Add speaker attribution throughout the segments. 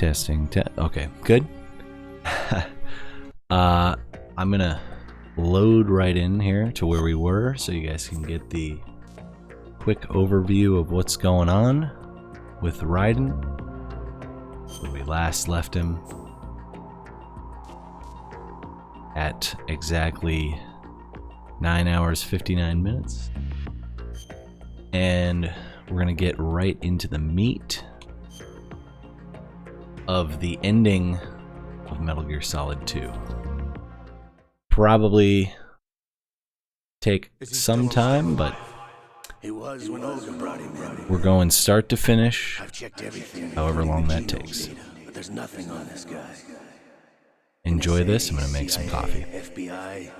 Speaker 1: Testing. Okay, good. I'm gonna load right in here to where we were so you guys can get the quick overview of what's going on with Raiden. When we last left him at exactly 9 hours 59 minutes. And we're gonna get right into the meat of the ending of Metal Gear Solid 2. Probably take some time, but
Speaker 2: He was when Olga brought him in.
Speaker 1: we're going start to finish,
Speaker 2: I've checked everything,
Speaker 1: however long that
Speaker 2: genome
Speaker 1: takes.
Speaker 2: data, but there's nothing on this guy.
Speaker 1: Enjoy this. I'm
Speaker 2: NSA,
Speaker 1: gonna make some
Speaker 2: CIA,
Speaker 1: coffee.
Speaker 2: FBI.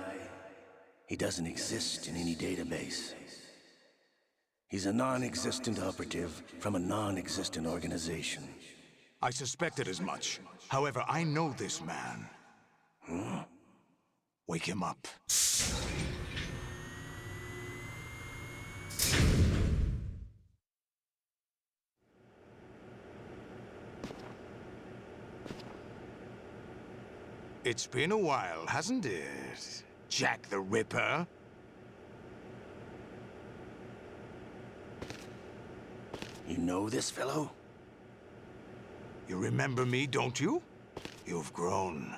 Speaker 2: He doesn't exist in any database. He's a non-existent operative from a non-existent organization.
Speaker 3: I suspected as much. However, I know this man. Wake him up. It's been a while, hasn't it? Jack the Ripper?
Speaker 2: You know this fellow?
Speaker 3: You remember me, don't you? You've grown.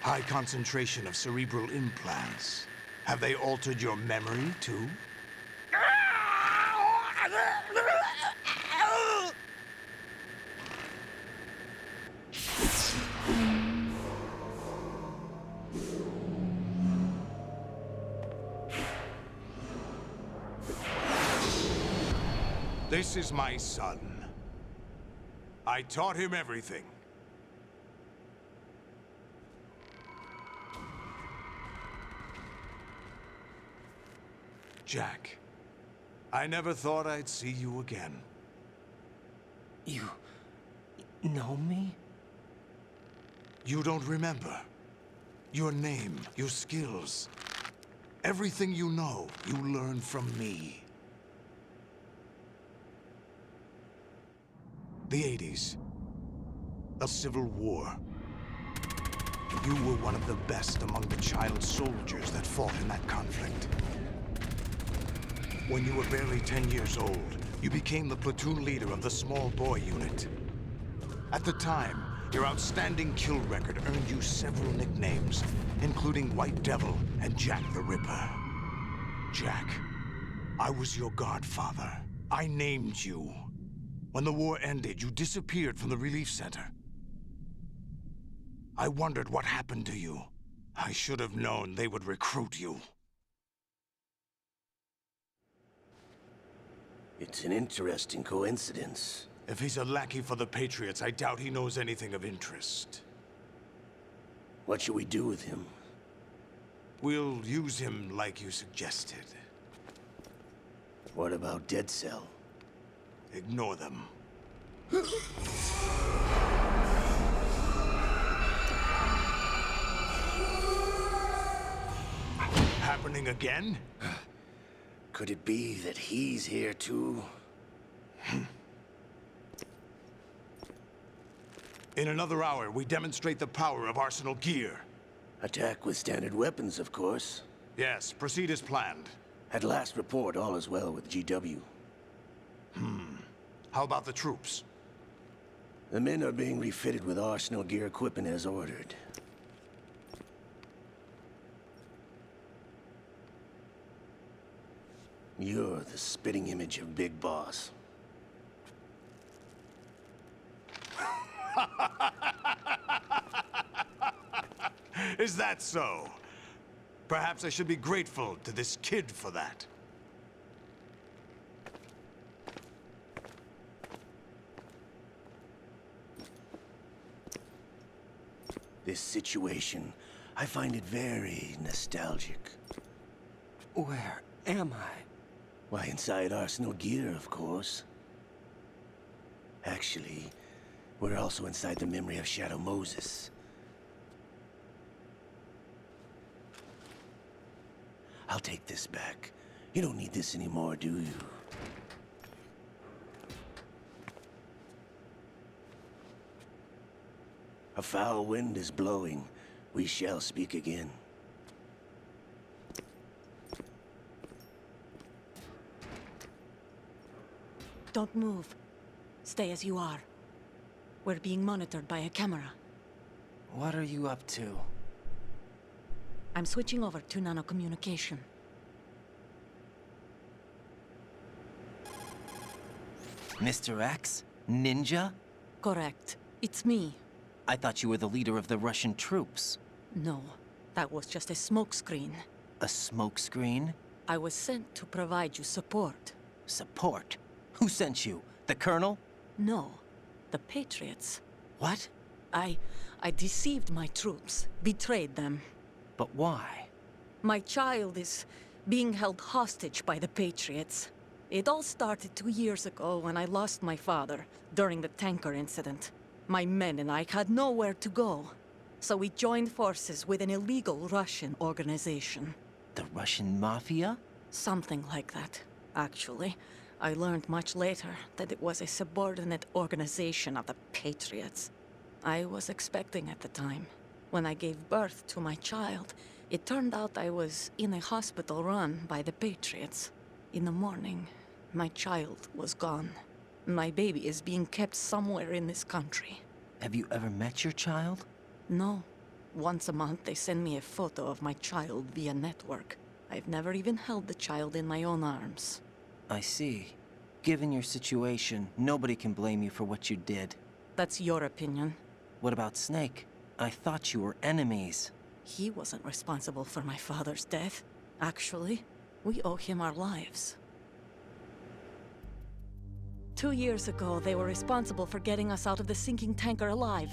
Speaker 3: High concentration of cerebral implants. Have they altered your memory, too? This is my son. I taught him everything. Jack, I never thought I'd see you again.
Speaker 4: You know me?
Speaker 3: You don't remember. Your name, your skills. Everything you know, you learned from me. The 80s. The Civil War. You were one of the best among the child soldiers that fought in that conflict. When you were barely 10 years old, you became the platoon leader of the Small Boy Unit. At the time, your outstanding kill record earned you several nicknames, including White Devil and Jack the Ripper. Jack, I was your godfather. I named you. When the war ended, you disappeared from the relief center. I wondered what happened to you. I should have known they would recruit you.
Speaker 2: It's an interesting coincidence.
Speaker 3: If he's a lackey for the Patriots, I doubt he knows anything of interest.
Speaker 2: What should we do with him?
Speaker 3: We'll use him like you suggested.
Speaker 2: What about Dead Cell?
Speaker 3: Ignore them. Happening again?
Speaker 2: Could it be that he's here too?
Speaker 3: In another hour, we demonstrate the power of Arsenal gear.
Speaker 2: Attack with standard weapons, of course.
Speaker 3: Yes, proceed as planned.
Speaker 2: At last report, all is well with GW.
Speaker 3: How about the troops?
Speaker 2: The men are being refitted with Arsenal gear equipment as ordered. You're the spitting image of Big Boss.
Speaker 3: Is that so? Perhaps I should be grateful to this kid for that.
Speaker 2: This situation, I find it very nostalgic.
Speaker 4: Where am I?
Speaker 2: Why, inside Arsenal gear, of course. Actually, we're also inside the memory of Shadow Moses. I'll take this back. You don't need this anymore, do you? A foul wind is blowing. We shall speak again.
Speaker 5: Don't move. Stay as you are. We're being monitored by a camera.
Speaker 4: What are you up to?
Speaker 5: I'm switching over to nanocommunication.
Speaker 4: Mr. X? Ninja?
Speaker 5: Correct. It's me.
Speaker 4: I thought you were the leader of the Russian troops.
Speaker 5: No, that was just a smokescreen.
Speaker 4: A smokescreen?
Speaker 5: I was sent to provide you support.
Speaker 4: Support? Who sent you? The Colonel?
Speaker 5: No, the Patriots.
Speaker 4: What?
Speaker 5: I deceived my troops, betrayed them.
Speaker 4: But why?
Speaker 5: My child is being held hostage by the Patriots. It all started 2 years ago when I lost my father during the tanker incident. My men and I had nowhere to go, so we joined forces with an illegal Russian organization.
Speaker 4: The Russian Mafia?
Speaker 5: Something like that, actually. I learned much later that it was a subordinate organization of the Patriots. I was expecting at the time. When I gave birth to my child, it turned out I was in a hospital run by the Patriots. In the morning, my child was gone. My baby is being kept somewhere in this country.
Speaker 4: Have you ever met your child?
Speaker 5: No. Once a month, they send me a photo of my child via network. I've never even held the child in my own arms.
Speaker 4: I see. Given your situation, nobody can blame you for what you did.
Speaker 5: That's your opinion.
Speaker 4: What about Snake? I thought you were enemies.
Speaker 5: He wasn't responsible for my father's death. Actually, we owe him our lives. 2 years ago, they were responsible for getting us out of the sinking tanker alive.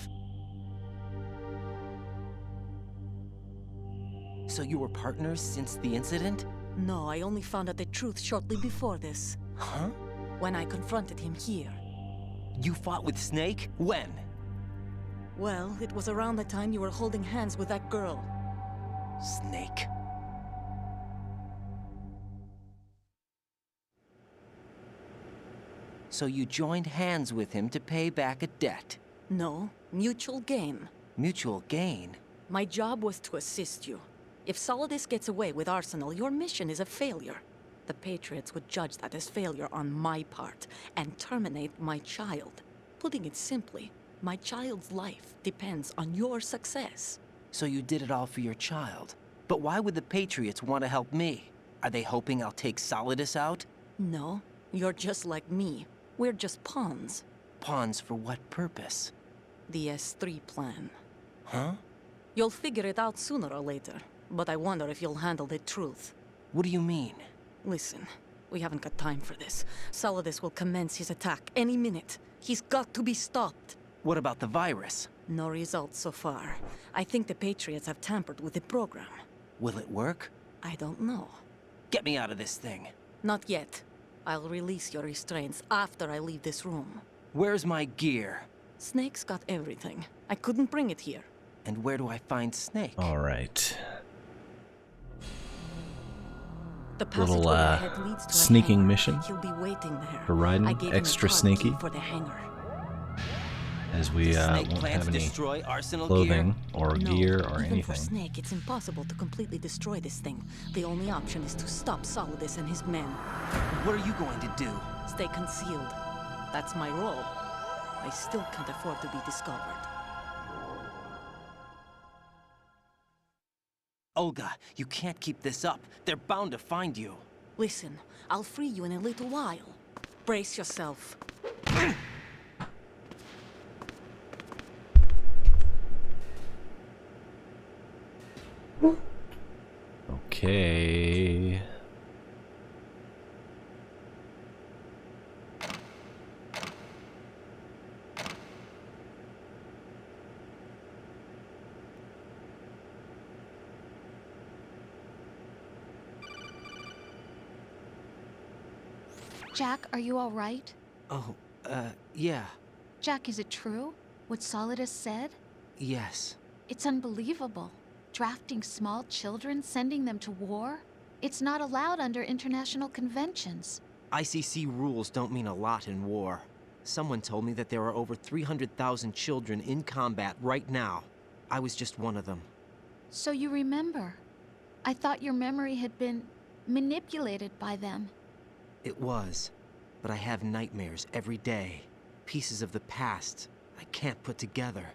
Speaker 4: So you were partners since the incident?
Speaker 5: No, I only found out the truth shortly before this.
Speaker 4: Huh?
Speaker 5: When I confronted him here.
Speaker 4: You fought with Snake? When?
Speaker 5: Well, it was around the time you were holding hands with that girl.
Speaker 4: Snake. So you joined hands with him to pay back a debt.
Speaker 5: No, mutual gain.
Speaker 4: Mutual gain?
Speaker 5: My job was to assist you. If Solidus gets away with Arsenal, your mission is a failure. The Patriots would judge that as failure on my part and terminate my child. Putting it simply, my child's life depends on your success.
Speaker 4: So you did it all for your child. But why would the Patriots want to help me? Are they hoping I'll take Solidus out?
Speaker 5: No, you're just like me. We're just pawns.
Speaker 4: Pawns for what purpose?
Speaker 5: The S3 plan.
Speaker 4: Huh?
Speaker 5: You'll figure it out sooner or later, but I wonder if you'll handle the truth.
Speaker 4: What do you mean?
Speaker 5: Listen, we haven't got time for this. Solidus will commence his attack any minute. He's got to be stopped.
Speaker 4: What about the virus?
Speaker 5: No results so far. I think the Patriots have tampered with the program.
Speaker 4: Will it work?
Speaker 5: I don't know.
Speaker 4: Get me out of this thing.
Speaker 5: Not yet. I'll release your restraints after I leave this room.
Speaker 4: Where's my gear?
Speaker 5: Snake's got everything. I couldn't bring it here.
Speaker 4: And where do I find Snake?
Speaker 1: All right.
Speaker 5: The passageway
Speaker 1: Little
Speaker 5: ahead leads to a
Speaker 1: sneaking
Speaker 5: hangar.
Speaker 1: mission
Speaker 5: He'll be waiting there.
Speaker 1: for Raiden.
Speaker 5: I gave him a
Speaker 1: Extra
Speaker 5: card
Speaker 1: sneaky.
Speaker 5: key for the hangar.
Speaker 1: As we
Speaker 4: Snake
Speaker 1: won't
Speaker 4: plans
Speaker 1: have
Speaker 4: to
Speaker 1: any
Speaker 4: destroy Arsenal
Speaker 1: clothing
Speaker 4: gear?
Speaker 1: or
Speaker 5: No,
Speaker 1: gear or
Speaker 5: even
Speaker 1: anything.
Speaker 5: for Snake, it's impossible to completely destroy this thing. The only option is to stop Solidus and his men.
Speaker 4: What are you going to do?
Speaker 5: Stay concealed. That's my role. I still can't afford to be discovered.
Speaker 4: Olga, you can't keep this up. They're bound to find you.
Speaker 5: Listen, I'll free you in a little while. Brace yourself.
Speaker 1: Okay.
Speaker 6: Jack, are you all right?
Speaker 4: Oh, yeah.
Speaker 6: Jack, is it true? What Solidus said?
Speaker 4: Yes.
Speaker 6: It's unbelievable. Drafting small children, sending them to war? It's not allowed under international conventions.
Speaker 4: ICC rules don't mean a lot in war. Someone told me that there are over 300,000 children in combat right now. I was just one of them.
Speaker 6: So you remember. I thought your memory had been manipulated by them.
Speaker 4: It was. But I have nightmares every day. Pieces of the past I can't put together.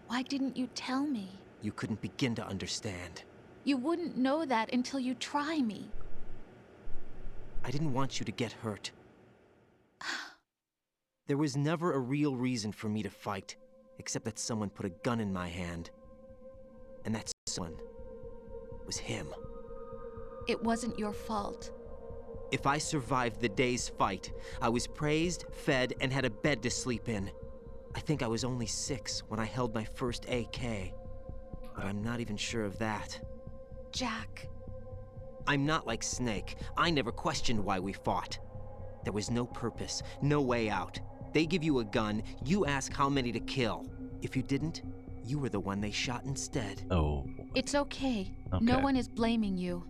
Speaker 6: Why didn't you tell me?
Speaker 4: You couldn't begin to understand.
Speaker 6: You wouldn't know that until you try me.
Speaker 4: I didn't want you to get hurt. There was never a real reason for me to fight, except that someone put a gun in my hand. And that someone was him.
Speaker 6: It wasn't your fault.
Speaker 4: If I survived the day's fight, I was praised, fed, and had a bed to sleep in. I think I was only 6 when I held my first AK. But I'm not even sure of that.
Speaker 6: Jack.
Speaker 4: I'm not like Snake. I never questioned why we fought. There was no purpose, no way out. They give you a gun, you ask how many to kill. If you didn't, you were the one they shot instead.
Speaker 1: Oh.
Speaker 6: It's okay.
Speaker 1: Okay.
Speaker 6: No one is blaming you.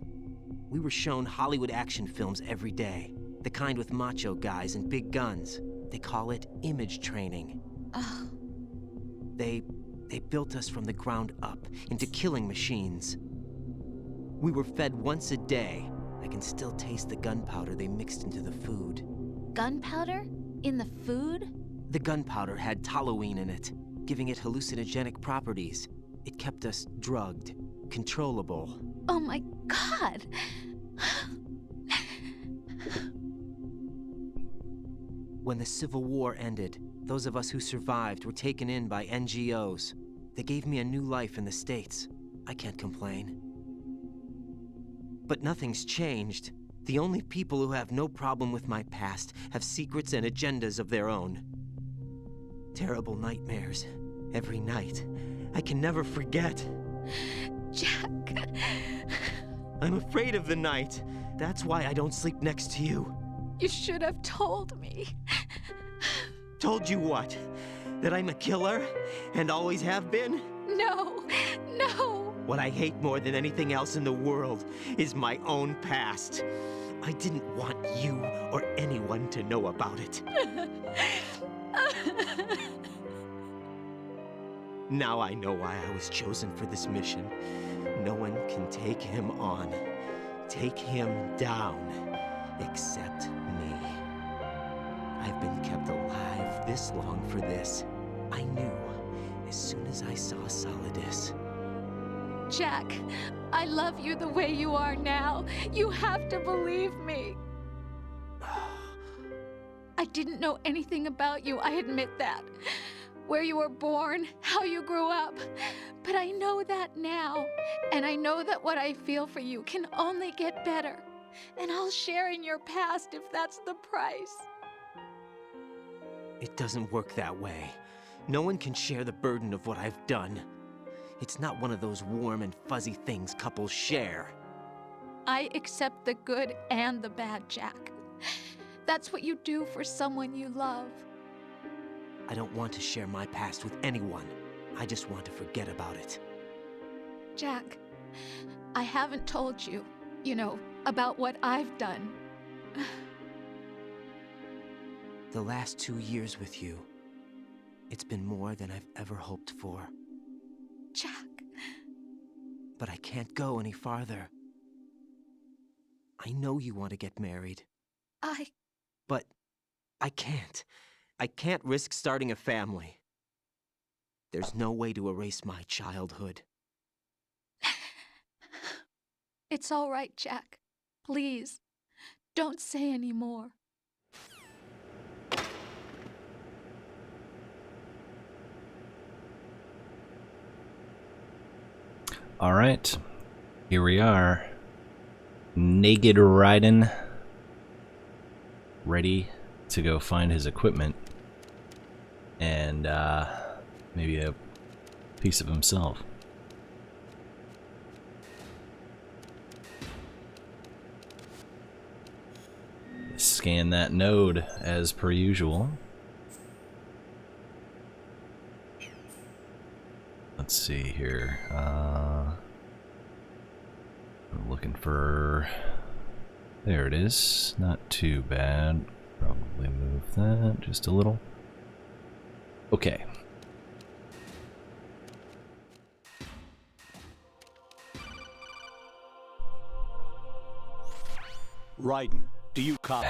Speaker 4: We were shown Hollywood action films every day. The kind with macho guys and big guns. They call it image training.
Speaker 6: Ugh.
Speaker 4: They built us from the ground up into killing machines. We were fed once a day. I can still taste the gunpowder they mixed into the food.
Speaker 6: Gunpowder? In the food?
Speaker 4: The gunpowder had toluene in it, giving it hallucinogenic properties. It kept us drugged, controllable.
Speaker 6: Oh my God!
Speaker 4: When the Civil War ended, those of us who survived were taken in by NGOs. They gave me a new life in the States. I can't complain. But nothing's changed. The only people who have no problem with my past have secrets and agendas of their own. Terrible nightmares. Every night. I can never forget.
Speaker 6: Jack.
Speaker 4: I'm afraid of the night. That's why I don't sleep next to you.
Speaker 6: You should have told me.
Speaker 4: Told you what? That I'm a killer? And always have been?
Speaker 6: No. No.
Speaker 4: What I hate more than anything else in the world is my own past. I didn't want you or anyone to know about it. Now I know why I was chosen for this mission. No one can take him on, take him down, except me. I've been kept alive this long for this. I knew as soon as I saw Solidus.
Speaker 6: Jack, I love you the way you are now. You have to believe me. I didn't know anything about you, I admit that. Where you were born, how you grew up. But I know that now. And I know that what I feel for you can only get better. And I'll share in your past if that's the price.
Speaker 4: It doesn't work that way. No one can share the burden of what I've done. It's not one of those warm and fuzzy things couples share.
Speaker 6: I accept the good and the bad, Jack. That's what you do for someone you love.
Speaker 4: I don't want to share my past with anyone. I just want to forget about it.
Speaker 6: Jack, I haven't told you, about what I've done.
Speaker 4: The last 2 years with you, it's been more than I've ever hoped for.
Speaker 6: Jack.
Speaker 4: But I can't go any farther. I know you want to get married. But I can't. I can't risk starting a family. There's no way to erase my childhood.
Speaker 6: It's all right, Jack. Please, don't say any more.
Speaker 1: All right, here we are. Naked Raiden, ready to go find his equipment and maybe a piece of himself. Scan that node as per usual. Let's see here. I'm looking for... There it is. Not too bad. Probably move that just a little. Okay.
Speaker 7: Raiden, do you copy?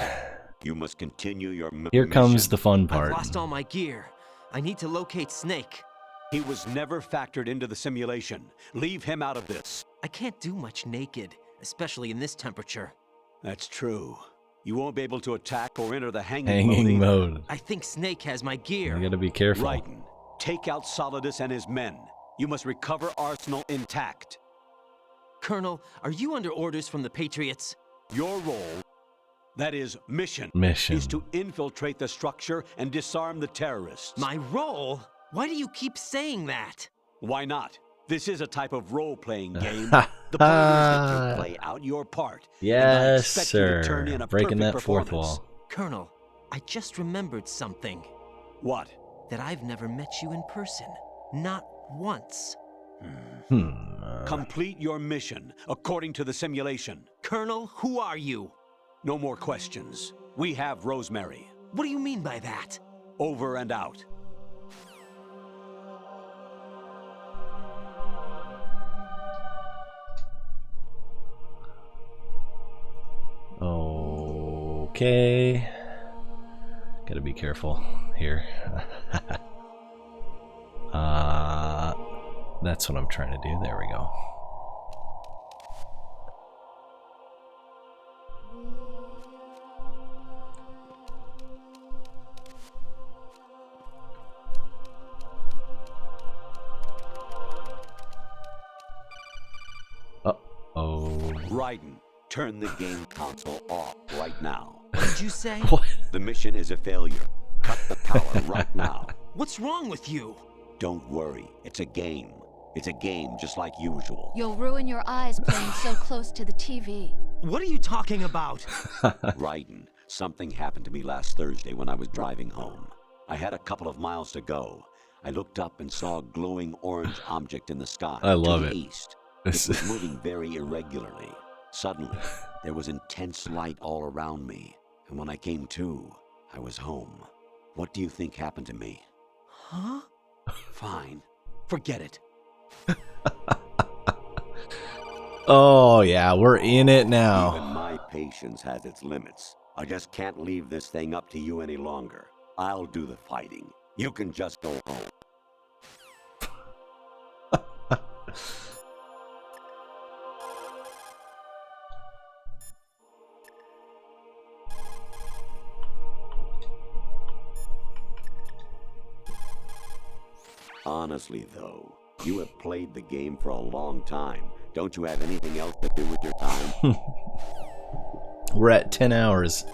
Speaker 7: You must continue your
Speaker 1: Here comes
Speaker 7: mission.
Speaker 1: the fun
Speaker 4: I've
Speaker 1: part.
Speaker 4: lost all my gear. I need to locate Snake.
Speaker 7: He was never factored into the simulation. Leave him out of this.
Speaker 4: I can't do much naked, especially in this temperature.
Speaker 7: That's true. You won't be able to attack or enter the hanging
Speaker 1: Hanging
Speaker 7: mode.
Speaker 1: mode.
Speaker 4: I think Snake has my gear.
Speaker 1: You gotta be careful.
Speaker 7: Raiden, take out Solidus and his men. You must recover Arsenal intact.
Speaker 4: Colonel, are you under orders from the Patriots?
Speaker 7: Your role, that is mission,
Speaker 1: Mission.
Speaker 7: is to infiltrate the structure and disarm the terrorists.
Speaker 4: My role? Why do you keep saying that?
Speaker 7: Why not? This is a type of role-playing game. The point is that you play out your part. and I
Speaker 1: Yes,
Speaker 7: expect you to turn in
Speaker 1: sir.
Speaker 7: a
Speaker 1: Breaking
Speaker 7: perfect
Speaker 1: that fourth
Speaker 7: performance.
Speaker 1: wall.
Speaker 4: Colonel, I just remembered something.
Speaker 7: What?
Speaker 4: That I've never met you in person. Not once.
Speaker 7: Complete your mission according to the simulation.
Speaker 4: Colonel, who are you?
Speaker 7: No more questions. We have Rosemary.
Speaker 4: What do you mean by that?
Speaker 7: Over and out.
Speaker 1: Okay. Gotta be careful here. That's what I'm trying to do. There we go. Uh-oh.
Speaker 7: Raiden, turn the game console off right now.
Speaker 4: What did you say?
Speaker 1: What?
Speaker 7: The mission is a failure. Cut the power right now.
Speaker 4: What's wrong with you?
Speaker 7: Don't worry, it's a game. It's a game just like usual.
Speaker 6: You'll ruin your eyes playing so close to the TV.
Speaker 4: What are you talking about?
Speaker 7: Raiden, something happened to me last Thursday when I was driving home. I had a couple of miles to go. I looked up and saw a glowing orange object in the sky.
Speaker 1: I love
Speaker 7: to the
Speaker 1: it.
Speaker 7: east. It was moving very irregularly. Suddenly, there was intense light all around me. And when I came to, I was home. What do you think happened to me?
Speaker 4: Huh?
Speaker 7: Fine. Forget it.
Speaker 1: Oh, yeah, we're in it now.
Speaker 7: Even my patience has its limits. I just can't leave this thing up to you any longer. I'll do the fighting. You can just go home. Honestly, though, you have played the game for a long time. Don't you have anything else to do with your time?
Speaker 1: We're at 10 hours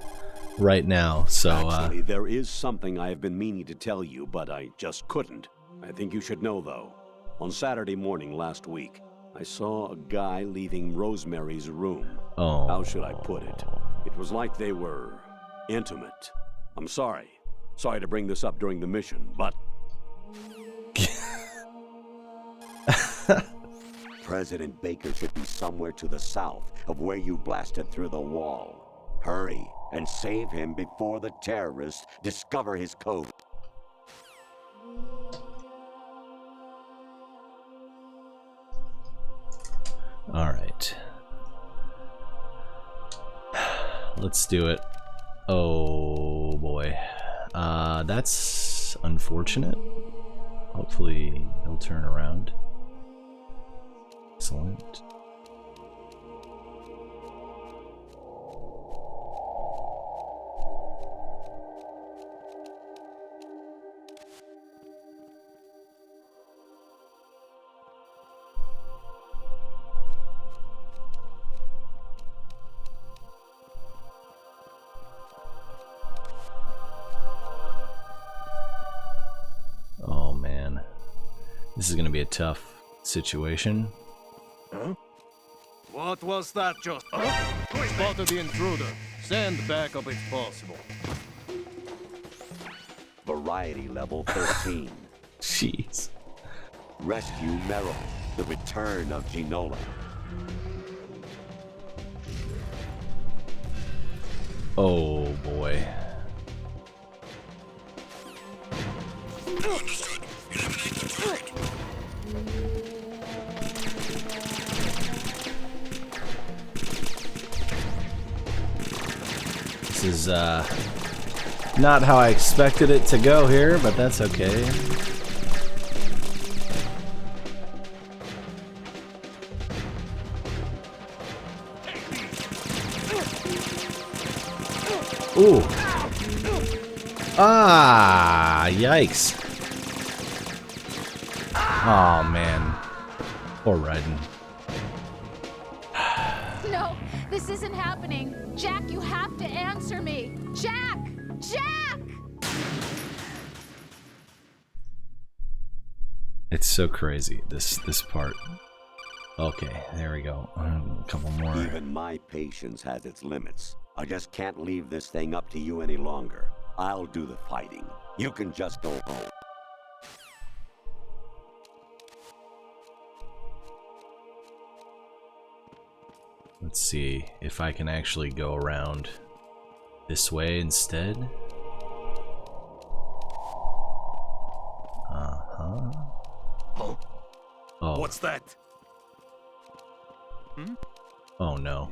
Speaker 1: right now, so
Speaker 7: Actually, there is something I have been meaning to tell you, but I just couldn't. I think you should know, though. On Saturday morning last week, I saw a guy leaving Rosemary's room.
Speaker 1: oh.
Speaker 7: How should I put it? It was like they were intimate. I'm sorry. Sorry to bring this up during the mission, but President Baker should be somewhere to the south of where you blasted through the wall. Hurry and save him before the terrorists discover his code.
Speaker 1: All right. Let's do it. Oh boy. That's unfortunate. Hopefully he'll turn around. Excellent. Oh man. This is gonna be a tough situation.
Speaker 8: What was that just? Spotted the intruder. Send backup if possible.
Speaker 7: Variety level 13.
Speaker 1: Jeez.
Speaker 7: Rescue Meryl. The return of Ginola.
Speaker 1: Oh boy. This is not how I expected it to go here, but that's okay. Ooh. Ah, yikes. Oh man. Poor Raiden.
Speaker 6: No, this isn't happening. Jack, you have to answer me. Jack! Jack!
Speaker 1: It's so crazy, this part. Okay, there we go. A couple more.
Speaker 7: Even my patience has its limits. I just can't leave this thing up to you any longer. I'll do the fighting. You can just go home.
Speaker 1: Let's see if I can actually go around this way instead. Uh-huh. Oh.
Speaker 2: What's that?
Speaker 1: Oh no.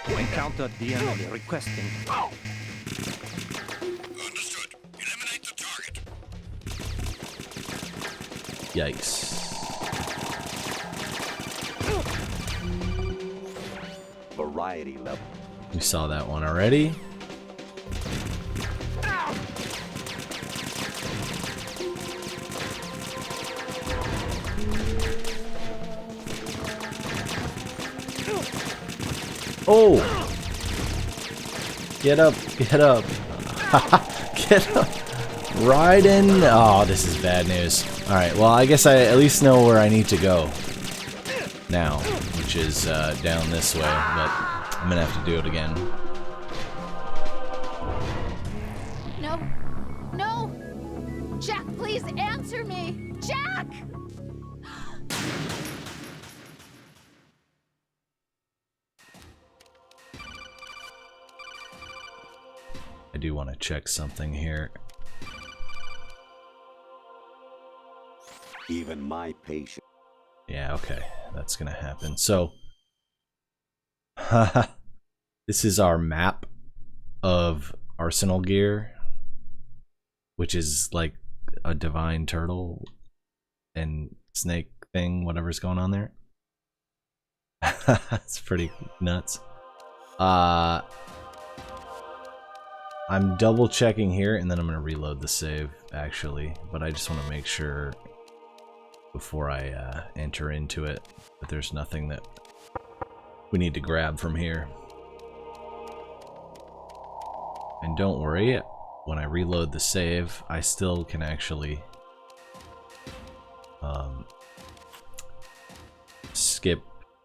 Speaker 4: Encountered the enemy requesting.
Speaker 2: Understood. Eliminate the target.
Speaker 1: Yikes.
Speaker 7: Variety level.
Speaker 1: We saw that one already. Oh! Get up, get up. Get up. Raiden. Oh, this is bad news. Alright, well, I guess I at least know where I need to go now, which is down this way, but I'm gonna have to do it again.
Speaker 6: No. No! Jack, please answer me! Jack!
Speaker 1: I do want to check something here.
Speaker 7: Even my patience.
Speaker 1: Yeah, okay. That's gonna happen. So, this is our map of Arsenal gear, which is like a divine turtle and snake thing, whatever's going on there. It's pretty nuts. I'm double checking here, and then I'm gonna reload the save actually, but I just want to make sure before I enter into it that there's nothing that we need to grab from here. And don't worry, when I reload the save, I still can actually skip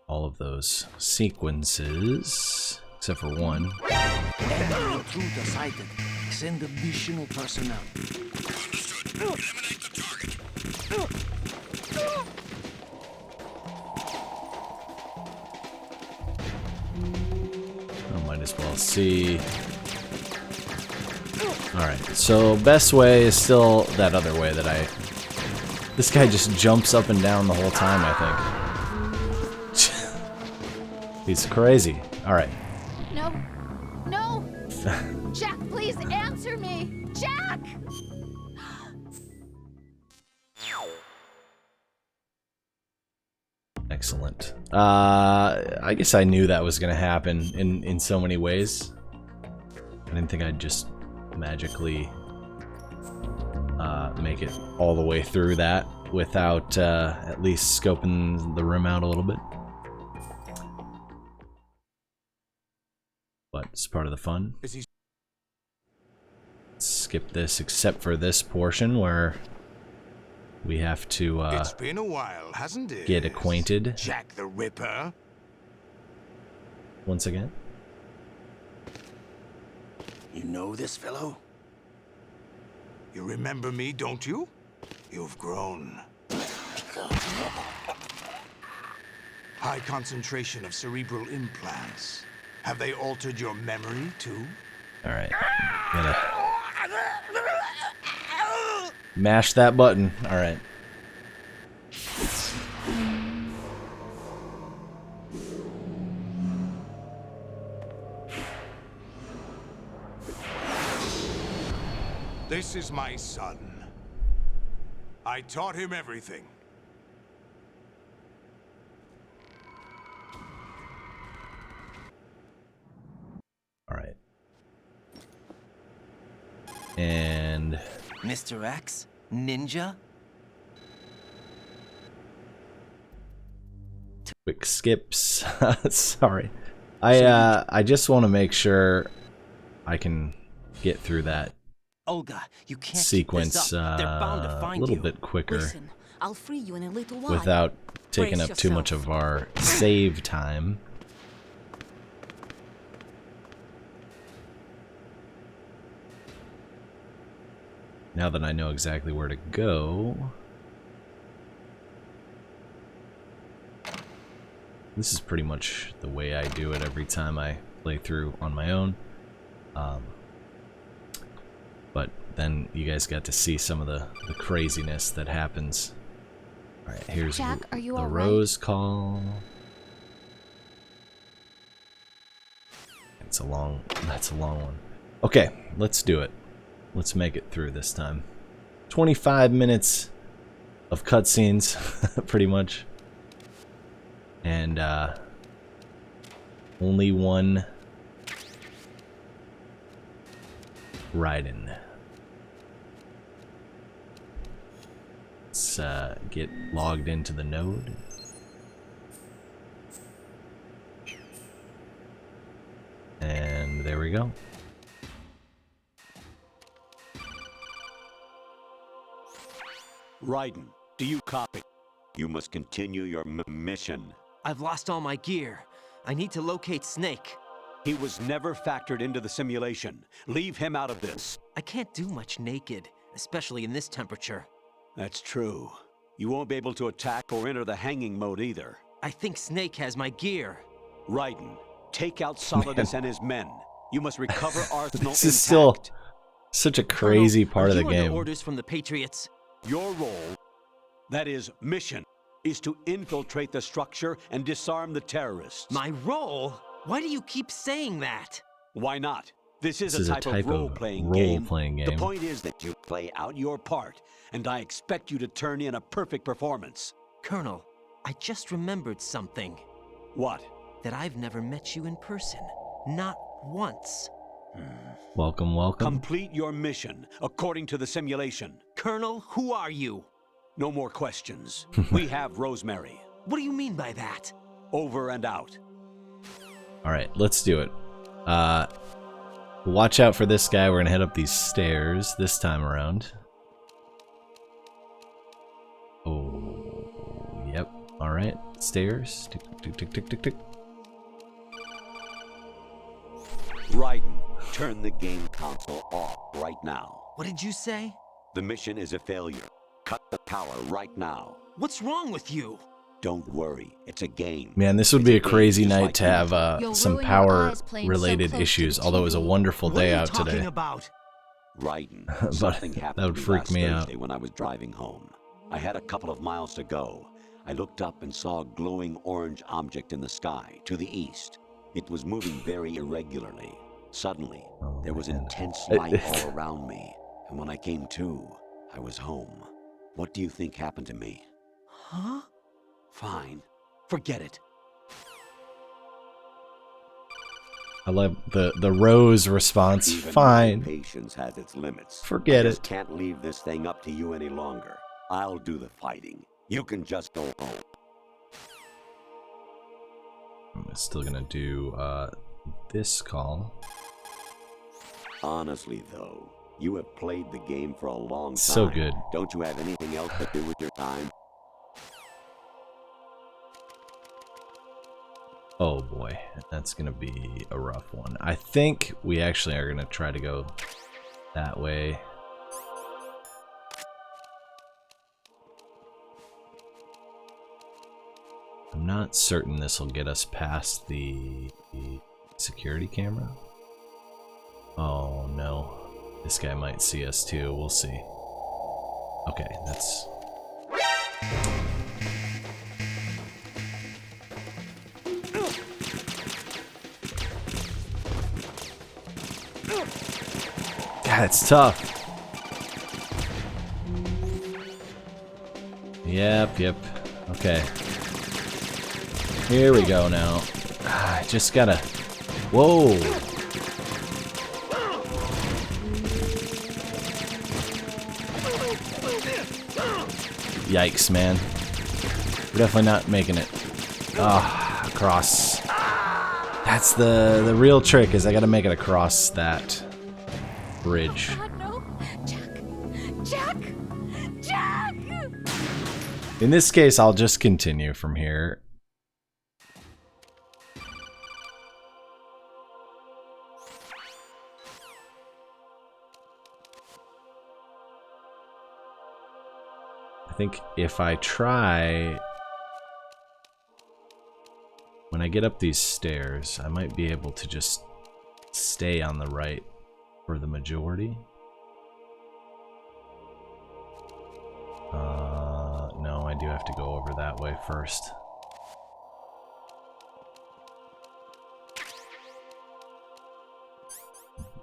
Speaker 1: all of those sequences, except for one.
Speaker 4: Enemy intruder sighted. Send additional personnel.
Speaker 2: Understood. Eliminate the target.
Speaker 1: I might as well see. Alright, so best way is still that other way that I... This guy just jumps up and down the whole time, I think. He's crazy. Alright.
Speaker 6: No. No! Jack, please answer me! Jack!
Speaker 1: Excellent. I guess I knew that was gonna happen in so many ways. I didn't think I'd just magically make it all the way through that without at least scoping the room out a little bit. But it's part of the fun. Skip this except for this portion where we have to
Speaker 3: It's been a while, hasn't it?
Speaker 1: get acquainted
Speaker 3: Jack the Ripper.
Speaker 1: once again.
Speaker 2: You know this fellow?
Speaker 3: You remember me, don't you? You've grown. High concentration of cerebral implants. Have they altered your memory, too?
Speaker 1: Alright. Gonna mash that button. Alright.
Speaker 3: This is my son. I taught him everything.
Speaker 1: All right. And
Speaker 4: Mr. X? Ninja?
Speaker 1: quick skips. Sorry. I just want to make sure I can get through that
Speaker 4: Olga, you can't
Speaker 1: sequence
Speaker 4: keep this up. They're bound to
Speaker 1: a
Speaker 4: find
Speaker 1: little
Speaker 4: you.
Speaker 1: bit quicker
Speaker 5: Listen, I'll free you in a little while.
Speaker 1: without taking
Speaker 5: Brace
Speaker 1: up too much
Speaker 5: yourself.
Speaker 1: of our save time. Now that I know exactly where to go, this is pretty much the way I do it every time I play through on my own. But then you guys got to see some of the craziness that happens. All right, here's
Speaker 6: Jack, are you
Speaker 1: the
Speaker 6: all right?
Speaker 1: Rose call. That's a long one. Okay, let's do it. Let's make it through this time. 25 minutes of cutscenes, pretty much. And only one Raiden. Let's get logged into the node. And there we go.
Speaker 7: Raiden, do you copy? You must continue your mission.
Speaker 4: I've lost all my gear. I need to locate Snake.
Speaker 7: He was never factored into the simulation. Leave him out of this.
Speaker 4: I can't do much naked, especially in this temperature.
Speaker 7: That's true. You won't be able to attack or enter the hanging mode either.
Speaker 4: I think Snake has my gear.
Speaker 7: Raiden, take out Solidus and his men. You must recover Arsenal
Speaker 1: This is still
Speaker 7: intact.
Speaker 1: such a crazy
Speaker 4: Colonel,
Speaker 1: part of
Speaker 4: are
Speaker 1: the
Speaker 4: you under
Speaker 1: game.
Speaker 4: orders from the Patriots?
Speaker 7: Your role, that is mission, is to infiltrate the structure and disarm the terrorists.
Speaker 4: My role? Why do you keep saying that?
Speaker 7: Why not? This is
Speaker 1: This
Speaker 7: a type of role-playing game. The
Speaker 1: game.
Speaker 7: point is that you play out your part, and I expect you to turn in a perfect performance.
Speaker 4: Colonel, I just remembered something.
Speaker 7: What?
Speaker 4: That I've never met you in person. Not once.
Speaker 1: Welcome, welcome.
Speaker 7: Complete your mission according to the simulation.
Speaker 4: Colonel, who are you?
Speaker 7: No more questions. We have Rosemary.
Speaker 4: What do you mean by that?
Speaker 7: Over and out.
Speaker 1: All right, let's do it. Watch out for this guy. We're gonna head up these stairs this time around. Oh, yep. All right, stairs. Tick, tick, tick, tick, tick, tick.
Speaker 7: Raiden, turn the game console off right now.
Speaker 4: What did you say?
Speaker 7: The mission is a failure. Cut the power right now.
Speaker 4: What's wrong with you?
Speaker 7: Don't worry, it's a game.
Speaker 1: Man, this would be a
Speaker 7: It's game
Speaker 1: crazy
Speaker 7: just
Speaker 1: night
Speaker 7: like
Speaker 1: to
Speaker 7: you.
Speaker 1: have
Speaker 6: You'll
Speaker 1: some
Speaker 6: ruin your eyes
Speaker 1: power-related
Speaker 6: playing so close to
Speaker 1: issues.
Speaker 6: the
Speaker 1: Although it was a
Speaker 6: TV.
Speaker 1: wonderful
Speaker 4: What are
Speaker 1: day
Speaker 4: you
Speaker 1: out
Speaker 4: talking
Speaker 1: today.
Speaker 4: about?
Speaker 7: Raiden,
Speaker 1: But
Speaker 7: something
Speaker 1: that
Speaker 7: happened
Speaker 1: would
Speaker 7: to me
Speaker 1: freak
Speaker 7: last
Speaker 1: me out.
Speaker 7: Thursday when I was driving home. I had a couple of miles to go. I looked up and saw a glowing orange object in the sky to the east. It was moving very irregularly. Suddenly, there was intense light all around me, and when I came to, I was home. What do you think happened to me?
Speaker 4: Huh?
Speaker 7: Fine. Forget it.
Speaker 1: I love the Rose response.
Speaker 7: Even my
Speaker 1: Fine.
Speaker 7: patience has its limits.
Speaker 1: Forget
Speaker 7: I just
Speaker 1: it.
Speaker 7: can't leave this thing up to you any longer. I'll do the fighting. You can just go home.
Speaker 1: I'm still gonna do this call.
Speaker 7: Honestly, though, you have played the game for a long time.
Speaker 1: So good.
Speaker 7: Don't you have anything else to do with your time?
Speaker 1: Oh boy, that's gonna be a rough one. I think we actually are gonna try to go that way. I'm not certain this will get us past the security camera. Oh no, this guy might see us too. We'll see. Okay, that's... God, it's tough. Yep, yep. Okay. Here we go now. I just gotta... Whoa! Yikes, man. We're definitely not making it. Ah, across. That's the real trick, is I gotta make it across that bridge.
Speaker 6: God, no. Jack! Jack!
Speaker 1: In this case, I'll just continue from here. I think if I try... When I get up these stairs, I might be able to just stay on the right for the majority. No, I do have to go over that way first.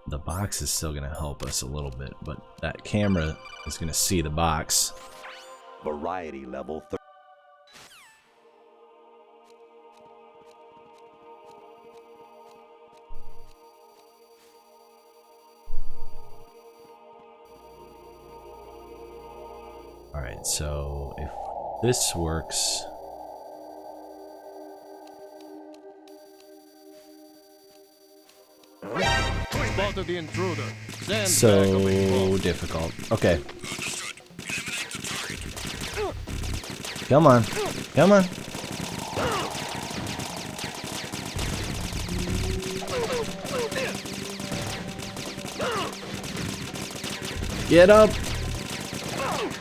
Speaker 1: The box is still going to help us a little bit, but that camera is going to see the box.
Speaker 7: Variety level 30.
Speaker 1: Alright, so if this works...
Speaker 8: Spotted the intruder. Stand
Speaker 1: So
Speaker 8: back, away.
Speaker 1: difficult. Okay. Come on. Come on. Get up.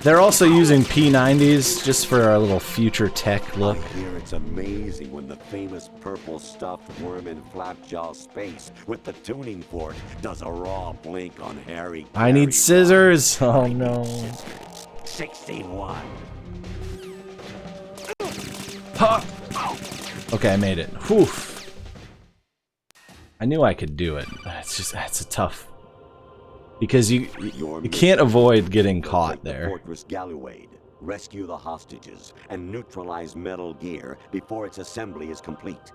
Speaker 1: They're also using P90s just for our little future tech look.
Speaker 7: I hear it's amazing when the famous purple stuffed worm in Flapjaw space with the tuning fork does a raw blink on Harry.
Speaker 1: I need
Speaker 7: Carey.
Speaker 1: scissors. Oh no.
Speaker 7: 61.
Speaker 1: Ha! Okay, I made it. Whew. I knew I could do it. It's a tough. Because you can't avoid getting caught there.
Speaker 7: Fortress Galluade, rescue the hostages, and neutralize Metal Gear before its assembly is complete.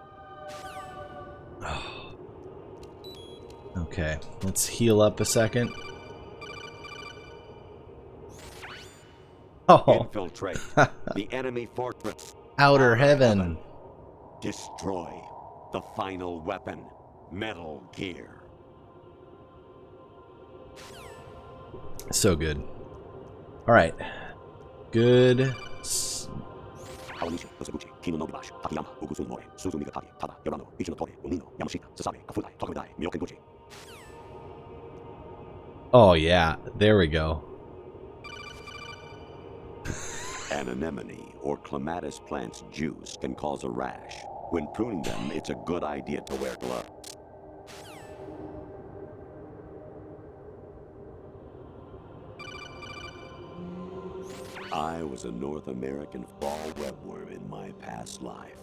Speaker 1: Okay, let's heal up a second. Oh,
Speaker 7: Infiltrate the enemy fortress.
Speaker 1: outer heaven.
Speaker 7: Destroy the final weapon, Metal Gear.
Speaker 1: So good. All right, good. Oh yeah, there we go.
Speaker 7: An anemone or clematis plant's juice can cause a rash. When pruning them, it's a good idea to wear gloves. I was a North American fall webworm in my past life.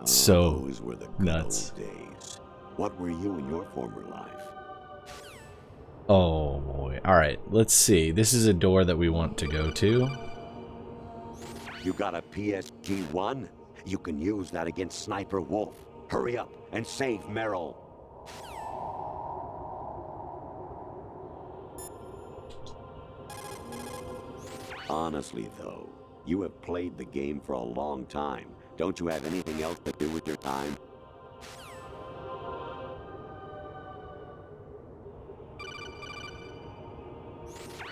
Speaker 1: So
Speaker 7: those were the good
Speaker 1: nuts.
Speaker 7: old days. What were you in your former life?
Speaker 1: Oh boy. All right, let's see. This is a door that we want to go to.
Speaker 7: You got a PSG-1? You can use that against Sniper Wolf. Hurry up and save Merrill. Honestly, though, you have played the game for a long time. Don't you have anything else to do with your time?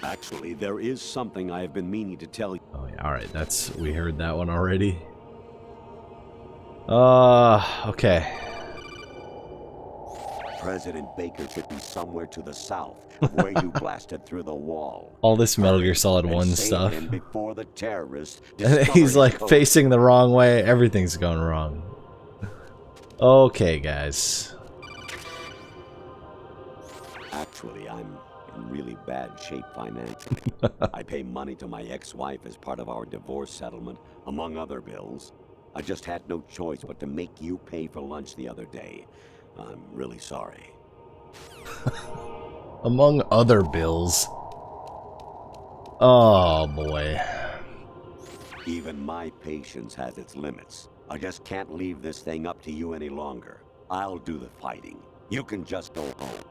Speaker 7: Actually, there is something I have been meaning to tell you.
Speaker 1: Oh yeah. All right, we heard that one already. Okay.
Speaker 7: President Baker should be somewhere to the south of where you blasted through the wall.
Speaker 1: All this Metal Gear Solid
Speaker 7: And
Speaker 1: 1
Speaker 7: save
Speaker 1: stuff.
Speaker 7: him before the terrorists
Speaker 1: And
Speaker 7: discover
Speaker 1: he's like
Speaker 7: his code.
Speaker 1: facing the wrong way. Everything's going wrong. Okay, guys.
Speaker 7: Actually, I'm in really bad shape financially. I pay money to my ex-wife as part of our divorce settlement, among other bills. I just had no choice but to make you pay for lunch the other day. I'm really sorry.
Speaker 1: Among other bills. Oh boy.
Speaker 7: Even my patience has its limits. I just can't leave this thing up to you any longer. I'll do the fighting. You can just go home.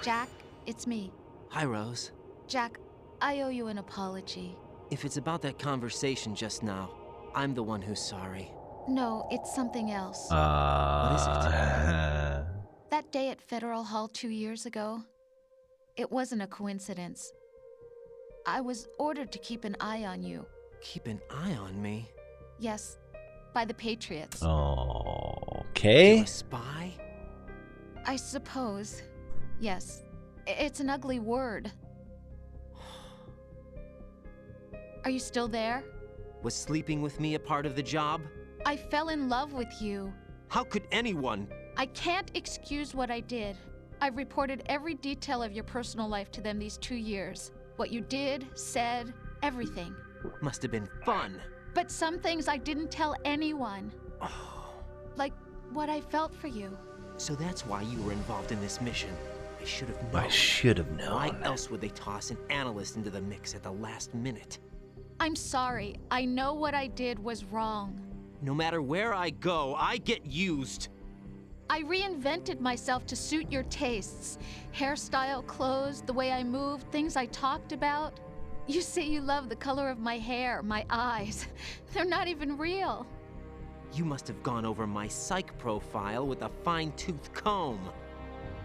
Speaker 6: Jack, it's me.
Speaker 4: Hi, Rose.
Speaker 6: Jack, I owe you an apology.
Speaker 4: If it's about that conversation just now, I'm the one who's sorry.
Speaker 6: No, it's something else.
Speaker 4: What is
Speaker 6: That day at Federal Hall 2 years ago, it wasn't a coincidence. I was ordered to keep an eye on you.
Speaker 4: Keep an eye on me?
Speaker 6: Yes, by the Patriots.
Speaker 1: Okay.
Speaker 4: You a spy?
Speaker 6: I suppose. Yes. It's an ugly word. Are you still there?
Speaker 4: Was sleeping with me a part of the job?
Speaker 6: I fell in love with you.
Speaker 4: How could anyone?
Speaker 6: I can't excuse what I did. I've reported every detail of your personal life to them these 2 years. What you did, said, everything.
Speaker 4: Must have been fun.
Speaker 6: But some things I didn't tell anyone. Like what I felt for you.
Speaker 4: So that's why you were involved in this mission. I should have known.
Speaker 1: I should have known.
Speaker 4: Why else would they toss an analyst into the mix at the last minute?
Speaker 6: I'm sorry. I know what I did was wrong.
Speaker 4: No matter where I go, I get used.
Speaker 6: I reinvented myself to suit your tastes. Hairstyle, clothes, the way I moved, things I talked about. You say you love the color of my hair, my eyes. They're not even real.
Speaker 4: You must have gone over my psych profile with a fine-tooth comb.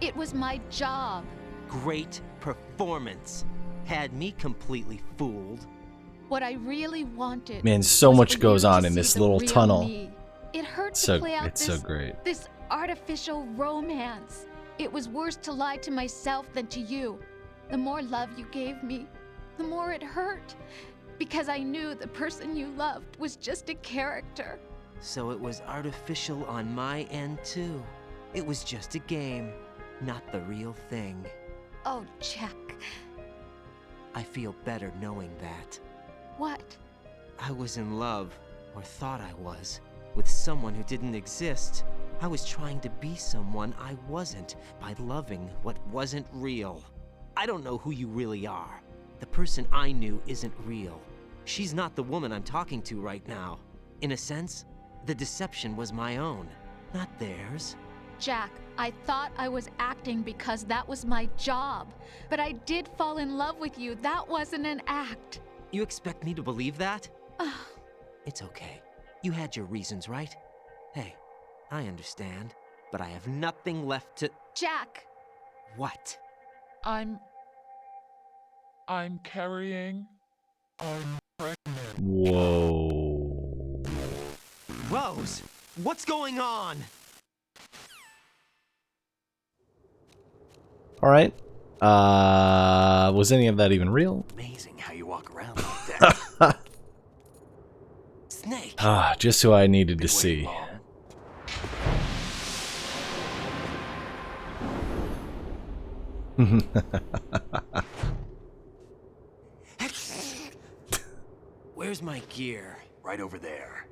Speaker 6: It was my job.
Speaker 4: Great performance. Had me completely fooled.
Speaker 6: What I really wanted.
Speaker 1: Man, so
Speaker 6: was
Speaker 1: much
Speaker 6: for you
Speaker 1: goes
Speaker 6: to
Speaker 1: on in
Speaker 6: see
Speaker 1: this
Speaker 6: the
Speaker 1: little
Speaker 6: real
Speaker 1: tunnel.
Speaker 6: me. It hurt
Speaker 1: So
Speaker 6: to play out
Speaker 1: it's
Speaker 6: this,
Speaker 1: so great.
Speaker 6: this artificial romance. It was worse to lie to myself than to you. The more love you gave me, the more it hurt. Because I knew the person you loved was just a character.
Speaker 4: So it was artificial on my end, too. It was just a game, not the real thing.
Speaker 6: Oh, Jack.
Speaker 4: I feel better knowing that.
Speaker 6: What?
Speaker 4: I was in love, or thought I was, with someone who didn't exist. I was trying to be someone I wasn't by loving what wasn't real. I don't know who you really are. The person I knew isn't real. She's not the woman I'm talking to right now. In a sense, the deception was my own, not theirs.
Speaker 6: Jack, I thought I was acting because that was my job. But I did fall in love with you. That wasn't an act.
Speaker 4: You expect me to believe that? It's okay. You had your reasons, right? Hey, I understand, but I have nothing left to...
Speaker 6: Jack!
Speaker 4: What?
Speaker 9: I'm carrying. I'm pregnant.
Speaker 1: Whoa.
Speaker 4: Rose, what's going on?
Speaker 1: All right. Was any of that even real?
Speaker 2: Amazing how you walk around like that.
Speaker 4: Snake!
Speaker 1: Just who I needed to see.
Speaker 4: Where's my gear?
Speaker 2: Right over there.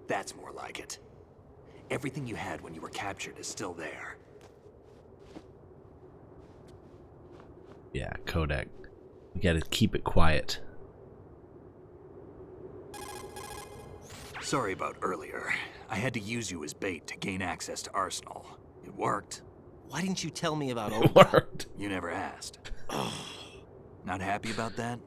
Speaker 2: That's more like it. Everything you had when you were captured is still there.
Speaker 1: Yeah, Kodak. You gotta keep it quiet.
Speaker 2: Sorry about earlier. I had to use you as bait to gain access to Arsenal. It worked.
Speaker 4: Why didn't you tell me about
Speaker 1: It
Speaker 4: Olga?
Speaker 1: worked.
Speaker 2: You never asked. Not happy about that?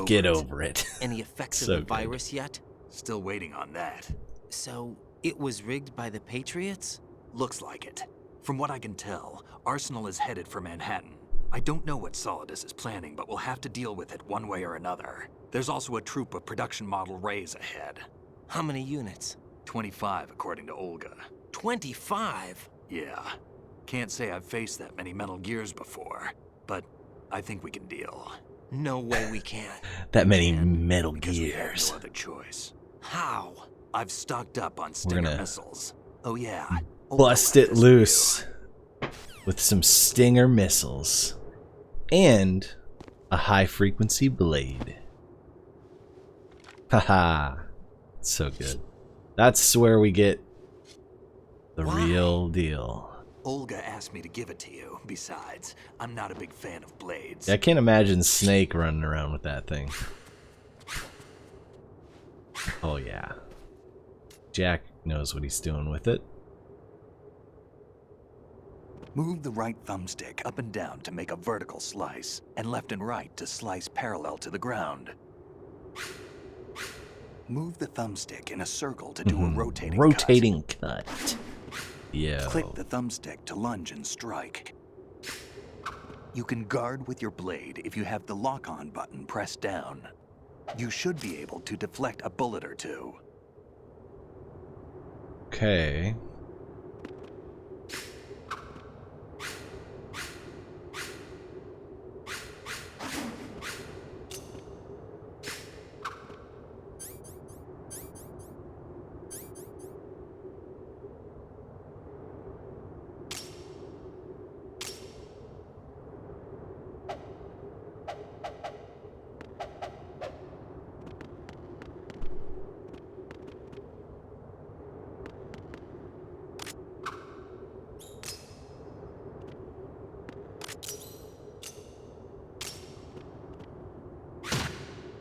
Speaker 1: Get over it.
Speaker 4: Any effects
Speaker 1: So
Speaker 4: of the
Speaker 1: good.
Speaker 4: virus yet?
Speaker 2: Still waiting on that.
Speaker 4: So, it was rigged by the Patriots?
Speaker 2: Looks like it. From what I can tell, Arsenal is headed for Manhattan. I don't know what Solidus is planning, but we'll have to deal with it one way or another. There's also a troop of production model Rays ahead.
Speaker 4: How many units?
Speaker 2: 25, according to Olga.
Speaker 4: 25?
Speaker 2: Yeah. Can't say I've faced that many Metal Gears before, but I think we can deal.
Speaker 4: No way we can.
Speaker 1: That many
Speaker 2: And
Speaker 1: Metal
Speaker 2: because we have
Speaker 1: Gears.
Speaker 2: no other choice.
Speaker 4: How?
Speaker 2: I've stocked up on Stinger
Speaker 1: gonna
Speaker 2: missiles. Oh yeah. Olga
Speaker 1: Bust
Speaker 2: left
Speaker 1: it
Speaker 2: this
Speaker 1: loose with some Stinger missiles and a high frequency blade. Haha. So good. That's where we get the
Speaker 4: Why?
Speaker 1: real deal.
Speaker 2: Olga asked me to give it to you. Besides, I'm not a big fan of blades.
Speaker 1: I can't imagine Snake running around with that thing. Oh yeah. Jack knows what he's doing with it.
Speaker 2: Move the right thumbstick up and down to make a vertical slice, and left and right to slice parallel to the ground. Move the thumbstick in a circle to do a rotating
Speaker 1: cut. Yeah.
Speaker 2: Click the thumbstick to lunge and strike. You can guard with your blade if you have the lock-on button pressed down. You should be able to deflect a bullet or two.
Speaker 1: Okay.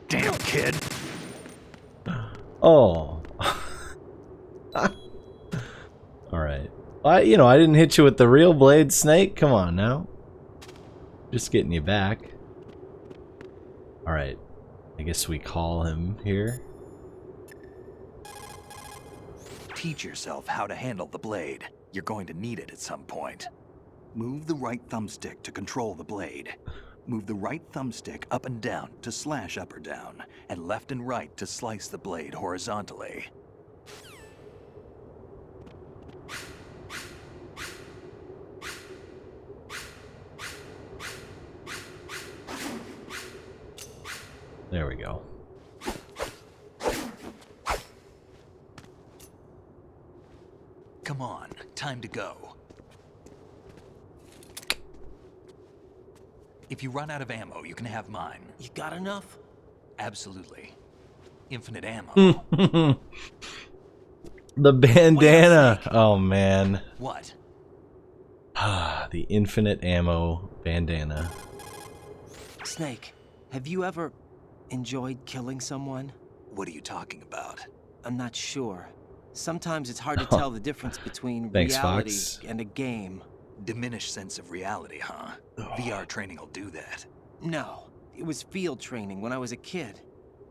Speaker 2: Damn, kid!
Speaker 1: Oh. Alright. I didn't hit you with the real blade, Snake. Come on now. Just getting you back. Alright. I guess we call him here.
Speaker 2: Teach yourself how to handle the blade. You're going to need it at some point. Move the right thumbstick to control the blade. Move the right thumbstick up and down to slash up or down, and left and right to slice the blade horizontally.
Speaker 1: There we go.
Speaker 2: Come on, time to go. If you run out of ammo, you can have mine.
Speaker 4: You got enough?
Speaker 2: Absolutely. Infinite ammo.
Speaker 1: The bandana. Oh man.
Speaker 2: What?
Speaker 1: The infinite ammo bandana.
Speaker 4: Snake, have you ever enjoyed killing someone?
Speaker 2: What are you talking about?
Speaker 4: I'm not sure. Sometimes it's hard to tell the difference between
Speaker 1: Thanks,
Speaker 4: reality
Speaker 1: Fox.
Speaker 4: and a game.
Speaker 2: Diminished sense of reality, huh? VR training will do that.
Speaker 4: No, it was field training when I was a kid.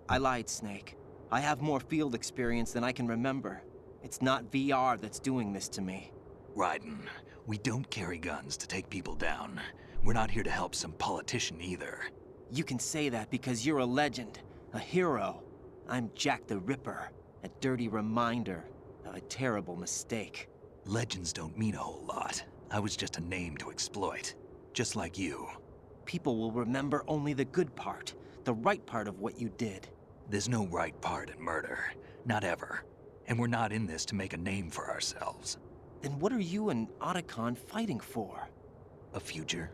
Speaker 4: I lied, Snake. I have more field experience than I can remember. It's not VR that's doing this to me.
Speaker 2: Raiden, we don't carry guns to take people down. We're not here to help some politician either.
Speaker 4: You can say that because you're a legend, a hero. I'm Jack the Ripper, a dirty reminder of a terrible mistake.
Speaker 2: Legends don't mean a whole lot. I was just a name to exploit, just like you.
Speaker 4: People will remember only the good part, the right part of what you did.
Speaker 2: There's no right part in murder, not ever. And we're not in this to make a name for ourselves.
Speaker 4: Then what are you and Otacon fighting for?
Speaker 2: A future?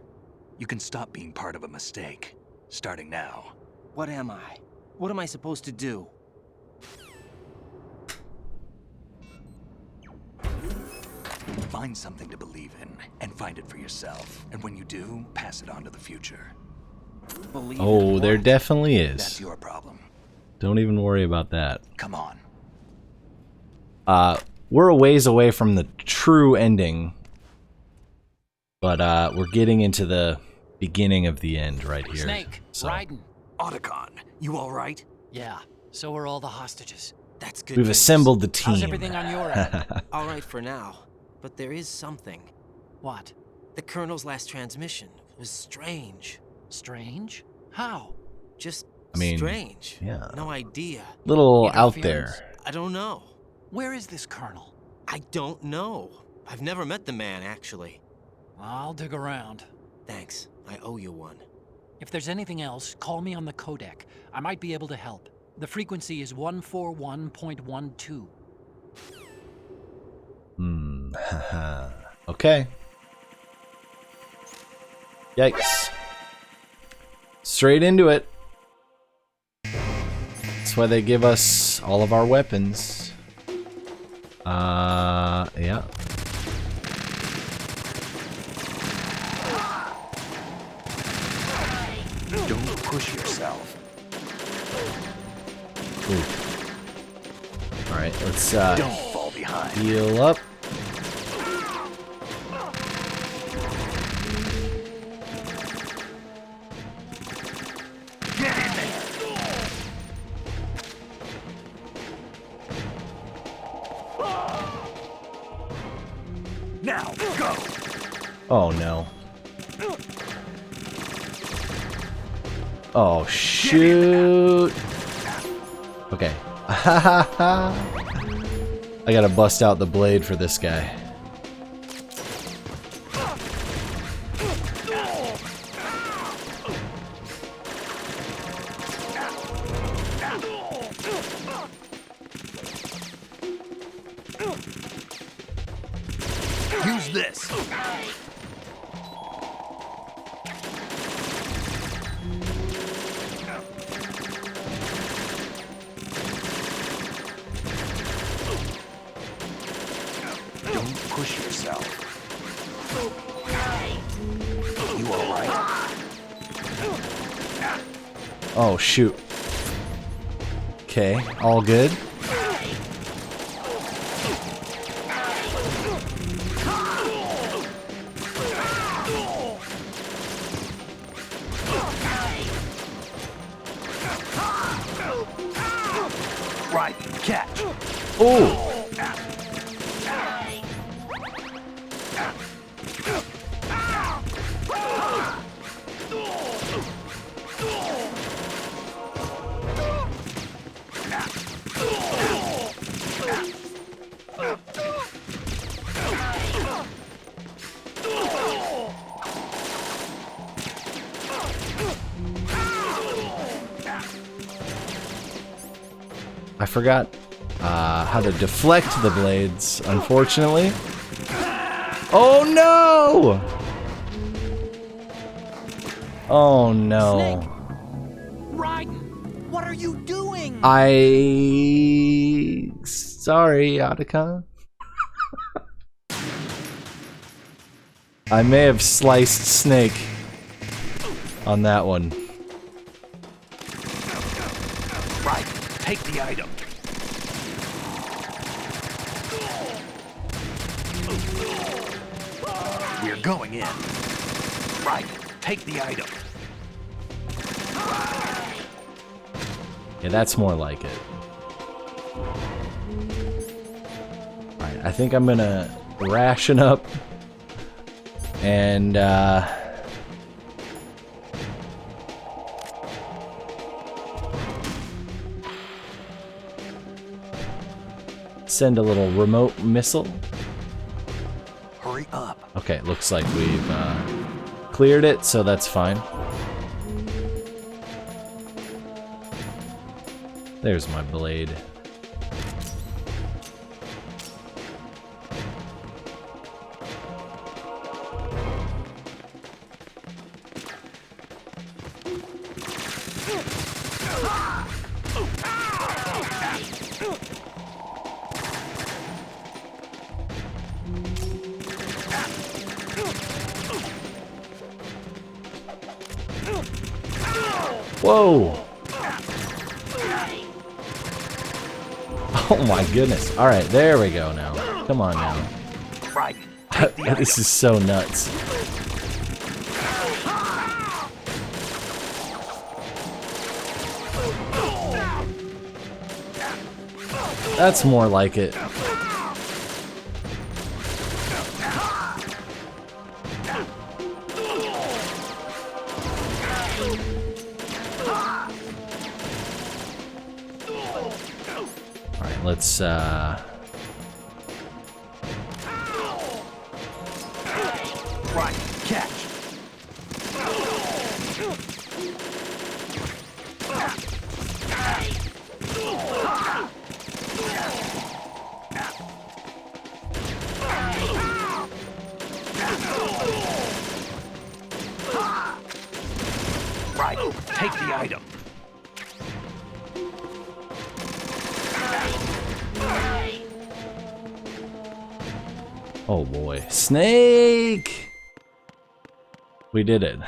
Speaker 2: You can stop being part of a mistake, starting now.
Speaker 4: What am I? What am I supposed to do?
Speaker 2: Find something to believe in, and find it for yourself. And when you do, pass it on to the future.
Speaker 4: Believe
Speaker 1: Oh,
Speaker 4: in
Speaker 1: there
Speaker 4: what?
Speaker 1: definitely
Speaker 2: That's
Speaker 1: is.
Speaker 2: your problem.
Speaker 1: Don't even worry about that.
Speaker 2: Come on.
Speaker 1: We're a ways away from the true ending, but we're getting into the beginning of the end right here.
Speaker 10: Snake,
Speaker 1: So
Speaker 10: Raiden.
Speaker 2: Otacon, you all right?
Speaker 10: Yeah, so are all the hostages.
Speaker 4: That's good
Speaker 1: we've
Speaker 4: news.
Speaker 1: assembled the team.
Speaker 10: How's everything on your end?
Speaker 4: All right for now, but there is something.
Speaker 10: What?
Speaker 4: The Colonel's last transmission was strange.
Speaker 10: Strange? How?
Speaker 4: Just
Speaker 1: I mean,
Speaker 4: strange.
Speaker 1: yeah.
Speaker 4: No idea.
Speaker 1: Little out
Speaker 10: Interference?
Speaker 1: there.
Speaker 4: I don't know.
Speaker 10: Where is this colonel?
Speaker 4: I don't know. I've never met the man, actually.
Speaker 10: I'll dig around.
Speaker 4: Thanks. I owe you one.
Speaker 10: If there's anything else, call me on the codec. I might be able to help. The frequency is 141.12.
Speaker 1: Okay. Yikes. Straight into it. Let's That's why they give us all of our weapons. Yeah.
Speaker 2: Don't push yourself.
Speaker 1: Ooh. Alright, let's
Speaker 2: Don't fall behind.
Speaker 1: heal up.
Speaker 2: Get in there. Now, go.
Speaker 1: Oh no. Oh shoot. Okay. I gotta bust out the blade for this guy.
Speaker 2: Use this. Don't push yourself. You all right?
Speaker 1: Oh shoot. Okay, all good.
Speaker 2: Right, catch.
Speaker 1: Oh. I forgot how to deflect the blades, unfortunately. Oh no! Oh no.
Speaker 10: Raiden, what are you doing?
Speaker 1: Sorry, Otacon. I may have sliced Snake on that one.
Speaker 2: Right, take the item. We're going in. Right, take the item.
Speaker 1: Yeah, that's more like it. Alright, I think I'm gonna ration up and send a little remote missile.
Speaker 2: Hurry up.
Speaker 1: Okay, looks like we've cleared it, so that's fine. There's my blade. Whoa! Oh my goodness. Alright, there we go now. Come on now.
Speaker 2: Right.
Speaker 1: This is so nuts. That's more like it. Alright, let's
Speaker 2: Right, catch. Right, take the item.
Speaker 1: Oh boy. Snake! We did it.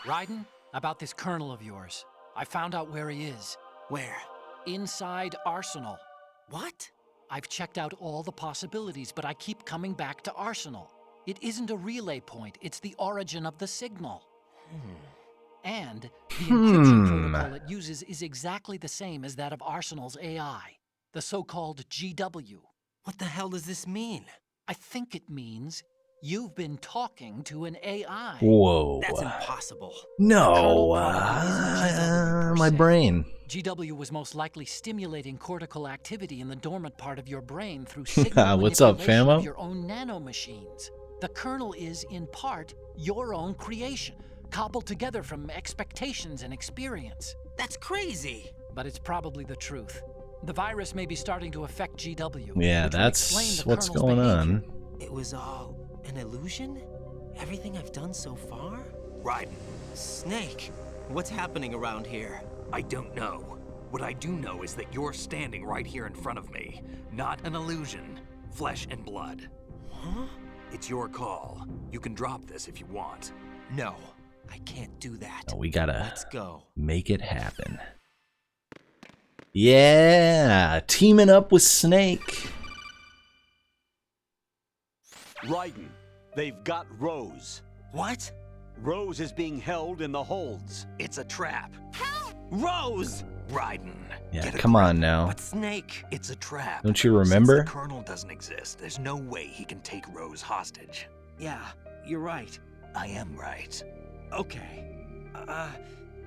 Speaker 10: Raiden, about this colonel of yours. I found out where he is.
Speaker 4: Where?
Speaker 10: Inside Arsenal.
Speaker 4: What?
Speaker 10: I've checked out all the possibilities, but I keep coming back to Arsenal. It isn't a relay point, it's the origin of the signal. And the encryption protocol it uses is exactly the same as that of Arsenal's AI, the so-called GW.
Speaker 4: What the hell does this mean?
Speaker 10: I think it means you've been talking to an AI.
Speaker 1: Whoa.
Speaker 4: That's impossible.
Speaker 1: No, my brain.
Speaker 10: GW was most likely stimulating cortical activity in the dormant part of your brain through signal
Speaker 1: What's up,
Speaker 10: manipulation
Speaker 1: famo?
Speaker 10: of your own nanomachines. The kernel is, in part, your own creation, cobbled together from expectations and experience.
Speaker 4: That's crazy.
Speaker 10: But it's probably the truth. The virus may be starting to affect GW.
Speaker 1: Yeah,
Speaker 10: which would explain
Speaker 1: that's
Speaker 10: the
Speaker 1: what's
Speaker 10: kernel's
Speaker 1: going
Speaker 10: behavior.
Speaker 1: on.
Speaker 4: It was all an illusion? Everything I've done so far?
Speaker 2: Raiden,
Speaker 4: Snake, what's happening around here?
Speaker 2: I don't know. What I do know is that you're standing right here in front of me. Not an illusion. Flesh and blood.
Speaker 4: Huh?
Speaker 2: It's your call. You can drop this if you want.
Speaker 4: No, I can't do that.
Speaker 1: Oh, we gotta
Speaker 4: Let's go.
Speaker 1: make it happen. Yeah, teaming up with Snake.
Speaker 7: Raiden, they've got Rose.
Speaker 4: What?
Speaker 7: Rose is being held in the holds.
Speaker 2: It's a trap.
Speaker 4: Rose!
Speaker 2: Raiden.
Speaker 1: Yeah,
Speaker 2: get a
Speaker 1: come
Speaker 2: grip.
Speaker 1: on now.
Speaker 4: But Snake.
Speaker 2: It's a trap.
Speaker 1: Don't you remember?
Speaker 2: Since the Colonel doesn't exist, there's no way he can take Rose hostage.
Speaker 4: Yeah, you're right.
Speaker 2: I am right.
Speaker 4: Okay.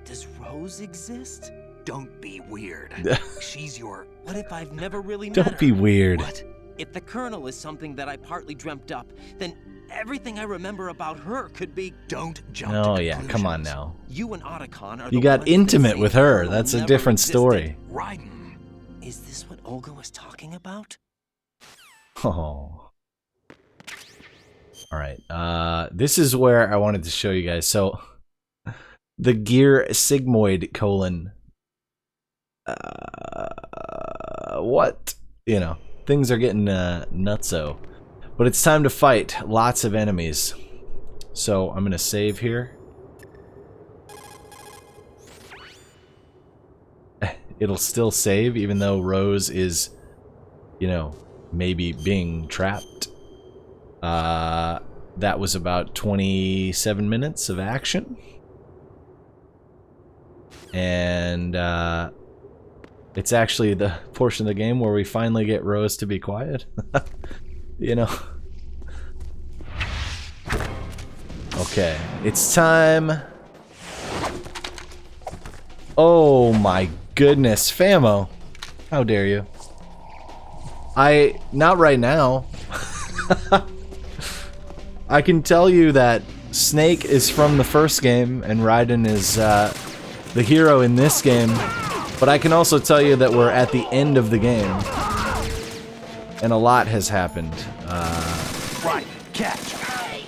Speaker 4: Does Rose exist?
Speaker 2: Don't be weird. She's your...
Speaker 4: What if I've never really met her?
Speaker 1: Don't be weird.
Speaker 2: What?
Speaker 4: If the Colonel is something that I partly dreamt up, then everything I remember about her could be...
Speaker 2: Don't jump
Speaker 1: Oh
Speaker 2: to
Speaker 1: yeah, come on
Speaker 2: conclusions.
Speaker 1: now.
Speaker 4: You and Otacon are
Speaker 1: You
Speaker 4: the
Speaker 1: got
Speaker 4: ones that
Speaker 1: intimate
Speaker 4: say
Speaker 1: with
Speaker 4: the
Speaker 1: her.
Speaker 4: Colonel
Speaker 1: That's a
Speaker 4: never
Speaker 1: different
Speaker 4: existed.
Speaker 1: story.
Speaker 2: Raiden.
Speaker 4: Is this what Olga was talking about?
Speaker 1: Oh. All right. This is where I wanted to show you guys. So, the gear sigmoid colon. What? You know, things are getting nutso. But it's time to fight lots of enemies. So I'm gonna save here. It'll still save even though Rose is, you know, maybe being trapped. That was about 27 minutes of action. And it's actually the portion of the game where we finally get Rose to be quiet. You know. Okay, it's time. Oh my goodness, Famo. How dare you? Not right now. I can tell you that Snake is from the first game and Raiden is the hero in this game. But I can also tell you that we're at the end of the game. And a lot has happened.
Speaker 2: Right, catch.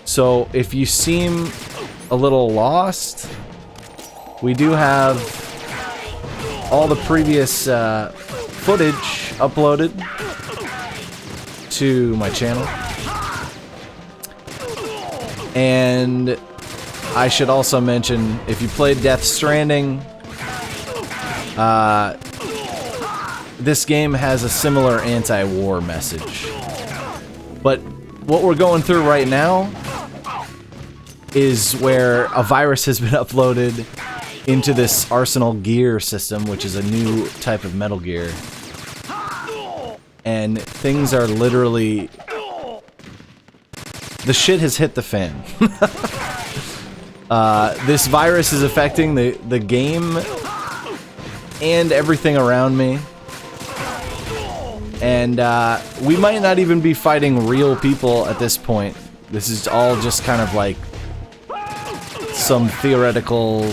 Speaker 1: So if you seem a little lost, we do have all the previous footage uploaded to my channel. And I should also mention, if you played Death Stranding, this game has a similar anti-war message. But what we're going through right now is where a virus has been uploaded into this Arsenal Gear system, which is a new type of Metal Gear. And things are literally... The shit has hit the fan. This virus is affecting the game and everything around me. And we might not even be fighting real people at this point. This is all just kind of like some theoretical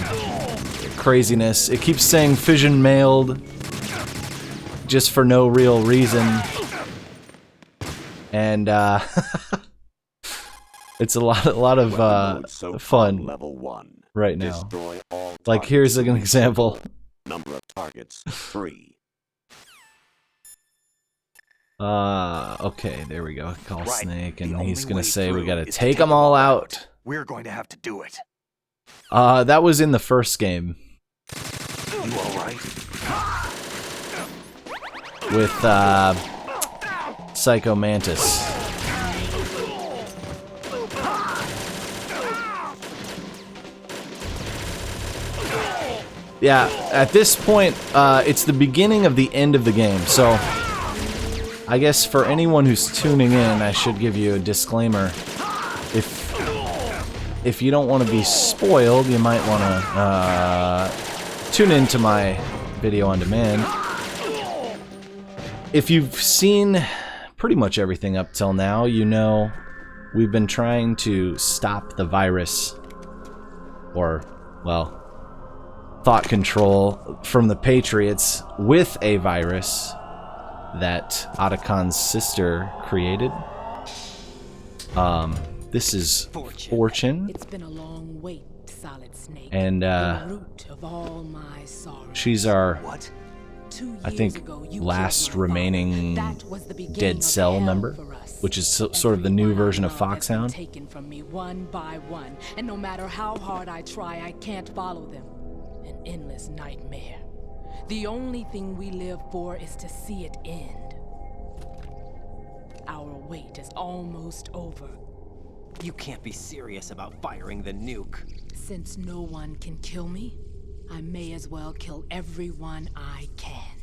Speaker 1: craziness. It keeps saying fission mailed just for no real reason. And it's a lot of fun
Speaker 7: level 1.
Speaker 1: Right now.
Speaker 7: Destroy all
Speaker 1: Like here's an example.
Speaker 7: Number of targets 3.
Speaker 1: Okay, there we go. Call
Speaker 2: Right.
Speaker 1: Snake, and
Speaker 2: The
Speaker 1: he's
Speaker 2: only
Speaker 1: gonna
Speaker 2: way
Speaker 1: say we
Speaker 2: through
Speaker 1: gotta
Speaker 2: is to
Speaker 1: take them all out.
Speaker 2: We're going to have to do it.
Speaker 1: That was in the first game
Speaker 2: You all right?
Speaker 1: with Psycho Mantis. Yeah, at this point, it's the beginning of the end of the game, so I guess for anyone who's tuning in, I should give you a disclaimer. If you don't want to be spoiled, you might want to tune into my video on demand. If you've seen pretty much everything up till now, you know we've been trying to stop the virus, or, well, thought control from the Patriots with a virus that Otacon's sister created. This is Fortune.
Speaker 11: It's been a long wait, Solid Snake.
Speaker 1: And
Speaker 11: the root of all my sorrow.
Speaker 1: she's our,
Speaker 2: What?
Speaker 11: 2
Speaker 1: I
Speaker 11: years
Speaker 1: think,
Speaker 11: ago, you
Speaker 1: last
Speaker 11: killed my
Speaker 1: remaining
Speaker 11: father. That was the beginning
Speaker 1: Dead
Speaker 11: of
Speaker 1: Cell
Speaker 11: hell
Speaker 1: member,
Speaker 11: for us.
Speaker 1: which is sort of the new
Speaker 11: Everyone I
Speaker 1: version of
Speaker 11: love has been
Speaker 1: Foxhound.
Speaker 11: taken from me one by one, and no matter how hard I try, I can't follow them. An endless nightmare. The only thing we live for is to see it end. Our wait is almost over.
Speaker 4: You can't be serious about firing the nuke.
Speaker 11: Since no one can kill me, I may as well kill everyone I can.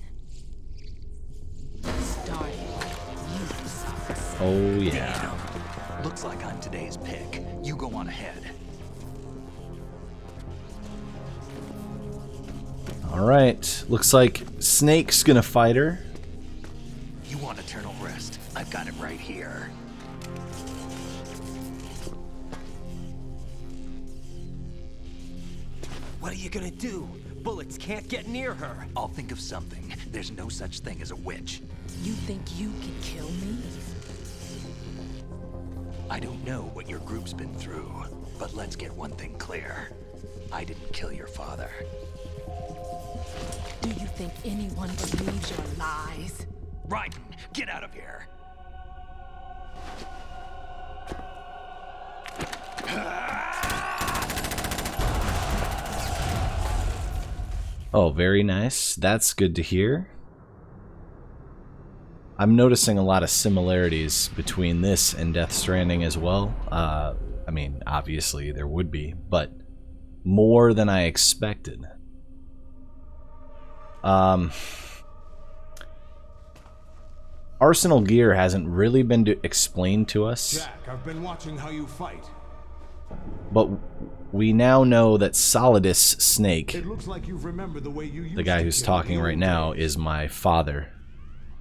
Speaker 11: Starting with you, Solid Snake.
Speaker 1: Oh yeah.
Speaker 2: Looks like I'm today's pick. You go on ahead.
Speaker 1: Alright, looks like Snake's gonna fight her.
Speaker 2: You want eternal rest? I've got it right here.
Speaker 4: What are you gonna do? Bullets can't get near her.
Speaker 2: I'll think of something. There's no such thing as a witch.
Speaker 11: You think you can kill me?
Speaker 2: I don't know what your group's been through, but let's get one thing clear. I didn't kill your father.
Speaker 11: Do you think anyone believes your lies?
Speaker 2: Raiden, get out of here!
Speaker 1: Oh, very nice. That's good to hear. I'm noticing a lot of similarities between this and Death Stranding as well. I mean, obviously there would be, but more than I expected. Arsenal gear hasn't really been explained to us.
Speaker 3: Jack, I've been watching how you fight.
Speaker 1: But we now know that Solidus Snake,
Speaker 3: It looks like you've remembered the way you used
Speaker 1: the guy
Speaker 3: to
Speaker 1: who's
Speaker 3: kill in
Speaker 1: talking
Speaker 3: the
Speaker 1: right
Speaker 3: old
Speaker 1: now,
Speaker 3: days.
Speaker 1: is my father.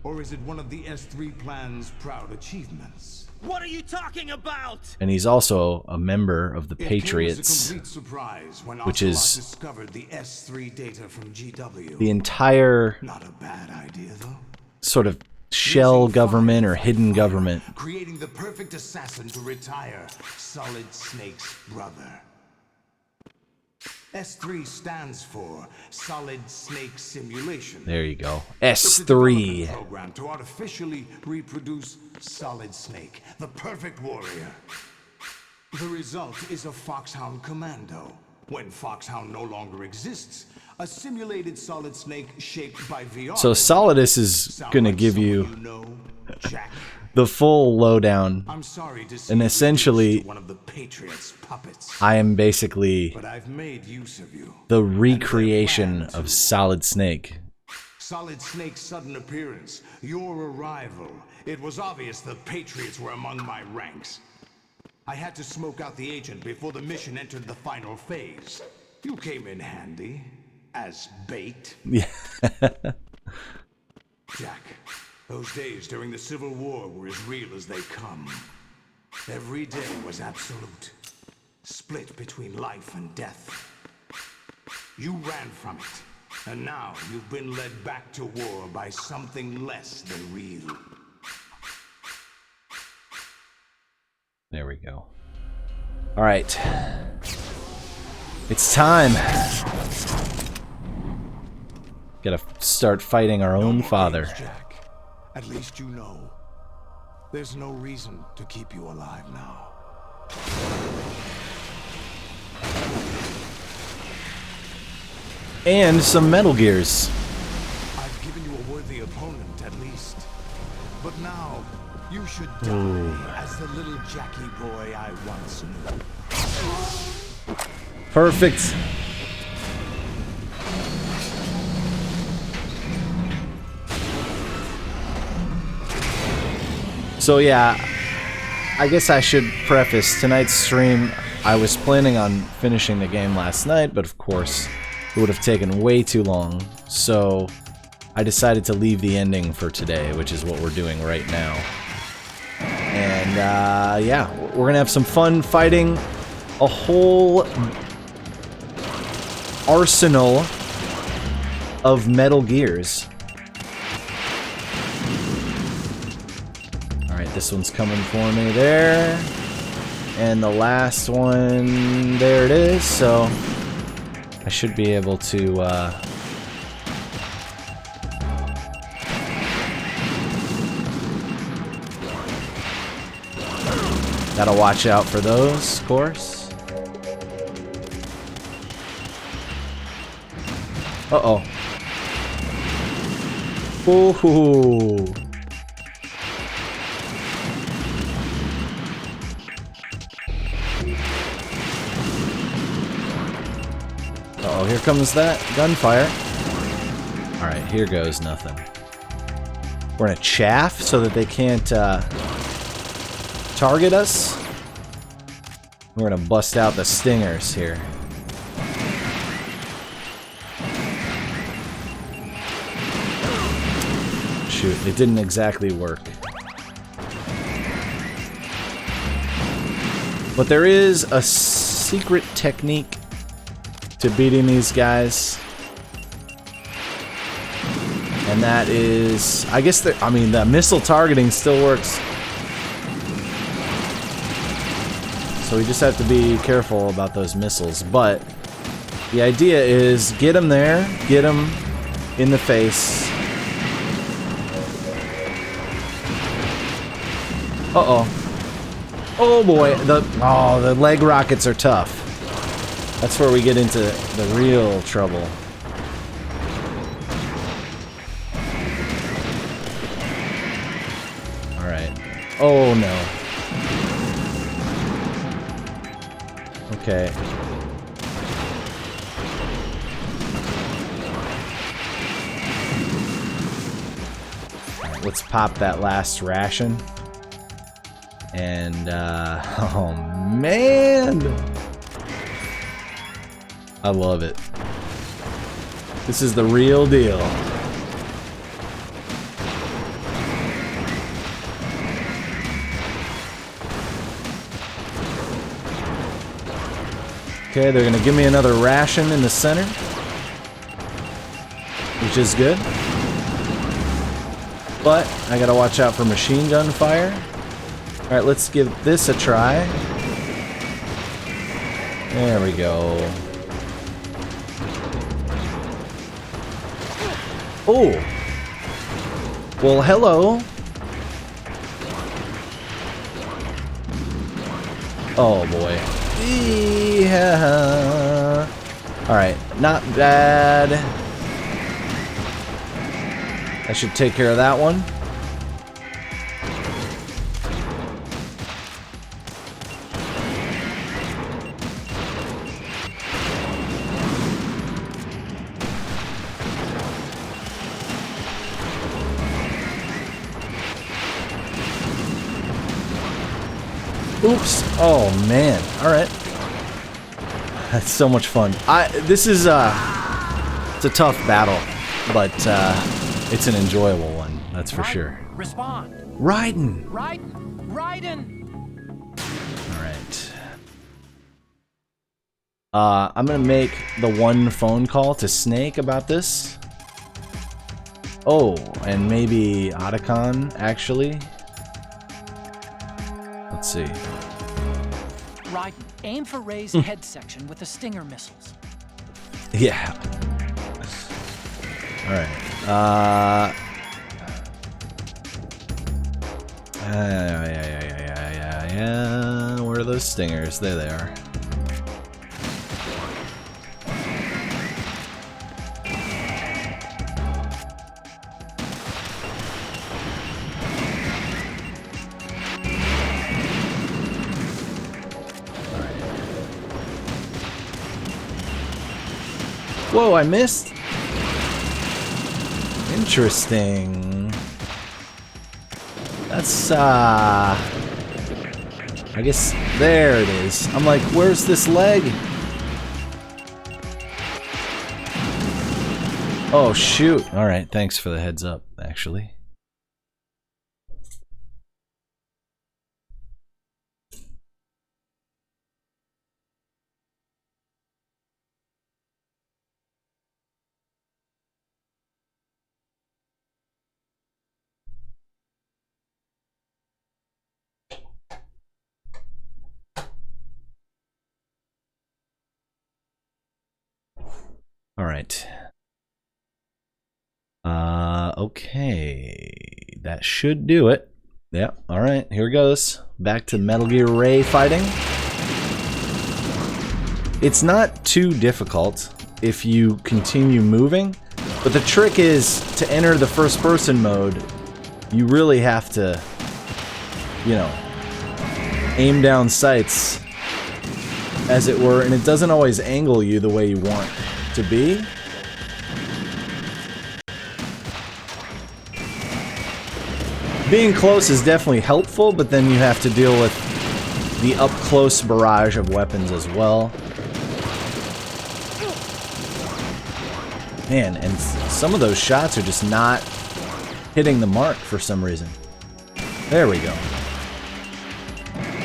Speaker 3: Or is it one of the S3 plan's proud achievements?
Speaker 4: What are you talking about?
Speaker 1: And he's also a member of the
Speaker 3: It came as a
Speaker 1: Patriots,
Speaker 3: complete surprise when
Speaker 1: which
Speaker 3: Ocelot
Speaker 1: is
Speaker 3: discovered the S3 data from GW.
Speaker 1: the entire
Speaker 3: Not a bad idea, though.
Speaker 1: sort of shell government or hidden government.
Speaker 3: Creating the perfect assassin to retire Solid Snake's brother. S3 stands for Solid Snake Simulation.
Speaker 1: There you go.
Speaker 3: It's a development
Speaker 1: S3.
Speaker 3: program to artificially reproduce Solid Snake, the perfect warrior. The result is a Foxhound Commando. When Foxhound no longer exists, a simulated Solid Snake shaped by VR.
Speaker 1: So Solidus is
Speaker 3: Sound
Speaker 1: gonna
Speaker 3: like
Speaker 1: give
Speaker 3: someone
Speaker 1: you
Speaker 3: know, Jack.
Speaker 1: the full lowdown,
Speaker 3: I'm sorry to see
Speaker 1: and
Speaker 3: you
Speaker 1: essentially
Speaker 3: reduced to one of the Patriots' puppets.
Speaker 1: I am basically
Speaker 3: But I've made use of you.
Speaker 1: the
Speaker 3: And their
Speaker 1: recreation
Speaker 3: plan,
Speaker 1: of
Speaker 3: too.
Speaker 1: Solid Snake.
Speaker 3: Solid Snake's sudden appearance, your arrival. It was obvious the Patriots were among my ranks. I had to smoke out the agent before the mission entered the final phase. You came in handy. As bait.
Speaker 1: Yeah.
Speaker 3: Jack, those days during the Civil War were as real as they come. Every day was absolute. Split between life and death. You ran from it. And now you've been led back to war by something less than real.
Speaker 1: There we go. All right. It's time. Gotta start fighting our own father.
Speaker 3: Jack. At least you know. There's no reason to keep you alive now.
Speaker 1: And some Metal Gears.
Speaker 3: I've given you a worthy opponent, at least. But now, you should die as the little Jackie boy I once knew.
Speaker 1: Perfect. So yeah, I guess I should preface tonight's stream. I was planning on finishing the game last night, but of course it would have taken way too long. So I decided to leave the ending for today, which is what we're doing right now. And yeah, we're gonna have some fun fighting a whole arsenal of Metal Gears. Alright, this one's coming for me there. And the last one, there it is. So I should be able to gotta watch out for those, of course. Uh-oh. Ooh. Uh-oh, here comes that gunfire. Alright, here goes nothing. We're gonna chaff so that they can't target us. We're gonna bust out the stingers here. Shoot, it didn't exactly work. But there is a secret technique to beating these guys. And that is, I guess the missile targeting still works. So we just have to be careful about those missiles. But the idea is get them there, get them in the face. Uh-oh. Oh boy, the leg rockets are tough. That's where we get into the real trouble. Alright. Oh no. Okay. Alright, let's pop that last ration. And, oh man! I love it. This is the real deal. Okay, they're gonna give me another ration in the center, which is good. But I gotta watch out for machine gun fire. Alright, let's give this a try. There we go. Oh! Well, hello. Oh boy. Yeah. Alright, not bad. I should take care of that one. Oops. Oh man. Alright. That's so much fun. This is it's a tough battle, but it's an enjoyable one, that's for sure.
Speaker 10: Respond.
Speaker 1: Raiden.
Speaker 10: Raiden.
Speaker 1: Alright. I'm gonna make the one phone call to Snake about this. Oh, and maybe Otacon, actually. Let's see.
Speaker 10: Raiden, aim for Ray's head section with the Stinger missiles.
Speaker 1: Yeah. Alright. Yeah. Where are those stingers? There they are. Whoa, I missed? Interesting. That's, I guess, there it is. I'm like, where's this leg? Oh, shoot. Alright, thanks for the heads up, actually. Alright. Okay. That should do it. Yeah, alright, here it goes. Back to Metal Gear Ray fighting. It's not too difficult if you continue moving, but the trick is to enter the first person mode, you really have to, you know, aim down sights, as it were, and it doesn't always angle you the way you want to be. Being close is definitely helpful, but then you have to deal with the up-close barrage of weapons as well. Man, and some of those shots are just not hitting the mark for some reason. There we go.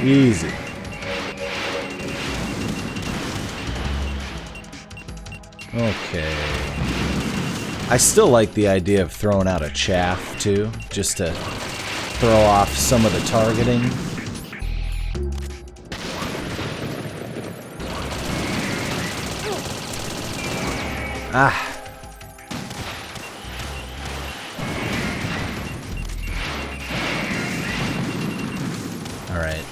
Speaker 1: Easy. Okay. I still like the idea of throwing out a chaff, too, just to throw off some of the targeting. Ah. Alright.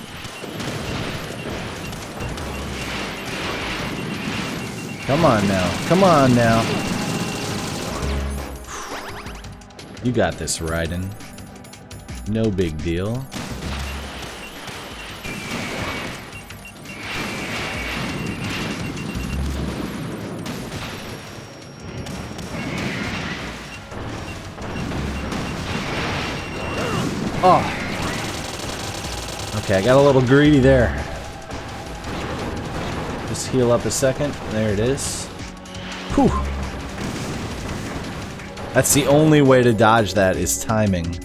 Speaker 1: Come on now. Come on now. You got this, Raiden. No big deal. Oh. Okay, I got a little greedy there. Just heal up a second. There it is. Whew. That's the only way to dodge that, is timing.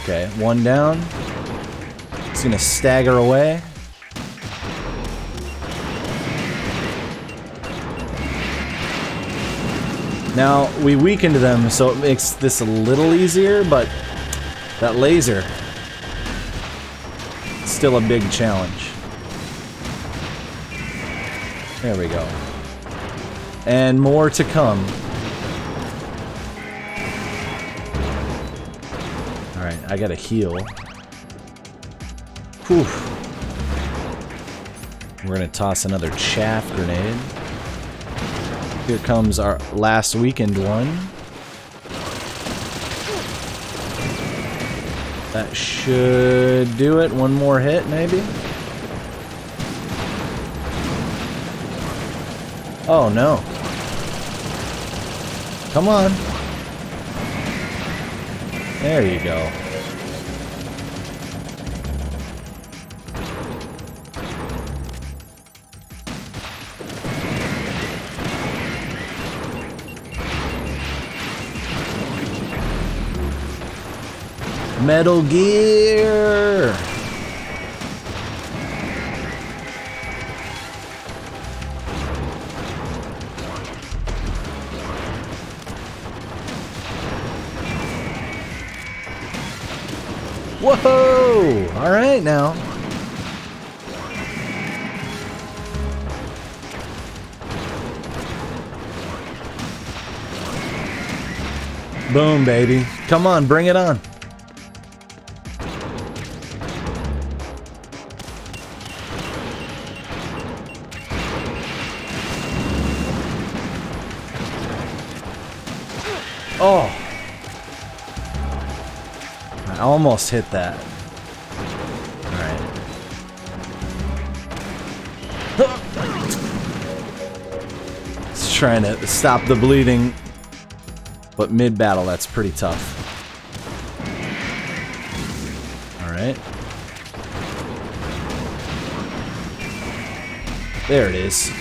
Speaker 1: Okay, one down. It's gonna stagger away. Now, we weakened them, so it makes this a little easier, but that laser, still a big challenge. There we go. And more to come. Alright, I gotta heal. Whew. We're gonna toss another chaff grenade. Here comes our last weakened one. That should do it. One more hit, maybe? Oh no. Come on. There you go. Metal Gear! Whoa! Alright now. Boom, baby. Come on, bring it on. Oh. I almost hit that. Alright. Just trying to stop the bleeding. But mid-battle, that's pretty tough. Alright. There it is.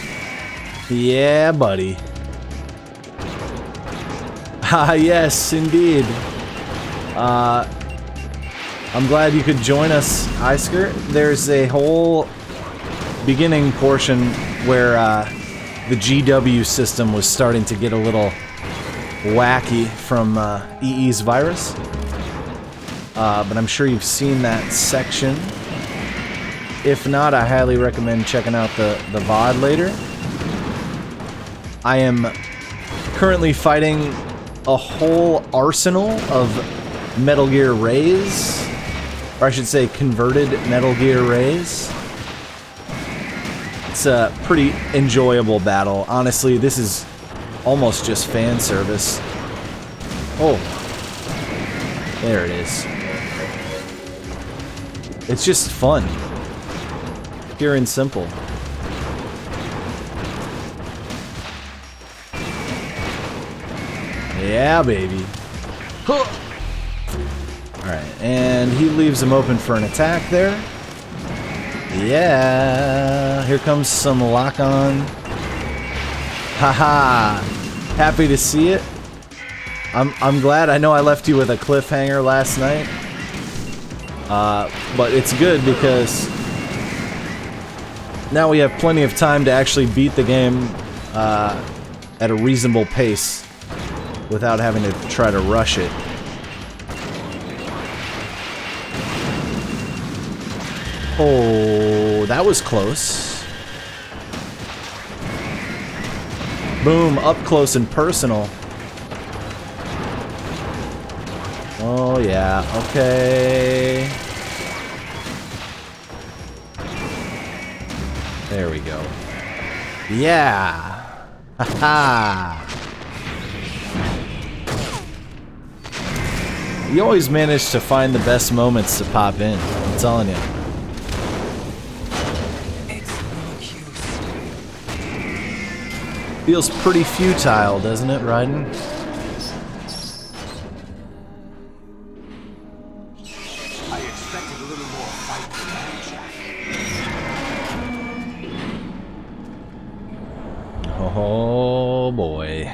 Speaker 1: Yeah, buddy. Ah, yes, indeed. I'm glad you could join us, Isker. There's a whole beginning portion where the GW system was starting to get a little wacky from EE's virus. But I'm sure you've seen that section. If not, I highly recommend checking out the VOD later. I am currently fighting a whole arsenal of Metal Gear Rays, or I should say converted Metal Gear Rays. It's a pretty enjoyable battle. Honestly, this is almost just fan service. Oh, there it is. It's just fun. Pure and simple. Yeah, baby. Alright, and he leaves him open for an attack there. Yeah, here comes some lock-on. Haha, happy to see it. I'm glad. I know I left you with a cliffhanger last night. But it's good because now we have plenty of time to actually beat the game at a reasonable pace without having to try to rush it. Oh, that was close. Boom, up close and personal. Oh yeah, okay. There we go. Yeah. Haha. You always manage to find the best moments to pop in, I'm telling you. Feels pretty futile, doesn't it, Raiden?
Speaker 3: I expected a little more fight than that, Jack.
Speaker 1: Oh boy.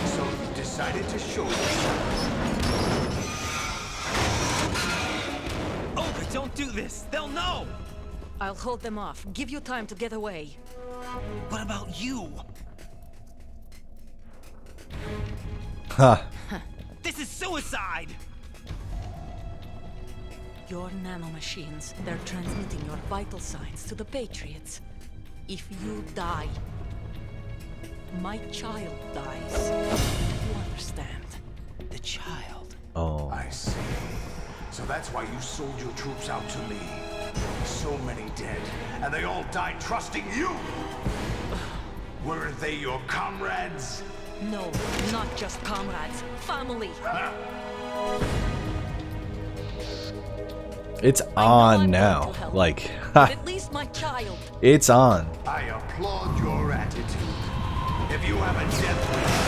Speaker 3: So you decided to show yourself.
Speaker 4: Oh, but don't do this! They'll know!
Speaker 5: I'll hold them off. Give you time to get away.
Speaker 4: What about you?
Speaker 1: Huh.
Speaker 4: This is suicide!
Speaker 5: Your nanomachines, they're transmitting your vital signs to the Patriots. If you die, my child dies. You understand?
Speaker 4: The child.
Speaker 1: Oh.
Speaker 3: I see. So that's why you sold your troops out to me. So many dead, and they all died trusting you! Weren't they your comrades?
Speaker 5: No, not just comrades. Family.
Speaker 1: It's on now. Like,
Speaker 5: But at least my child.
Speaker 1: it's on.
Speaker 3: I applaud your attitude. If you have a death wish,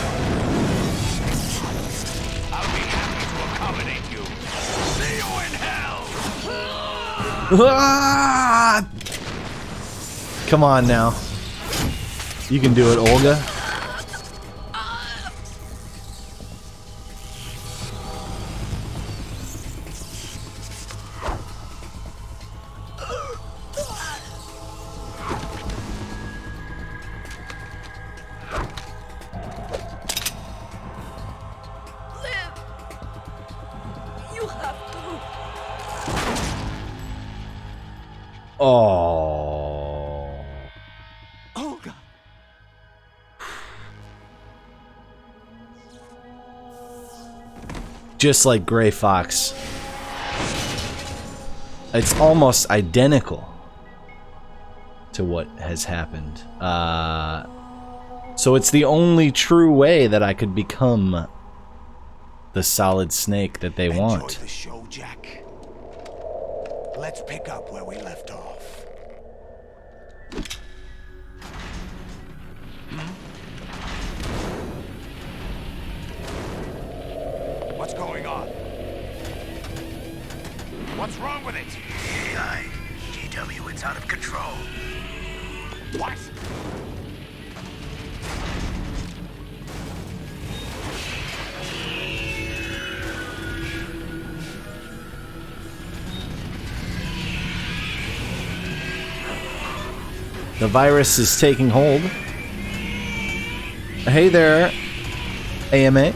Speaker 3: I'll be happy to accommodate you. See you in hell!
Speaker 1: Ah! Come on now. You can do it, Olga. Oh.
Speaker 3: Olga.
Speaker 1: Just like Gray Fox. It's almost identical to what has happened. So it's the only true way that I could become the Solid Snake that they want.
Speaker 3: Enjoy the show, Jack. Let's pick up where we left off. What's going on? What's wrong with it?
Speaker 12: AI, GW, it's out of control.
Speaker 3: What?
Speaker 1: The virus is taking hold. Hey there, AMA.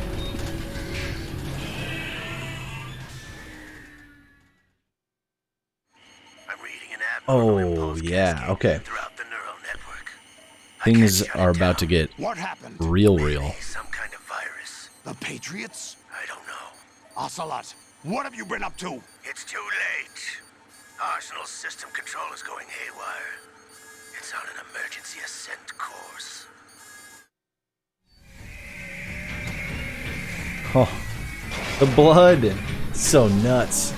Speaker 1: Oh, yeah, okay. Things are about to get
Speaker 3: What happened?
Speaker 1: real.
Speaker 12: Some kind of virus.
Speaker 3: The Patriots?
Speaker 12: I don't know.
Speaker 3: Ocelot, what have you been up to?
Speaker 12: It's too late. Arsenal's system control is going haywire. It's on an emergency ascent course.
Speaker 1: Oh, the blood. So nuts.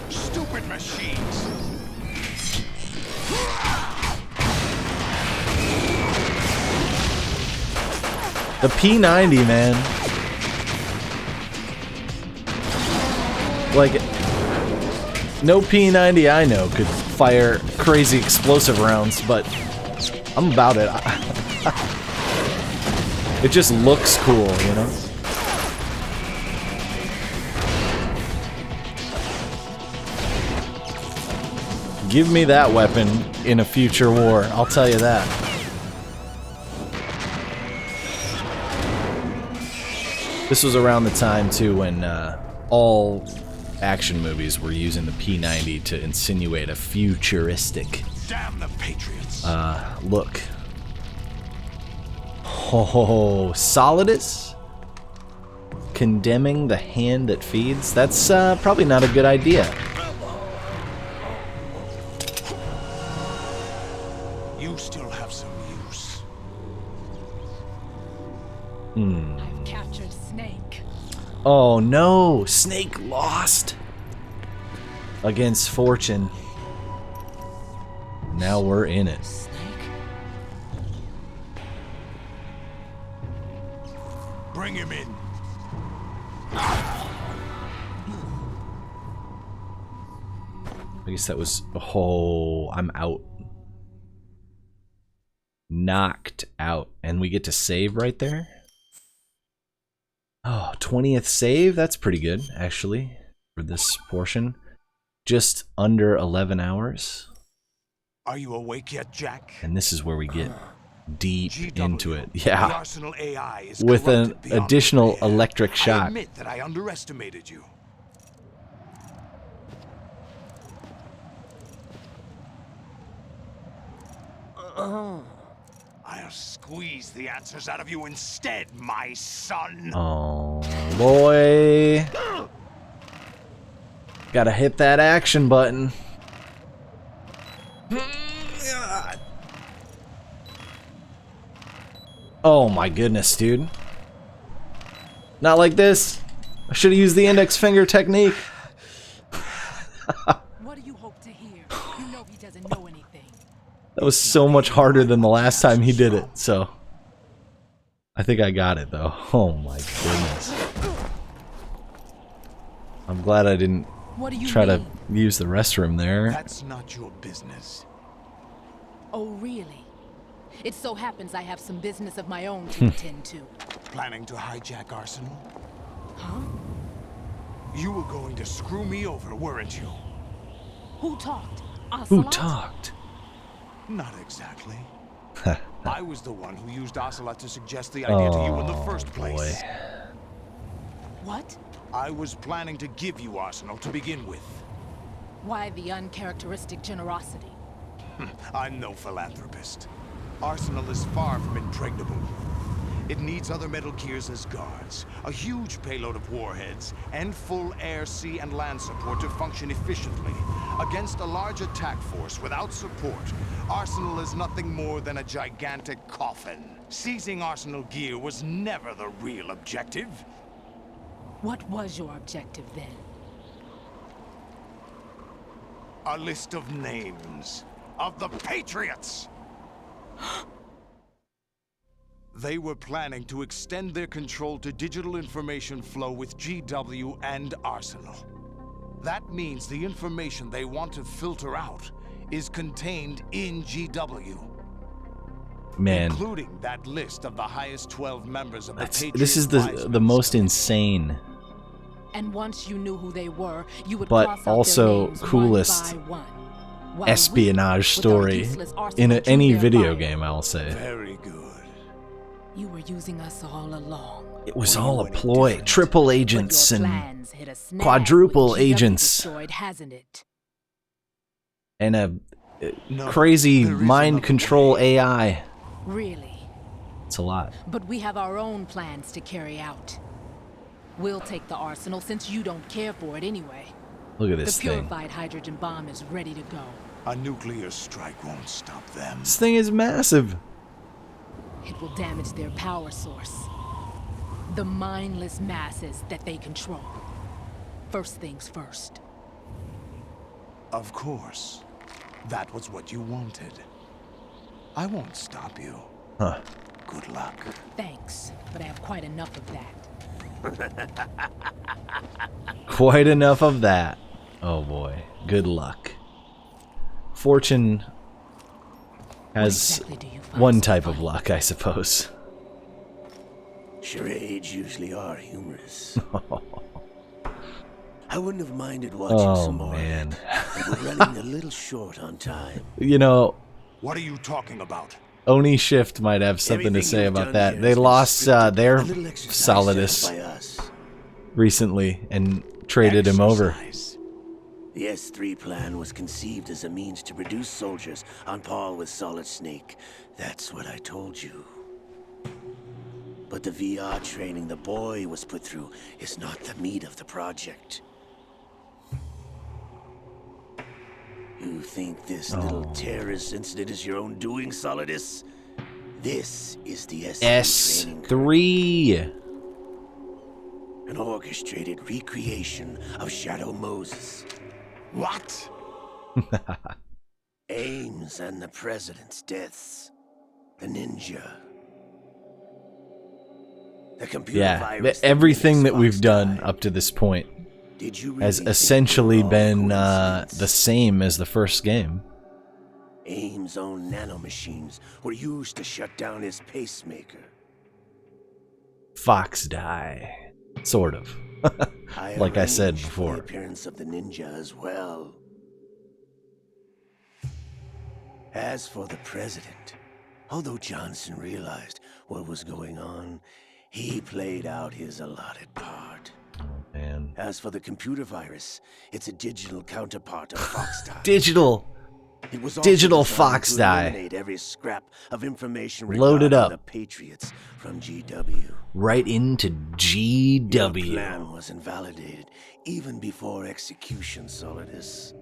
Speaker 3: Stupid machines.
Speaker 1: The P90, man. Like, no P90 I know could fire crazy explosive rounds, but I'm about it. It just looks cool, you know? Give me that weapon in a future war, I'll tell you that. This was around the time, too, when all action movies were using the P90 to insinuate a futuristic
Speaker 3: Damn the Patriots.
Speaker 1: look. Oh, Solidus? Condemning the hand that feeds? That's probably not a good idea.
Speaker 3: You still have some use.
Speaker 11: I've captured Snake.
Speaker 1: Oh no! Snake lost against Fortune. Now we're in it.
Speaker 3: Bring him in.
Speaker 1: I guess that was... Oh, I'm out. Knocked out. And we get to save right there? Oh, 20th save? That's pretty good, actually, for this portion. Just under 11 hours.
Speaker 3: Are you awake yet, Jack?
Speaker 1: And this is where we get deep
Speaker 3: GW,
Speaker 1: into it.
Speaker 3: The
Speaker 1: Yeah.
Speaker 3: Arsenal AI is
Speaker 1: With an
Speaker 3: corrupted beyond
Speaker 1: additional
Speaker 3: repair.
Speaker 1: electric
Speaker 3: I
Speaker 1: shock.
Speaker 3: admit that I underestimated you. I'll squeeze the answers out of you instead, my son.
Speaker 1: Oh, boy. Gotta hit that action button. Oh my goodness, dude. Not like this. I should have used the index finger technique.
Speaker 11: What do you hope to hear? You know he doesn't know anything.
Speaker 1: That was so much harder than the last time he did it, so. I think I got it, though. Oh my goodness. I'm glad I didn't
Speaker 11: What do you
Speaker 1: try
Speaker 11: mean?
Speaker 1: to use the restroom there.
Speaker 3: That's not your business.
Speaker 11: Oh, really? It so happens I have some business of my own to attend to.
Speaker 3: Planning to hijack Arsenal?
Speaker 11: Huh?
Speaker 3: You were going to screw me over, weren't you?
Speaker 11: Who talked?
Speaker 1: Who
Speaker 11: Ocelot?
Speaker 1: talked?
Speaker 3: Not exactly. I was the one who used Ocelot to suggest the idea to you in the first place.
Speaker 1: Boy.
Speaker 11: What?
Speaker 3: I was planning to give you Arsenal to begin with.
Speaker 11: Why the uncharacteristic generosity?
Speaker 3: I'm no philanthropist. Arsenal is far from impregnable. It needs other Metal Gears as guards, a huge payload of warheads, and full air, sea, and land support to function efficiently. Against a large attack force without support, Arsenal is nothing more than a gigantic coffin. Seizing Arsenal gear was never the real objective.
Speaker 11: What was your objective then?
Speaker 3: A list of names of the Patriots! They were planning to extend their control to digital information flow with GW and Arsenal. That means the information they want to filter out is contained in GW.
Speaker 1: Man,
Speaker 3: including that list of the highest 12 members of the Patriot
Speaker 1: this is the most insane,
Speaker 11: And once you knew who they were, you would
Speaker 1: but
Speaker 11: cross out their
Speaker 1: also
Speaker 11: names
Speaker 1: coolest
Speaker 11: one by one. While
Speaker 1: espionage
Speaker 11: we, with our
Speaker 1: story
Speaker 11: useless
Speaker 1: in
Speaker 11: Arsenal
Speaker 1: any
Speaker 11: through their
Speaker 1: video
Speaker 11: fire,
Speaker 1: game, I'll say.
Speaker 3: Very good.
Speaker 11: You were using us all along.
Speaker 1: It was all a ploy. Triple agents
Speaker 11: But your
Speaker 1: and
Speaker 11: plans hit a snag
Speaker 1: quadruple
Speaker 11: with GW
Speaker 1: agents
Speaker 11: destroyed, hasn't it?
Speaker 1: and a
Speaker 3: No,
Speaker 1: crazy
Speaker 3: there is
Speaker 1: mind
Speaker 3: another
Speaker 1: control
Speaker 3: way.
Speaker 1: AI.
Speaker 11: Really?
Speaker 1: It's a lot.
Speaker 11: But we have our own plans to carry out. We'll take the Arsenal since you don't care for it anyway.
Speaker 1: Look at
Speaker 11: The
Speaker 1: this thing.
Speaker 11: purified hydrogen bomb is ready to go.
Speaker 3: A nuclear strike won't stop them.
Speaker 1: This thing is massive.
Speaker 11: It will damage their power source. The mindless masses that they control. First things first.
Speaker 3: Of course. That was what you wanted. I won't stop you.
Speaker 1: Huh.
Speaker 3: Good luck.
Speaker 11: Thanks, but I have quite enough of that.
Speaker 1: Quite enough of that. Oh boy. Good luck. Fortune has one type of luck, I suppose.
Speaker 12: Charades usually are humorous. I wouldn't have minded watching
Speaker 1: Oh
Speaker 12: some more.
Speaker 1: man.
Speaker 12: But we're running a little short on time.
Speaker 1: You know,
Speaker 3: What are you talking about?
Speaker 1: Oni Shift might have something to
Speaker 12: Everything
Speaker 1: say
Speaker 12: you've
Speaker 1: about
Speaker 12: done
Speaker 1: that.
Speaker 12: here
Speaker 1: They
Speaker 12: has been
Speaker 1: lost
Speaker 12: scripted.
Speaker 1: their
Speaker 12: A little exercise done
Speaker 1: Solidus
Speaker 12: by us.
Speaker 1: recently and traded him over.
Speaker 3: Exercise.
Speaker 12: The S3 plan was conceived as a means to produce soldiers on par with Solid Snake. That's what I told you. But the VR training the boy was put through is not the meat of the project. You think this little terrorist incident is your own doing, Solidus? This is the S3 training ground.
Speaker 1: S3.
Speaker 12: An orchestrated recreation of Shadow Moses.
Speaker 3: What?
Speaker 12: Ames and the President's deaths. The ninja. The computer
Speaker 1: Yeah,
Speaker 12: virus that
Speaker 1: everything
Speaker 12: mimics
Speaker 1: that we've
Speaker 12: Fox
Speaker 1: done
Speaker 12: died.
Speaker 1: up to this point
Speaker 12: Did you really
Speaker 1: has
Speaker 12: think they
Speaker 1: essentially
Speaker 12: were all
Speaker 1: been
Speaker 12: coincidence?
Speaker 1: the same as the first game.
Speaker 12: Ames' own nanomachines were used to shut down his pacemaker.
Speaker 1: Fox die. Sort of. Like I said
Speaker 12: arranged for
Speaker 1: before.
Speaker 12: the appearance of the ninja as well. As for the president, although Johnson realized what was going on, he played out his allotted part.
Speaker 1: Man.
Speaker 12: As for the computer virus, it's a digital counterpart of Fox die.
Speaker 1: Digital.
Speaker 12: It was also
Speaker 1: Digital
Speaker 12: designed
Speaker 1: Fox
Speaker 12: to
Speaker 1: die.
Speaker 12: eliminate every scrap of information
Speaker 1: Load it
Speaker 12: regarding
Speaker 1: up.
Speaker 12: the Patriots from GW.
Speaker 1: Right into
Speaker 12: Your
Speaker 1: GW.
Speaker 12: plan was invalidated even before execution, Solidus.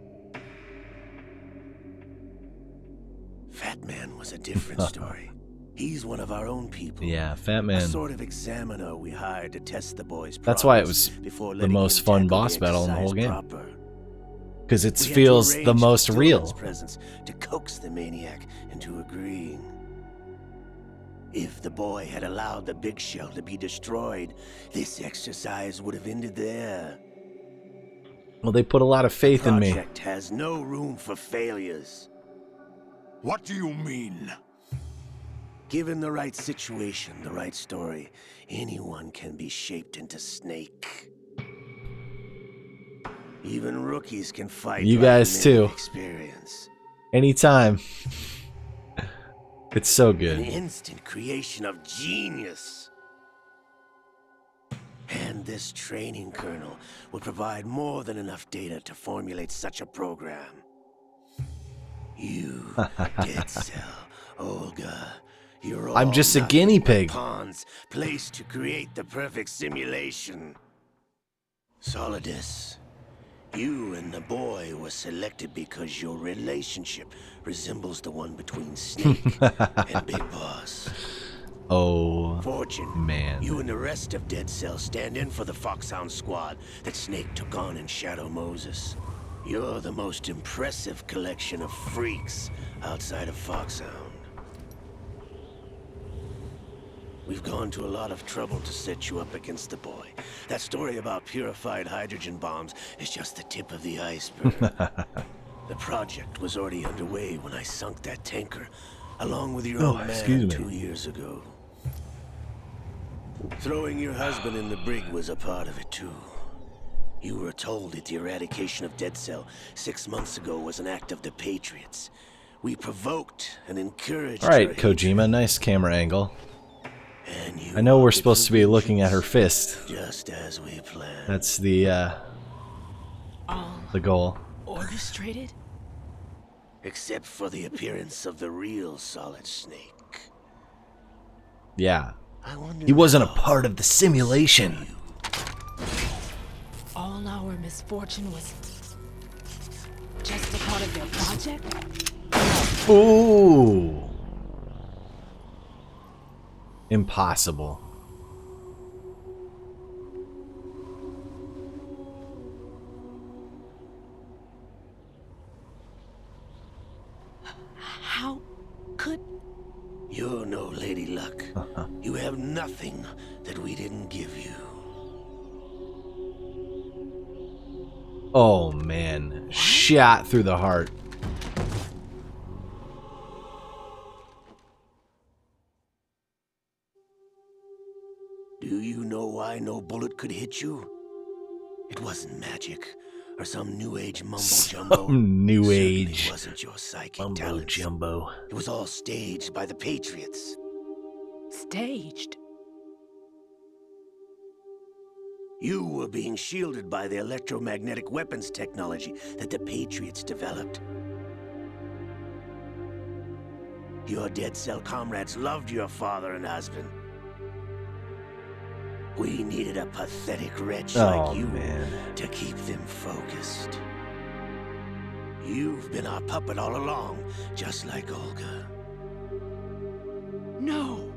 Speaker 12: Fat Man was a different story. He's one of our own people.
Speaker 1: Yeah, Fat
Speaker 12: A
Speaker 1: Man.
Speaker 12: sort of examiner we hired to test the boy's
Speaker 1: That's why it
Speaker 12: progress
Speaker 1: was
Speaker 12: before
Speaker 1: the
Speaker 12: letting
Speaker 1: most
Speaker 12: him
Speaker 1: fun
Speaker 12: tackle
Speaker 1: boss
Speaker 12: the
Speaker 1: battle in the whole
Speaker 12: exercise
Speaker 1: game.
Speaker 12: proper.
Speaker 1: Because it
Speaker 12: We had to
Speaker 1: feels the
Speaker 12: arrange
Speaker 1: most
Speaker 12: Dillon's
Speaker 1: real.
Speaker 12: presence to coax the maniac into agreeing. If the boy had allowed the big shell to be destroyed, this exercise would have ended there.
Speaker 1: Well, they put a lot of faith in me.
Speaker 12: Project has no room for failures.
Speaker 3: What do you mean?
Speaker 12: Given the right situation, the right story, anyone can be shaped into Snake. Even rookies can fight.
Speaker 1: You
Speaker 12: like
Speaker 1: guys
Speaker 12: men
Speaker 1: too.
Speaker 12: with Experience.
Speaker 1: Anytime. It's so
Speaker 12: An
Speaker 1: good.
Speaker 12: instant creation of genius. And this training kernel would provide more than enough data to formulate such a program. You, Dead Cell, Olga, you're all
Speaker 1: I'm just a
Speaker 12: nothing
Speaker 1: guinea
Speaker 12: but
Speaker 1: pig.
Speaker 12: pawns placed to create the perfect simulation. Solidus, you and the boy were selected because your relationship resembles the one between Snake and Big Boss.
Speaker 1: Oh,
Speaker 12: Fortune,
Speaker 1: man.
Speaker 12: you and the rest of Dead Cell stand in for the Foxhound squad that Snake took on in Shadow Moses. You're the most impressive collection of freaks outside of Foxhound. We've gone to a lot of trouble to set you up against the boy. That story about purified hydrogen bombs is just the tip of the iceberg. The project was already underway when I sunk that tanker, along with your old man 2 years ago. Throwing your husband in the brig was a part of it too. You were told that the eradication of Dead Cell 6 months ago was an act of the Patriots. We provoked and encouraged.
Speaker 1: All right,
Speaker 12: your
Speaker 1: Kojima, nice camera angle.
Speaker 12: And you
Speaker 1: I know we're
Speaker 12: opted
Speaker 1: supposed
Speaker 12: for
Speaker 1: to be looking at her
Speaker 12: vengeance,
Speaker 1: fist.
Speaker 12: just as we planned.
Speaker 1: That's the goal.
Speaker 11: Orchestrated?
Speaker 12: Except for the appearance of the real Solid Snake.
Speaker 1: Yeah.
Speaker 12: I wonder
Speaker 1: He wasn't a
Speaker 12: now.
Speaker 1: part of the simulation.
Speaker 11: All our misfortune was just a part of their project?
Speaker 1: Ooh. Impossible.
Speaker 11: How could...
Speaker 12: You're no Lady Luck. You have nothing that we didn't give you.
Speaker 1: Oh man, shot through the heart.
Speaker 12: Do you know why no bullet could hit you? It wasn't magic or some new age mumbo jumbo.
Speaker 1: Some new
Speaker 12: Certainly
Speaker 1: age
Speaker 12: wasn't your psychic
Speaker 1: mumbo
Speaker 12: talents.
Speaker 1: jumbo.
Speaker 12: It was all staged by the Patriots.
Speaker 11: Staged?
Speaker 12: You were being shielded by the electromagnetic weapons technology that the Patriots developed. Your Dead Cell comrades loved your father and husband. We needed a pathetic wretch like you to keep them focused. You've been our puppet all along, just like Olga.
Speaker 11: No.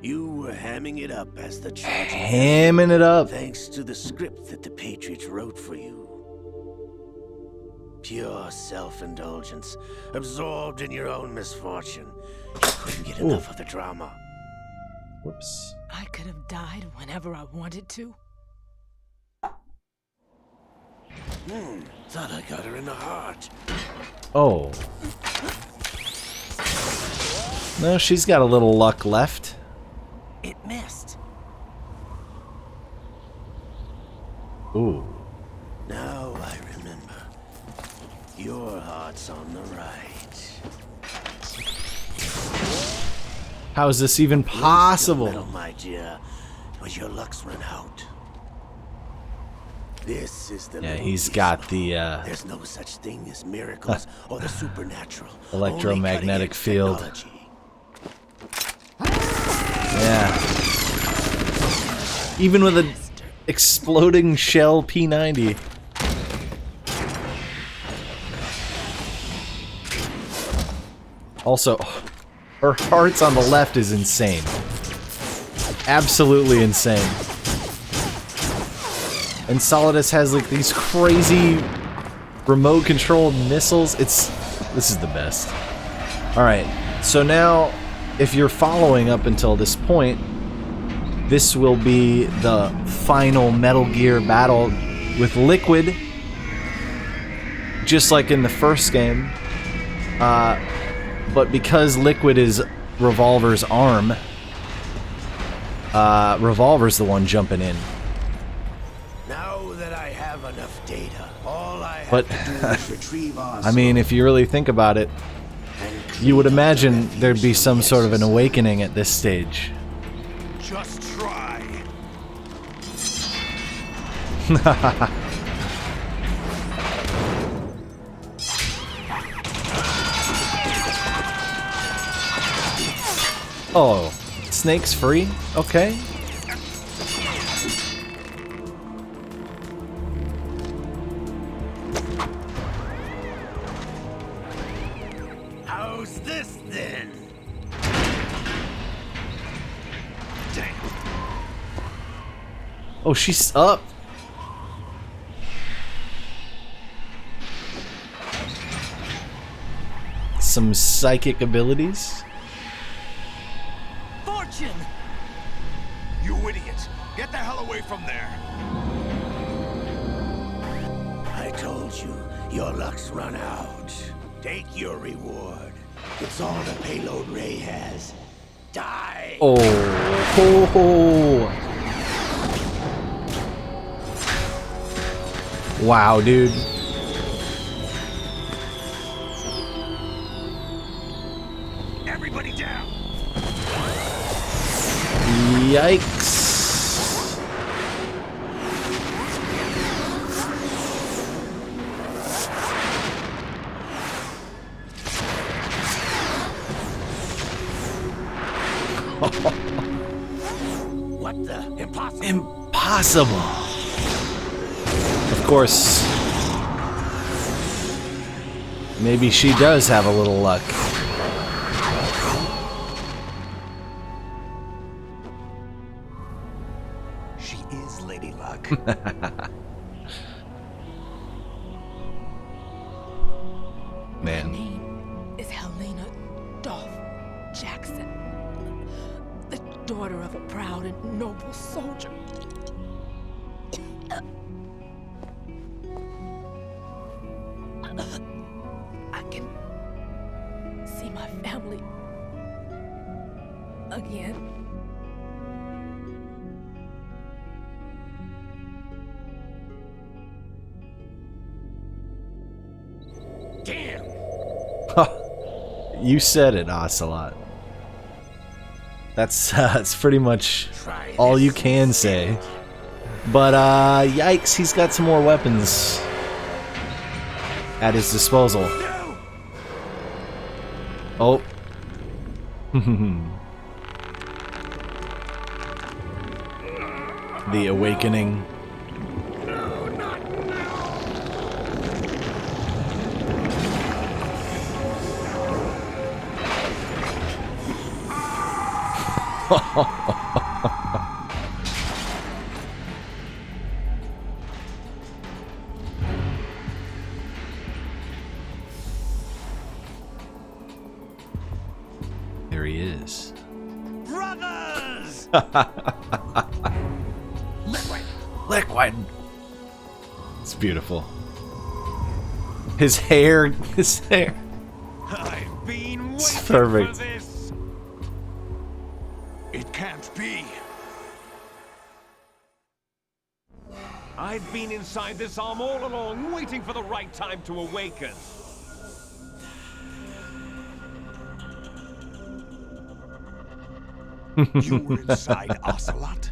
Speaker 12: You were hamming it up as the tragic.
Speaker 1: Hamming it up.
Speaker 12: Thanks to the script that the Patriots wrote for you. Pure self-indulgence, absorbed in your own misfortune. You couldn't get enough of the drama.
Speaker 1: Whoops.
Speaker 11: I could have died whenever I wanted to.
Speaker 12: Thought I got her in the heart.
Speaker 1: Oh. No, she's got a little luck left.
Speaker 11: It missed.
Speaker 1: Ooh.
Speaker 12: Now I remember. Your heart's on the right.
Speaker 1: How is this even possible?
Speaker 12: Metal, my dear, was your luck's run out. This is the
Speaker 1: He's got the
Speaker 12: There's no such thing as miracles or the supernatural.
Speaker 1: electromagnetic
Speaker 12: Only
Speaker 1: field.
Speaker 12: technology.
Speaker 1: Yeah. Even with an exploding shell P90. Also, her hearts on the left is insane. Absolutely insane. And Solidus has like these crazy remote controlled missiles. This is the best. Alright, so now if you're following up until this point, this will be the final Metal Gear battle with Liquid, just like in the first game. But because Liquid is Revolver's arm, Revolver's the one jumping in.
Speaker 12: Now that I have enough data, all I have to do is retrieve our
Speaker 1: I mean, if you really think about it, you would imagine there'd be some sort of an awakening at this stage.
Speaker 3: Just try.
Speaker 1: Oh, Snake's free? Okay.
Speaker 12: How's this then? Damn.
Speaker 1: Oh, she's up. Some psychic abilities.
Speaker 3: Fortune! You idiot! Get the hell away from there!
Speaker 12: I told you, your luck's run out. Take your reward. It's all the payload Ray has. Die!
Speaker 1: Oh. Wow, dude.
Speaker 3: Everybody down!
Speaker 1: Yikes.
Speaker 12: What the? Impossible!
Speaker 1: Impossible. Of course. Maybe she does have a little luck.
Speaker 3: She is Lady Luck.
Speaker 1: Man.
Speaker 11: Name is Helena Dolph Jackson, the daughter of a proud and noble soldier. I can see my family again.
Speaker 12: Damn!
Speaker 1: You said it, Ocelot. That's pretty much all you can say. But yikes, he's got some more weapons at his disposal. Oh. The awakening. There he is.
Speaker 3: Brothers!
Speaker 1: Liquid. It's beautiful. His hair.
Speaker 3: I've been
Speaker 1: It's
Speaker 3: waiting
Speaker 1: perfect.
Speaker 3: for this. It can't be.
Speaker 8: I've been inside this arm all along, waiting for the right time to awaken.
Speaker 3: You were inside Ocelot?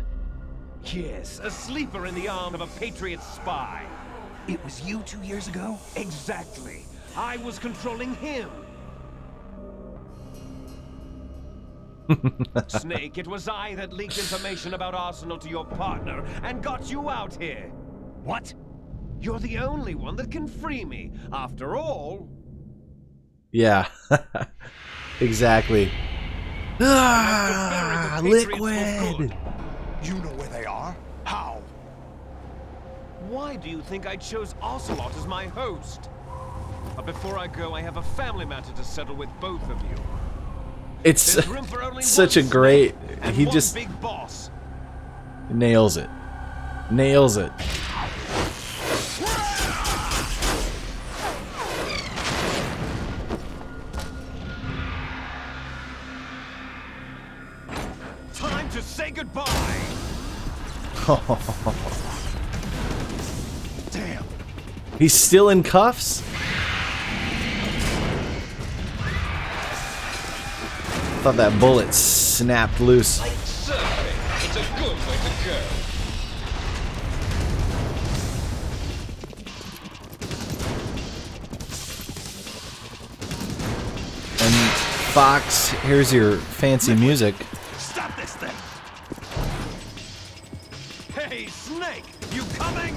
Speaker 8: Yes, a sleeper in the arm of a Patriot spy.
Speaker 3: It was you 2 years ago?
Speaker 8: Exactly. I was controlling him. Snake, it was I that leaked information about Arsenal to your partner and got you out here.
Speaker 3: What?
Speaker 8: You're the only one that can free me. After all...
Speaker 1: Yeah. Exactly.
Speaker 8: Ah,
Speaker 1: Liquid.
Speaker 3: You know where they are? How?
Speaker 8: Why do you think I chose Ocelot as my host? But before I go, I have a family matter to settle with both of you.
Speaker 1: It's
Speaker 8: There's room for only
Speaker 1: such a
Speaker 8: one
Speaker 1: great.
Speaker 8: Snake and
Speaker 1: He
Speaker 8: one
Speaker 1: just
Speaker 8: big boss.
Speaker 1: nails it. Nails it.
Speaker 8: Time to say goodbye.
Speaker 3: Damn.
Speaker 1: He's still in cuffs? Thought that bullet snapped loose.
Speaker 8: Surfing. It's a good way to go.
Speaker 1: Fox, here's your fancy music.
Speaker 8: Stop this thing! Hey, Snake! You coming?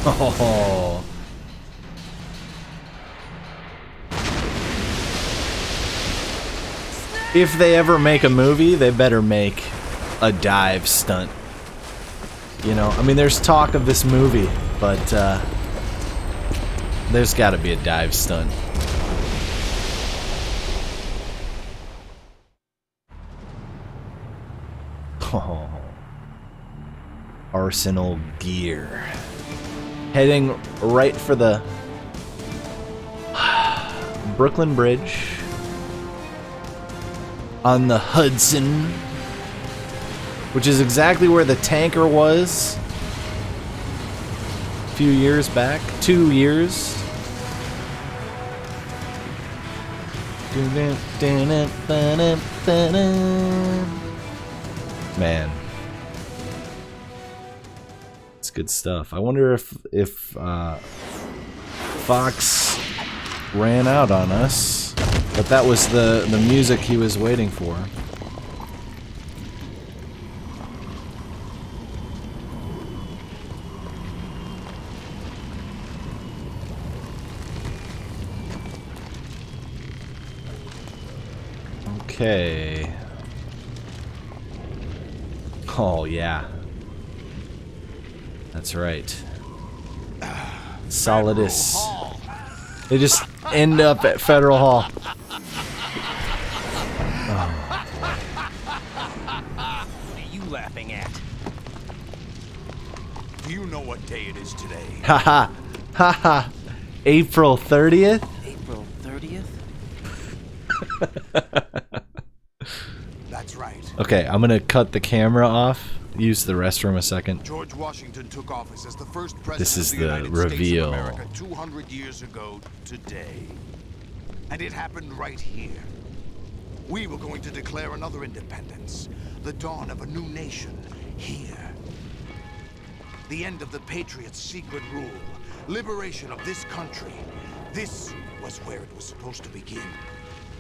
Speaker 1: Oh. If they ever make a movie, they better make a dive stunt. You know, I mean, there's talk of this movie, but there's got to be a dive stunt. Oh. Arsenal gear. Heading right for the Brooklyn Bridge on the Hudson, which is exactly where the tanker was a few years back. 2 years. Man, it's good stuff. I wonder if Fox ran out on us, but that was the music he was waiting for. Okay. Oh, yeah. That's right. Solidus. They just end up at Federal Hall.
Speaker 8: What are you laughing at?
Speaker 3: Do you know what day it is today?
Speaker 1: Haha. Haha. April 30th?
Speaker 4: April 30th?
Speaker 3: That's right.
Speaker 1: Okay, I'm gonna cut the camera off. Use the restroom a second.
Speaker 3: George Washington took office as the first president
Speaker 1: This is
Speaker 3: of the
Speaker 1: the
Speaker 3: United
Speaker 1: reveal.
Speaker 3: States of America 200 years ago today. And it happened right here. We were going to declare another independence. The dawn of a new nation here. The end of the Patriots' secret rule. Liberation of this country. This was where it was supposed to begin.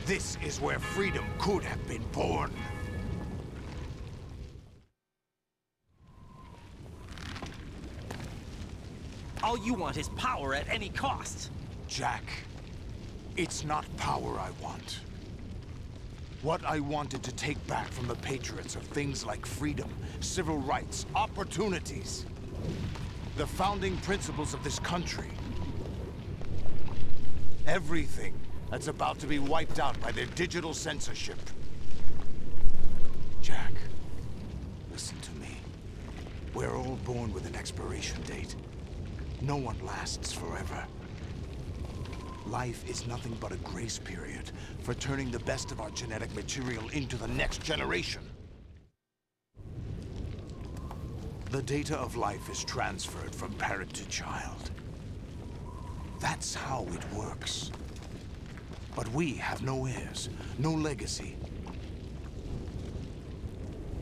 Speaker 3: This is where freedom could have been born.
Speaker 13: All you want is power at any cost.
Speaker 3: Jack, it's not power I want. What I wanted to take back from the Patriots are things like freedom, civil rights, opportunities. The founding principles of this country. Everything that's about to be wiped out by their digital censorship. Jack, listen to me. We're all born with an expiration date. No one lasts forever. Life is nothing but a grace period for turning the best of our genetic material into the next generation. The data of life is transferred from parent to child. That's how it works. But we have no heirs, no legacy.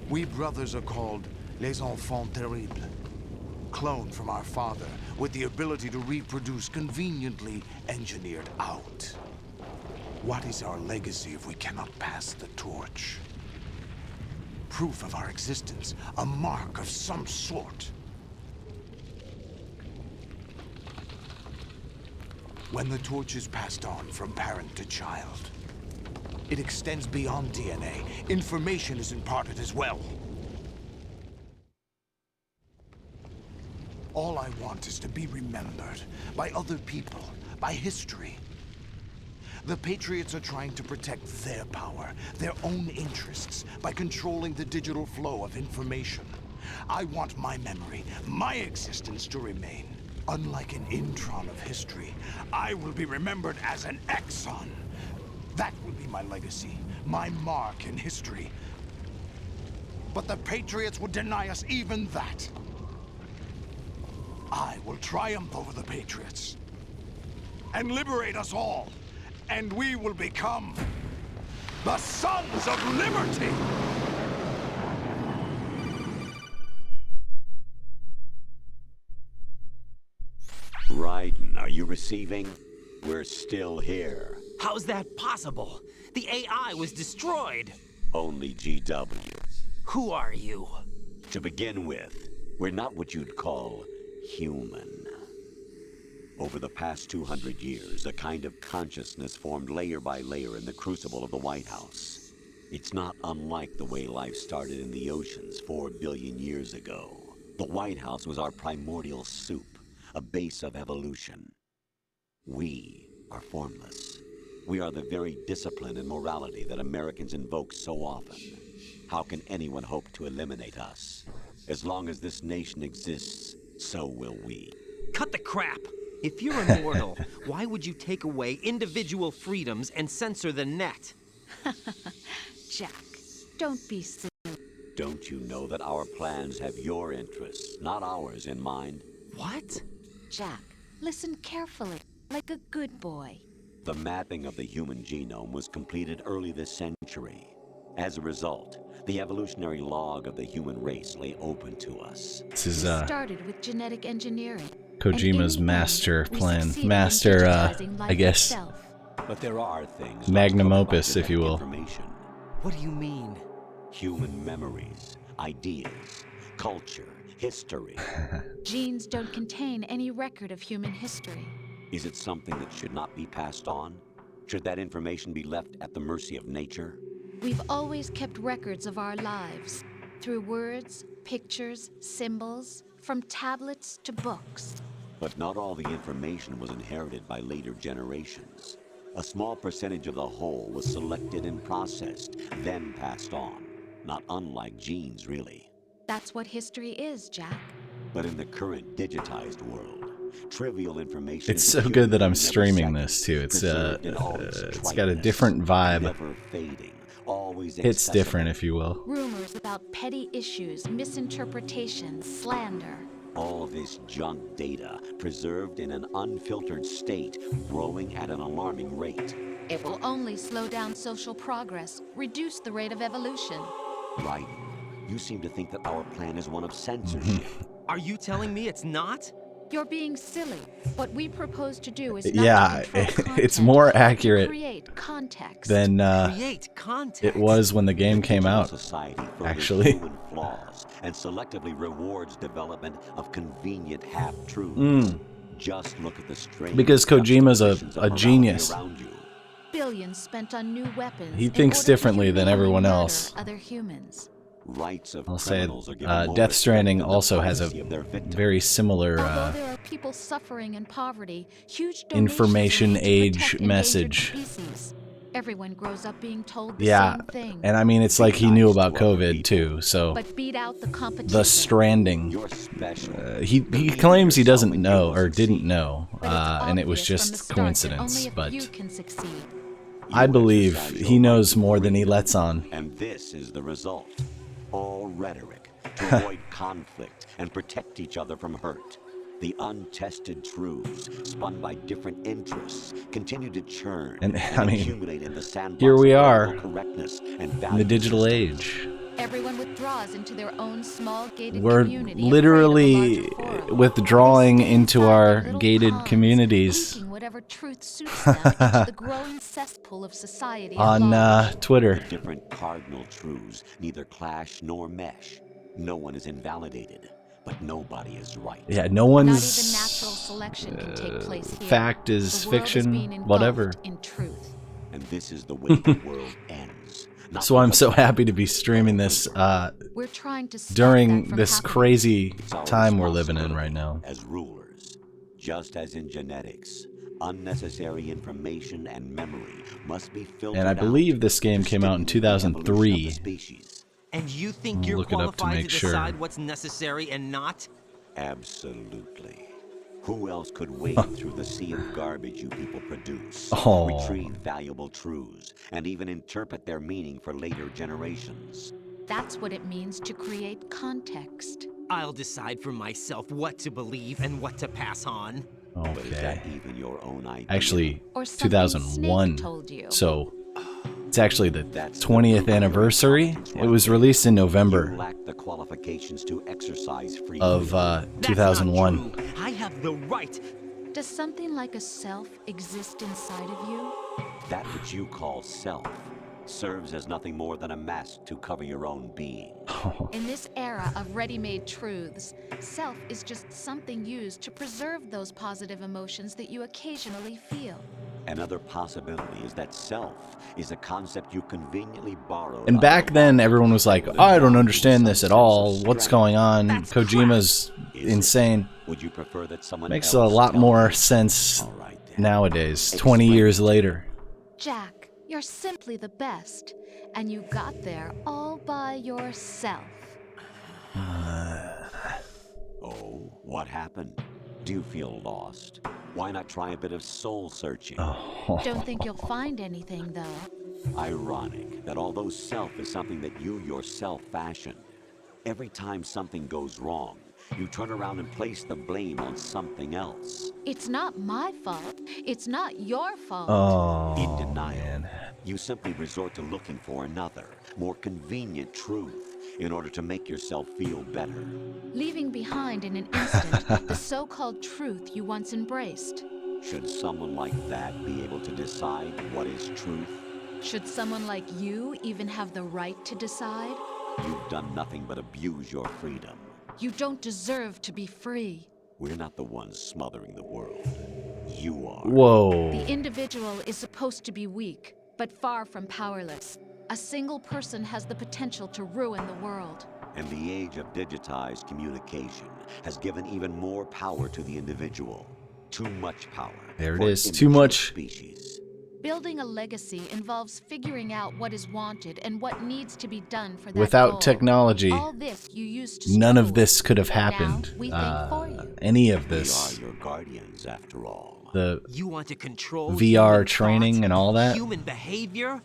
Speaker 3: We brothers are called les enfants terribles. Cloned from our father, with the ability to reproduce conveniently engineered out. What is our legacy if we cannot pass the torch? Proof of our existence, a mark of some sort. When the torch is passed on from parent to child, it extends beyond DNA. Information is imparted as well. All I want is to be remembered by other people, by history. The Patriots are trying to protect their power, their own interests, by controlling the digital flow of information. I want my memory, my existence to remain. Unlike an intron of history, I will be remembered as an exon. That will be my legacy, my mark in history. But the Patriots would deny us even that. I will triumph over the Patriots and liberate us all, and we will become the Sons of Liberty!
Speaker 7: Raiden, are you receiving? We're still here.
Speaker 13: How's that possible? The AI was destroyed.
Speaker 7: Only GW.
Speaker 13: Who are you?
Speaker 7: To begin with, we're not what you'd call human. Over the past 200 years, a kind of consciousness formed layer by layer in the crucible of the White House. It's not unlike the way life started in the oceans 4 billion years ago. The White House was our primordial soup, a base of evolution. We are formless. We are the very discipline and morality that Americans invoke so often. How can anyone hope to eliminate us? As long as this nation exists, so will we.
Speaker 13: Cut the crap! If you're immortal, why would you take away individual freedoms and censor the net?
Speaker 6: Jack, don't be silly.
Speaker 7: Don't you know that our plans have your interests, not ours, in mind?
Speaker 13: What?
Speaker 6: Jack, listen carefully, like a good boy.
Speaker 7: The mapping of the human genome was completed early this century. As a result, the evolutionary log of the human race lay open to us.
Speaker 1: This is
Speaker 6: started with genetic engineering.
Speaker 1: Kojima's master plan. Master, I guess,
Speaker 7: But there are things
Speaker 1: magnum opus, if you will.
Speaker 13: What do you mean?
Speaker 7: Human memories, ideas, culture, history.
Speaker 6: Genes don't contain any record of human history.
Speaker 7: Is it something that should not be passed on? Should that information be left at the mercy of nature?
Speaker 6: We've always kept records of our lives, through words, pictures, symbols, from tablets to books.
Speaker 7: But not all the information was inherited by later generations. A small percentage of the whole was selected and processed, then passed on. Not unlike genes, really.
Speaker 6: That's what history is, Jack.
Speaker 7: But in the current digitized world, trivial information.
Speaker 1: It's so good that I'm streaming this too. It's got a different vibe.
Speaker 7: Never fading, always
Speaker 1: it's different, if you will.
Speaker 6: Rumors about petty issues, misinterpretations, slander.
Speaker 7: All this junk data preserved in an unfiltered state, growing at an alarming rate.
Speaker 6: It will only slow down social progress, reduce the rate of evolution.
Speaker 7: Right. You seem to think that our plan is one of censorship.
Speaker 13: Are you telling me it's not?
Speaker 6: You're being silly. What we propose to do is
Speaker 1: it's more accurate
Speaker 6: create context.
Speaker 1: than
Speaker 13: create context.
Speaker 1: it was when the game came out.
Speaker 7: Society
Speaker 1: actually,
Speaker 7: human flaws and selectively rewards development of convenient half-truths. Just look at the strange.
Speaker 1: Because Kojima's a genius.
Speaker 6: Billions spent on new weapons.
Speaker 1: He thinks differently than everyone else.
Speaker 6: Other humans.
Speaker 7: Rights of
Speaker 1: I'll say
Speaker 7: given
Speaker 1: Death Stranding also has a very similar
Speaker 6: Although there are people suffering in poverty, huge
Speaker 1: information age
Speaker 6: protect
Speaker 1: message.
Speaker 6: Species. Everyone grows up being told the
Speaker 1: Yeah,
Speaker 6: same thing.
Speaker 1: and I mean, it's like he knew about COVID too, so
Speaker 6: But beat out the competition.
Speaker 1: The Stranding. He claims he doesn't know or didn't know, and it was just coincidence. But I believe he knows more than he lets on.
Speaker 7: And this is the result. All rhetoric to avoid conflict and protect each other from hurt. The untested truths, spun by different interests, continue to churn
Speaker 1: and I mean,
Speaker 7: accumulate in the sandbox
Speaker 1: here we
Speaker 7: of
Speaker 1: are
Speaker 7: correctness and
Speaker 1: in the digital age.
Speaker 6: Everyone withdraws into their own small gated
Speaker 1: We're
Speaker 6: community.
Speaker 1: literally withdrawing into our gated communities
Speaker 6: Whatever truth suits them into the growing cesspool of society
Speaker 1: on Twitter.
Speaker 7: The different cardinal truths neither clash nor mesh. No one is invalidated, but nobody is right.
Speaker 1: Yeah, no one's
Speaker 6: Not even natural selection can take place here.
Speaker 1: fact is
Speaker 6: The world
Speaker 1: fiction,
Speaker 6: being engulfed
Speaker 1: whatever.
Speaker 6: In truth.
Speaker 7: And this is the way the world ends.
Speaker 1: So I'm so happy to be streaming this
Speaker 6: We're trying to stop
Speaker 1: during
Speaker 6: that from
Speaker 1: this
Speaker 6: happening.
Speaker 1: crazy time we're living in right now.
Speaker 7: As rulers, just as in genetics, unnecessary information and memory must be filtered
Speaker 1: And I
Speaker 7: out
Speaker 1: believe this game came out in 2003.
Speaker 13: And you think
Speaker 1: I'll
Speaker 13: you're
Speaker 1: look it up to
Speaker 13: qualified
Speaker 1: make
Speaker 13: to
Speaker 1: sure.
Speaker 13: decide what's necessary and not?
Speaker 7: Absolutely. Who else could wade through the sea of garbage you people produce,
Speaker 1: Oh.
Speaker 7: retrieve valuable truths, and even interpret their meaning for later generations?
Speaker 6: That's what it means to create context.
Speaker 13: I'll decide for myself what to believe and what to pass on.
Speaker 7: But is that
Speaker 1: Okay.
Speaker 7: even your own idea?
Speaker 1: Actually,
Speaker 6: Or something
Speaker 1: 2001.
Speaker 6: Snake told you.
Speaker 1: So it's actually the 20th anniversary. It was released in
Speaker 7: You
Speaker 1: November
Speaker 7: lack the qualifications to exercise freedom.
Speaker 1: of 2001.
Speaker 13: I have the right.
Speaker 6: Does something like a self exist inside of you?
Speaker 7: That which you call self serves as nothing more than a mask to cover your own being.
Speaker 6: In this era of ready-made truths, self is just something used to preserve those positive emotions that you occasionally feel.
Speaker 7: Another possibility is that self is a concept you conveniently borrowed.
Speaker 1: And back then, everyone was like, I don't understand this at all. What's going on? Kojima's insane.
Speaker 7: Would you prefer that someone
Speaker 1: Makes a
Speaker 7: else
Speaker 1: lot
Speaker 7: tell
Speaker 1: more
Speaker 7: you?
Speaker 1: sense
Speaker 7: All right, then.
Speaker 1: nowadays, 20 years later.
Speaker 6: Jack, you're simply the best, and you got there all by yourself.
Speaker 7: Oh, what happened? Do you feel lost? Why not try a bit of soul searching?
Speaker 6: Don't think you'll find anything, though.
Speaker 7: Ironic that although self is something that you yourself fashioned, every time something goes wrong, you turn around and place the blame on something else.
Speaker 6: It's not my fault. It's not your fault.
Speaker 1: Oh,
Speaker 7: In denial,
Speaker 1: man.
Speaker 7: you simply resort to looking for another, more convenient truth in order to make yourself feel better.
Speaker 6: Leaving behind in an instant the so-called truth you once embraced.
Speaker 7: Should someone like that be able to decide what is truth?
Speaker 6: Should someone like you even have the right to decide?
Speaker 7: You've done nothing but abuse your freedom.
Speaker 6: You don't deserve to be free.
Speaker 7: We're not the ones smothering the world. You are.
Speaker 1: Whoa.
Speaker 6: The individual is supposed to be weak, but far from powerless. A single person has the potential to ruin the world.
Speaker 7: And the age of digitized communication has given even more power to the individual. Too much power.
Speaker 1: There it
Speaker 7: for
Speaker 1: is.
Speaker 7: an
Speaker 1: Too
Speaker 7: immature
Speaker 1: much.
Speaker 7: Species.
Speaker 6: Building a legacy involves figuring out what is wanted and what needs to be done for that
Speaker 1: Without
Speaker 6: goal.
Speaker 1: technology,
Speaker 6: All this you used to
Speaker 1: none of
Speaker 6: school.
Speaker 1: this could have
Speaker 6: Now
Speaker 1: happened.
Speaker 6: we think for you.
Speaker 1: Any of
Speaker 7: We
Speaker 1: this.
Speaker 7: are your guardians, after all.
Speaker 1: The
Speaker 13: You want to control
Speaker 1: VR
Speaker 13: human
Speaker 1: training
Speaker 13: thought,
Speaker 1: and all that?
Speaker 13: Human behavior?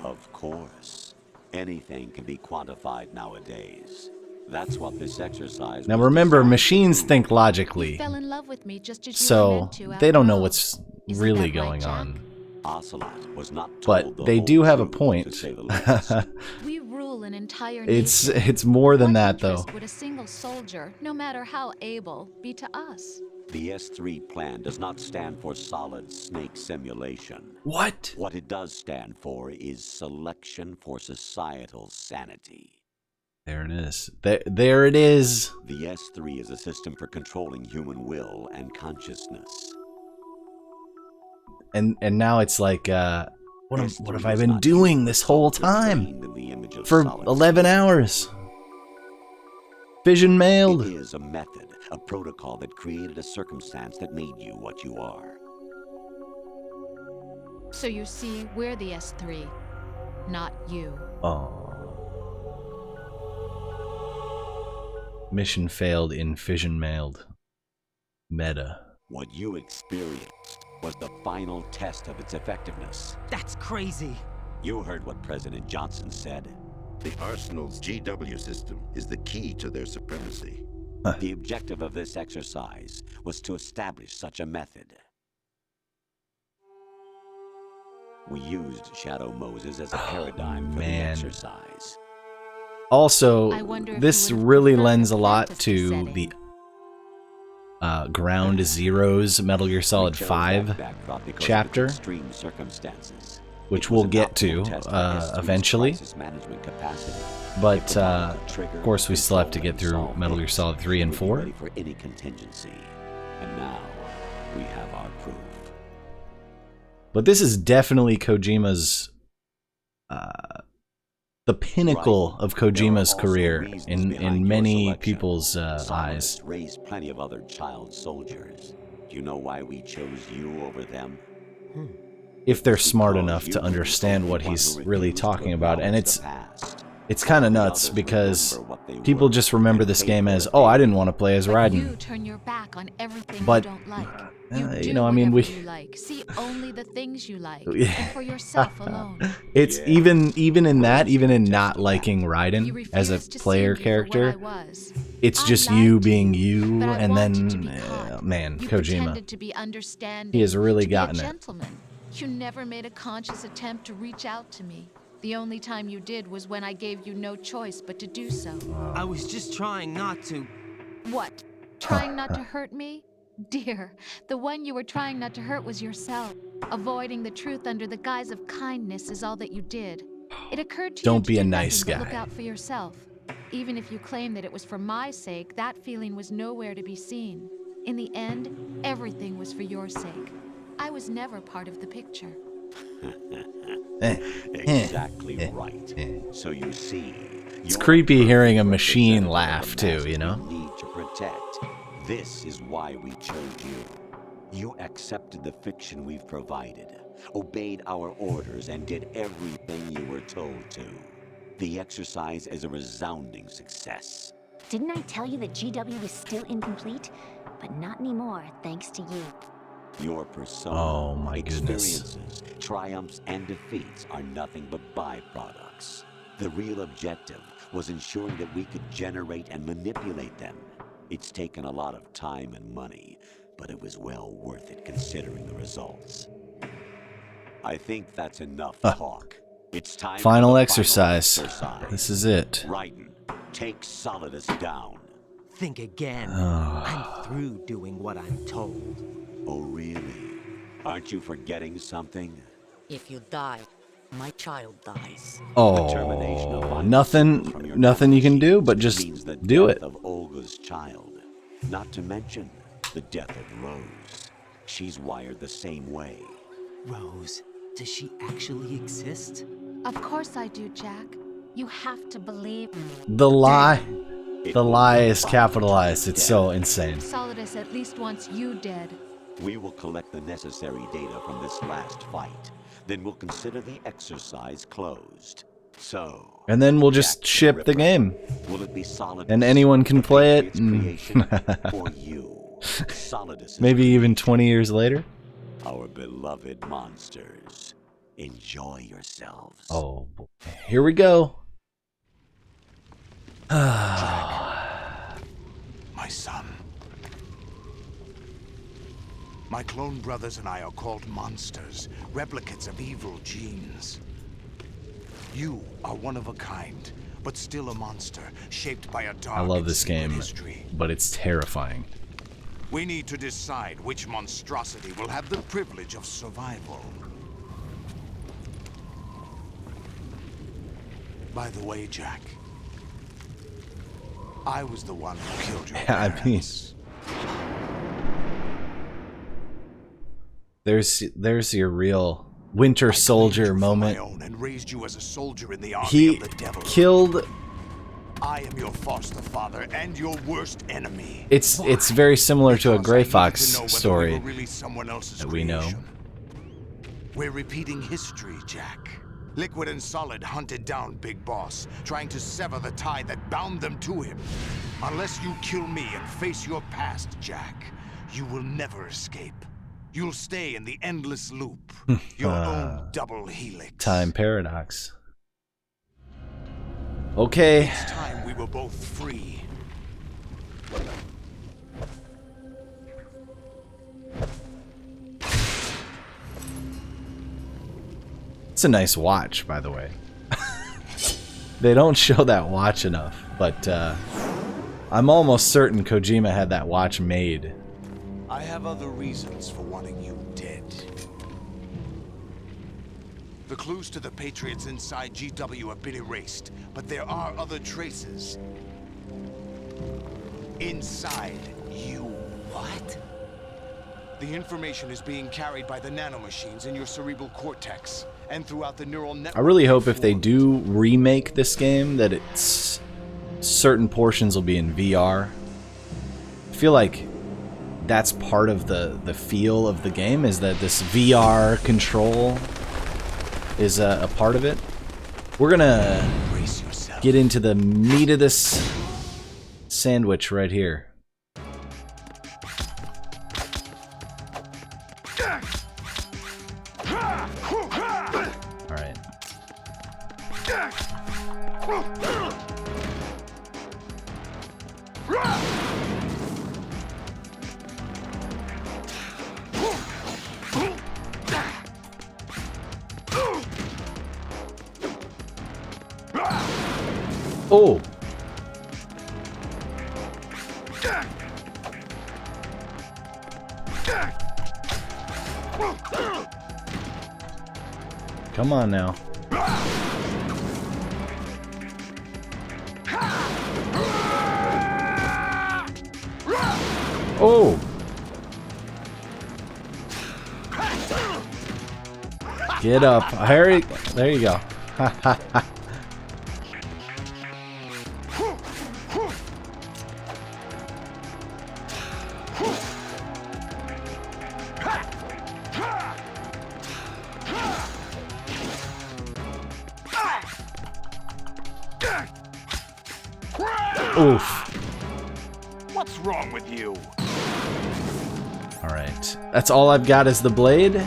Speaker 7: Of course. Anything can be quantified nowadays. That's what this exercise
Speaker 1: Now
Speaker 7: was
Speaker 1: remember,
Speaker 7: designed
Speaker 1: machines
Speaker 7: to do.
Speaker 1: think logically,
Speaker 6: Fell in love with me just as you were
Speaker 1: so
Speaker 6: meant to,
Speaker 1: they don't know
Speaker 6: after all.
Speaker 1: what's
Speaker 6: Isn't
Speaker 1: really
Speaker 6: that right,
Speaker 1: going
Speaker 6: Jack?
Speaker 1: on.
Speaker 7: Ocelot was not told
Speaker 1: But
Speaker 7: the
Speaker 1: they
Speaker 7: whole
Speaker 1: do have a
Speaker 7: truth,
Speaker 1: point.
Speaker 7: to say the least.
Speaker 6: We rule an entire
Speaker 1: It's
Speaker 6: nation.
Speaker 1: it's more than
Speaker 6: What
Speaker 1: that though.
Speaker 6: interest would a single soldier, no matter how able, be to us?
Speaker 7: The S3 plan does not stand for solid snake simulation.
Speaker 1: What?
Speaker 7: What it does stand for is selection for societal sanity.
Speaker 1: There it is. There it is.
Speaker 7: The S3 is a system for controlling human will and consciousness.
Speaker 1: And now it's like, what
Speaker 7: S3
Speaker 1: have I
Speaker 7: is
Speaker 1: been
Speaker 7: not
Speaker 1: doing
Speaker 7: human
Speaker 1: this whole
Speaker 7: software
Speaker 1: time?
Speaker 7: trained in the image of
Speaker 1: For
Speaker 7: solid
Speaker 1: 11
Speaker 7: snake.
Speaker 1: hours. Fission mailed.
Speaker 7: It is a method, a protocol that created a circumstance that made you what you are.
Speaker 6: So you see, we're the S3, not you.
Speaker 1: Oh. Mission failed in fission mailed. Meta.
Speaker 7: What you experienced was the final test of its effectiveness.
Speaker 13: That's crazy.
Speaker 7: You heard what President Johnson said.
Speaker 14: The Arsenal's GW system is the key to their supremacy.
Speaker 7: The objective of this exercise was to establish such a method. We used Shadow Moses as a paradigm for the
Speaker 1: man.
Speaker 7: exercise.
Speaker 1: Also,
Speaker 6: I wonder if
Speaker 1: this
Speaker 6: you would've
Speaker 1: really
Speaker 6: preferred
Speaker 1: lends a
Speaker 6: the
Speaker 1: lot
Speaker 6: fantasy
Speaker 1: to
Speaker 6: setting.
Speaker 1: the Ground Zeroes Metal Gear Solid
Speaker 7: We chose
Speaker 1: 5
Speaker 7: that backdrop because of its
Speaker 1: chapter,
Speaker 7: extreme circumstances.
Speaker 1: which
Speaker 7: It
Speaker 1: we'll
Speaker 7: was an
Speaker 1: get to
Speaker 7: optimal test for S3's
Speaker 1: eventually.
Speaker 7: crisis management capacity.
Speaker 1: But,
Speaker 7: If the button was triggered,
Speaker 1: of course, we still have to get
Speaker 7: control
Speaker 1: through
Speaker 7: and
Speaker 1: Metal Gear
Speaker 7: solve
Speaker 1: Solid
Speaker 7: things,
Speaker 1: 3 and
Speaker 7: we'd be
Speaker 1: 4.
Speaker 7: ready for any contingency. And now, we have our proof.
Speaker 1: But this is definitely Kojima's, the pinnacle
Speaker 7: Right.
Speaker 1: of
Speaker 7: There are
Speaker 1: Kojima's
Speaker 7: also
Speaker 1: career
Speaker 7: reasons
Speaker 1: in
Speaker 7: behind your
Speaker 1: many
Speaker 7: selection.
Speaker 1: people's
Speaker 7: Solidus
Speaker 1: eyes.
Speaker 7: raised plenty of other child soldiers. Do you know why we chose you over them?
Speaker 1: If they're smart
Speaker 7: Because
Speaker 1: enough
Speaker 7: you
Speaker 1: to
Speaker 7: were
Speaker 1: understand
Speaker 7: the
Speaker 1: what
Speaker 7: one
Speaker 1: he's
Speaker 7: who
Speaker 1: really
Speaker 7: refused to
Speaker 1: talking about, and
Speaker 7: acknowledge the past.
Speaker 1: it's kind of
Speaker 7: The
Speaker 1: nuts
Speaker 7: others
Speaker 1: because
Speaker 7: remember what they
Speaker 1: people
Speaker 7: were
Speaker 1: just remember
Speaker 7: and
Speaker 1: this
Speaker 7: paid
Speaker 1: game
Speaker 7: for
Speaker 1: as,
Speaker 7: what
Speaker 1: oh,
Speaker 7: they
Speaker 1: I didn't
Speaker 7: were.
Speaker 1: want to play as
Speaker 6: But
Speaker 1: Raiden.
Speaker 6: you turn your back on everything
Speaker 1: But,
Speaker 6: you don't like. You do
Speaker 1: you know, I mean,
Speaker 6: whatever
Speaker 1: we-
Speaker 6: you like. See only the things you like,
Speaker 1: Yeah.
Speaker 6: and for yourself alone.
Speaker 1: It's
Speaker 7: Yeah.
Speaker 1: even in that, even in not
Speaker 7: Just
Speaker 1: liking
Speaker 6: You
Speaker 1: Raiden as a
Speaker 6: refused to see
Speaker 1: player
Speaker 6: me for what
Speaker 1: character,
Speaker 6: I was.
Speaker 1: it's
Speaker 6: I
Speaker 1: just
Speaker 6: lied
Speaker 1: you
Speaker 6: to
Speaker 1: being you,
Speaker 6: but I
Speaker 1: and
Speaker 6: wanted to
Speaker 1: then,
Speaker 6: be caught.
Speaker 1: man,
Speaker 6: You
Speaker 1: Kojima.
Speaker 6: pretended to be understanding.
Speaker 1: He has really
Speaker 6: to be
Speaker 1: gotten
Speaker 6: a
Speaker 1: it.
Speaker 6: gentleman. You never made a conscious attempt to reach out to me. The only time you did was when I gave you no choice but to do so.
Speaker 13: I was just trying not to.
Speaker 6: What? Trying not to hurt me? Dear, the one you were trying not to hurt was yourself. Avoiding the truth under the guise of kindness is all that you did. It occurred to you
Speaker 1: Don't
Speaker 6: to
Speaker 1: be a
Speaker 6: do
Speaker 1: nice
Speaker 6: nothing but
Speaker 1: guy.
Speaker 6: look out for yourself. Even if you claim that it was for my sake, that feeling was nowhere to be seen. In the end, everything was for your sake. I was never part of the picture.
Speaker 7: Exactly right. So you see,
Speaker 1: It's creepy hearing a machine laugh too, you know?
Speaker 7: need to protect. This is why we chose you. You accepted the fiction we've provided, obeyed our orders, and did everything you were told to. The exercise is a resounding success.
Speaker 15: Didn't I tell you that GW is still incomplete? But not anymore, thanks to you.
Speaker 7: Your persona,
Speaker 1: Oh my goodness.
Speaker 7: experiences, triumphs, and defeats are nothing but byproducts. The real objective was ensuring that we could generate and manipulate them. It's taken a lot of time and money, but it was well worth it considering the results. I think that's enough talk. It's time
Speaker 1: Final
Speaker 7: for the
Speaker 1: exercise.
Speaker 7: Final exercise.
Speaker 1: This is it.
Speaker 7: Raiden, take Solidus down.
Speaker 13: Think again.
Speaker 1: Oh.
Speaker 13: I'm through doing what I'm told.
Speaker 7: Oh, really? Aren't you forgetting something?
Speaker 5: If you die, my child dies.
Speaker 1: Oh, nothing you can do but just
Speaker 7: means the
Speaker 1: do
Speaker 7: death
Speaker 1: it.
Speaker 7: of Olga's child. Not to mention the death of Rose. She's wired the same way.
Speaker 13: Rose, does she actually exist?
Speaker 6: Of course I do, Jack. You have to believe me.
Speaker 1: The lie is capitalized. It's so insane.
Speaker 6: Solidus at least wants you dead.
Speaker 7: We will collect the necessary data from this last fight. Then we'll consider the exercise closed. So,
Speaker 1: And then we'll just ship the game.
Speaker 7: will it be Solidus?
Speaker 1: And anyone can play it.
Speaker 7: Creation, or you? Solidus.
Speaker 1: Maybe even 20 years later.
Speaker 7: Our beloved monsters. Enjoy yourselves.
Speaker 1: Oh, boy. Here we go.
Speaker 3: My son. My clone brothers and I are called monsters, replicates of evil genes. You are one of a kind, but still a monster, shaped by a dark
Speaker 1: I love
Speaker 3: and
Speaker 1: this
Speaker 3: secret
Speaker 1: game,
Speaker 3: history.
Speaker 1: but it's terrifying.
Speaker 3: We need to decide which monstrosity will have the privilege of survival. By the way, Jack, I was the one who killed your parents.
Speaker 1: There's your real Winter Soldier moment.
Speaker 3: And raised you as a soldier in the army
Speaker 1: He
Speaker 3: of the devil.
Speaker 1: killed.
Speaker 3: I am your foster father and your worst enemy.
Speaker 1: It's very similar to a Gray Fox story
Speaker 3: Really someone else's
Speaker 1: that we know.
Speaker 3: creation. We're repeating history, Jack. Liquid and Solid hunted down Big Boss, trying to sever the tie that bound them to him. Unless you kill me and face your past, Jack, you will never escape. You'll stay in the endless loop, your own double helix.
Speaker 1: Time paradox. Okay.
Speaker 3: It's time we were both free.
Speaker 1: It's a nice watch, by the way. They don't show that watch enough, but I'm almost certain Kojima had that watch made.
Speaker 3: I have other reasons for wanting you dead. The clues to the Patriots inside GW have been erased, but there are other traces. Inside you. What? The information is being carried by the nanomachines in your cerebral cortex and throughout the neural network.
Speaker 1: I really hope if they do remake this game that it's certain portions will be in VR. I feel like that's part of the feel of the game, is that this VR control is a part of it. We're gonna get into the meat of this sandwich right here. All right. Oh. Come on now. Oh! Get up. Harry. There you go. Ha ha ha. Oof.
Speaker 3: What's wrong with you?
Speaker 1: Alright. That's all I've got is the blade.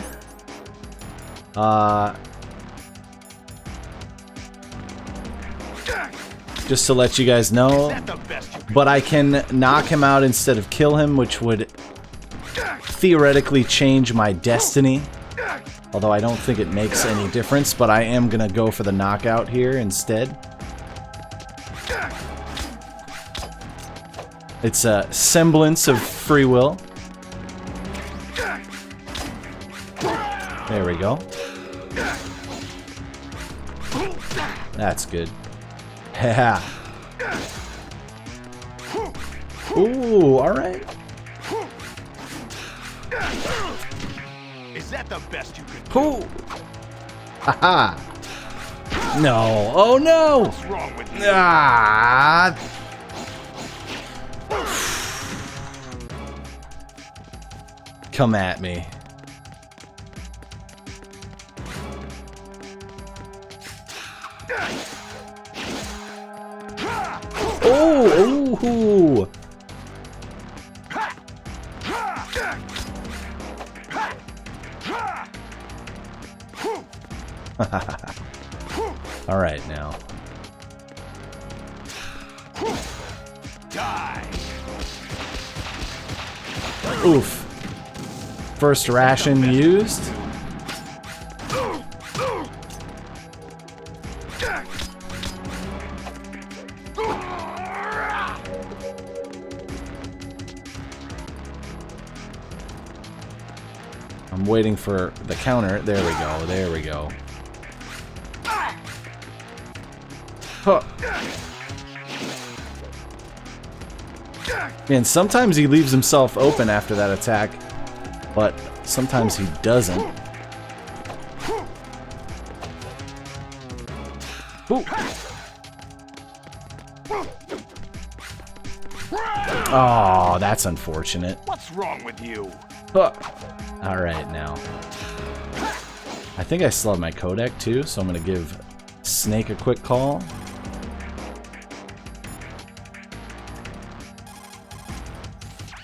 Speaker 1: Just to let you guys know. But I can knock him out instead of kill him, which would theoretically change my destiny. Although I don't think it makes any difference, but I am gonna go for the knockout here instead. It's a semblance of free will. There we go. That's good. Yeah. Ooh, alright.
Speaker 3: Is that the best you can
Speaker 1: do? Ooh. Haha. No. Oh no.
Speaker 3: What's wrong with you?
Speaker 1: Ah. Come at me. Oh, ooh. All right, now.
Speaker 3: Die.
Speaker 1: Oof. First ration used. I'm waiting for the counter. There we go. There we go. Huh. Man, sometimes he leaves himself open after that attack, but sometimes he doesn't. Ooh. Oh, that's unfortunate.
Speaker 3: What's wrong with you?
Speaker 1: Huh. All right, now. I think I still have my codec too, so I'm gonna give Snake a quick call.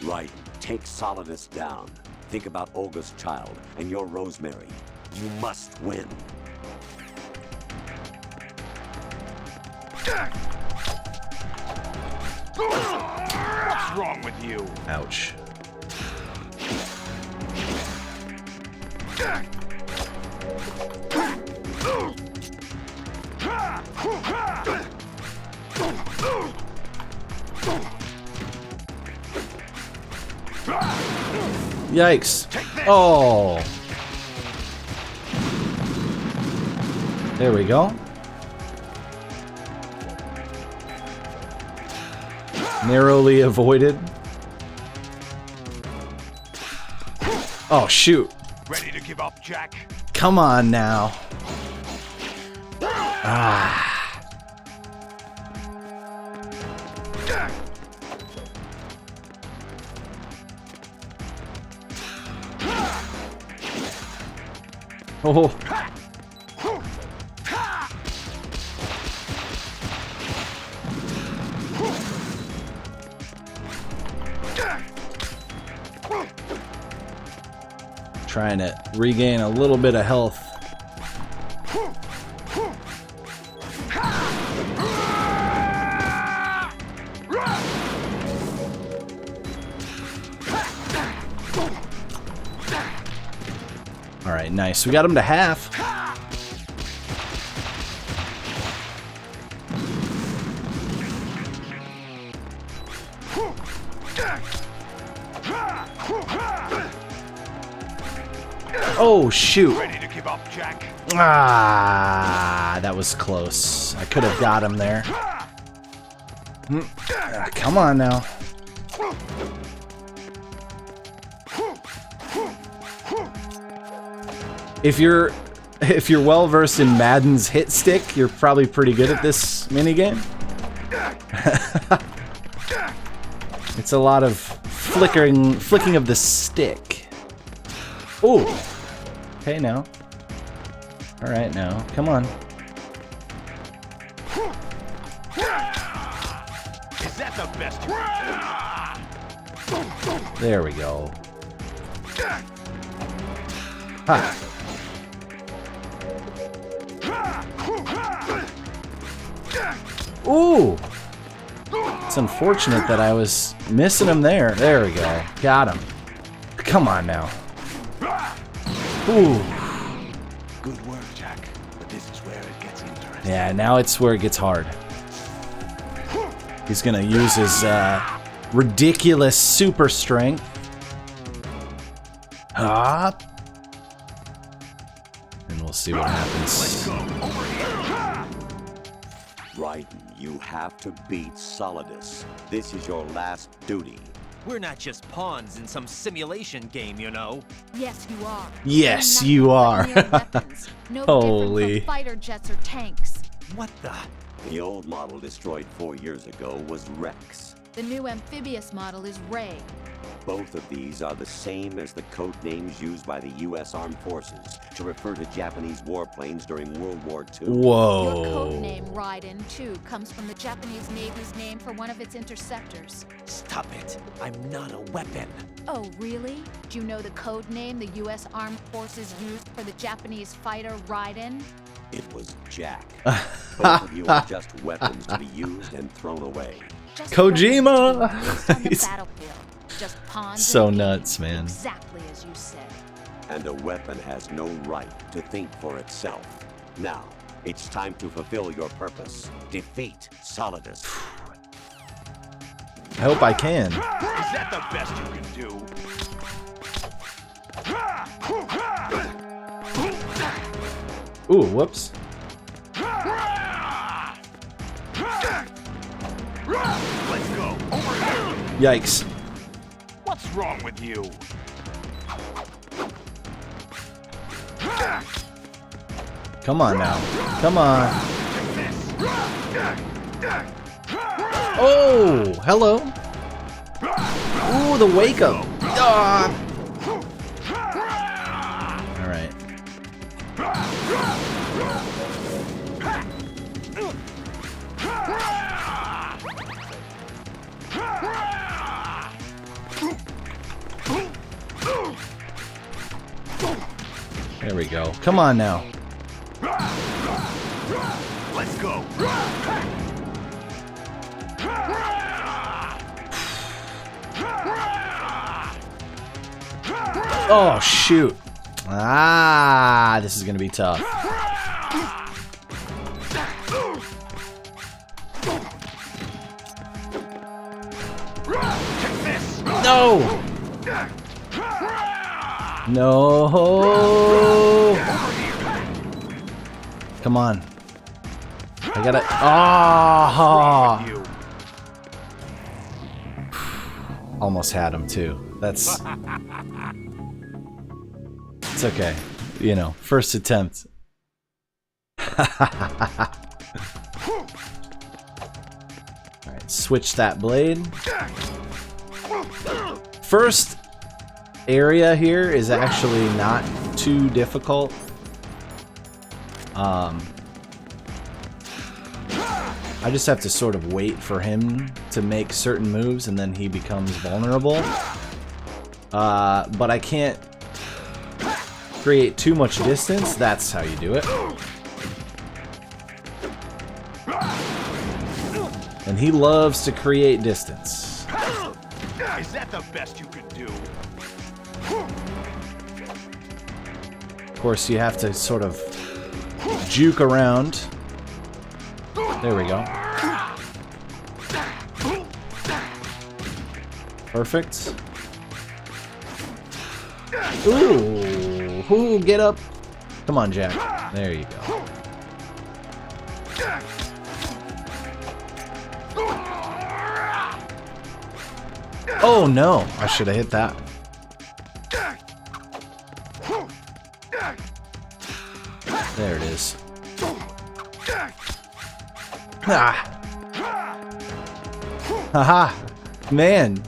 Speaker 7: Right. Take Solidus down. Think about Olga's child and your Rosemary. You must win.
Speaker 3: What's wrong with you?
Speaker 1: Ouch. Yikes. Oh. There we go. Narrowly avoided. Oh, shoot.
Speaker 3: Ready to give up, Jack?
Speaker 1: Come on now. Ah. Oh. Trying to regain a little bit of health. All right, nice. We got him to half. Oh, shoot.
Speaker 3: Ready to give up, Jack?
Speaker 1: Ah, that was close. I could have got him there. Come on now. If you're well versed in Madden's hit stick, you're probably pretty good at this minigame. It's a lot of flicking of the stick. Ooh. Okay, now. All right, now. Come on.
Speaker 3: Is that the best?
Speaker 1: There we go. Ha. Ooh! It's unfortunate that I was missing him there. There we go. Got him. Come on now. Ooh.
Speaker 3: Good work, Jack. But this is where it gets interesting.
Speaker 1: Yeah, now it's where it gets hard. He's gonna use his ridiculous super strength. Hop. And we'll see what happens.
Speaker 7: Raiden, you have to beat Solidus. This is your last duty.
Speaker 13: We're not just pawns in some simulation game, you know.
Speaker 6: Yes, you are.
Speaker 1: Yes, you are.
Speaker 6: No
Speaker 1: Holy.
Speaker 6: different from fighter jets or tanks.
Speaker 13: What the?
Speaker 7: The old model destroyed 4 years ago was Rex.
Speaker 6: The new amphibious model is Ray.
Speaker 7: Both of these are the same as the code names used by the U.S. Armed Forces to refer to Japanese warplanes during World War II.
Speaker 1: Whoa.
Speaker 6: Your code name, Raiden, too, comes from the Japanese Navy's name for one of its interceptors.
Speaker 13: Stop it. I'm not a weapon.
Speaker 6: Oh, really? Do you know the code name the U.S. Armed Forces used for the Japanese fighter Raiden?
Speaker 7: It was Jack. Both of you are just weapons to be used and thrown away.
Speaker 6: Just
Speaker 1: Kojima!
Speaker 6: weapons to be used on the battlefield. Just pawns
Speaker 1: So
Speaker 6: and
Speaker 1: nuts, man.
Speaker 6: Exactly as you said.
Speaker 7: And a weapon has no right to think for itself. Now, it's time to fulfill your purpose. Defeat Solidus.
Speaker 1: I hope I can.
Speaker 3: Is that the best you can do?
Speaker 1: Ooh, whoops.
Speaker 3: Let's go. Over here.
Speaker 1: Yikes.
Speaker 3: What's wrong with you?
Speaker 1: Come on now. Come on. Oh, hello. Ooh, the wake up. Ah. All right. There we go. Come on now.
Speaker 3: Let's go.
Speaker 1: Oh, shoot. Ah, this is going to be tough. No! No! Come on. I gotta. Ah! Almost had him too. That's. It's okay. You know, first attempt. Alright, switch that blade. First area here is actually not too difficult. I just have to sort of wait for him to make certain moves and then he becomes vulnerable. But I can't create too much distance. That's how you do it. And he loves to create distance.
Speaker 3: Is that the best you can do?
Speaker 1: Of course, you have to sort of juke around. There we go. Perfect. Ooh. Ooh, get up. Come on, Jack. There you go. Oh no, I should have hit that. There it is. Ah. Haha. Man.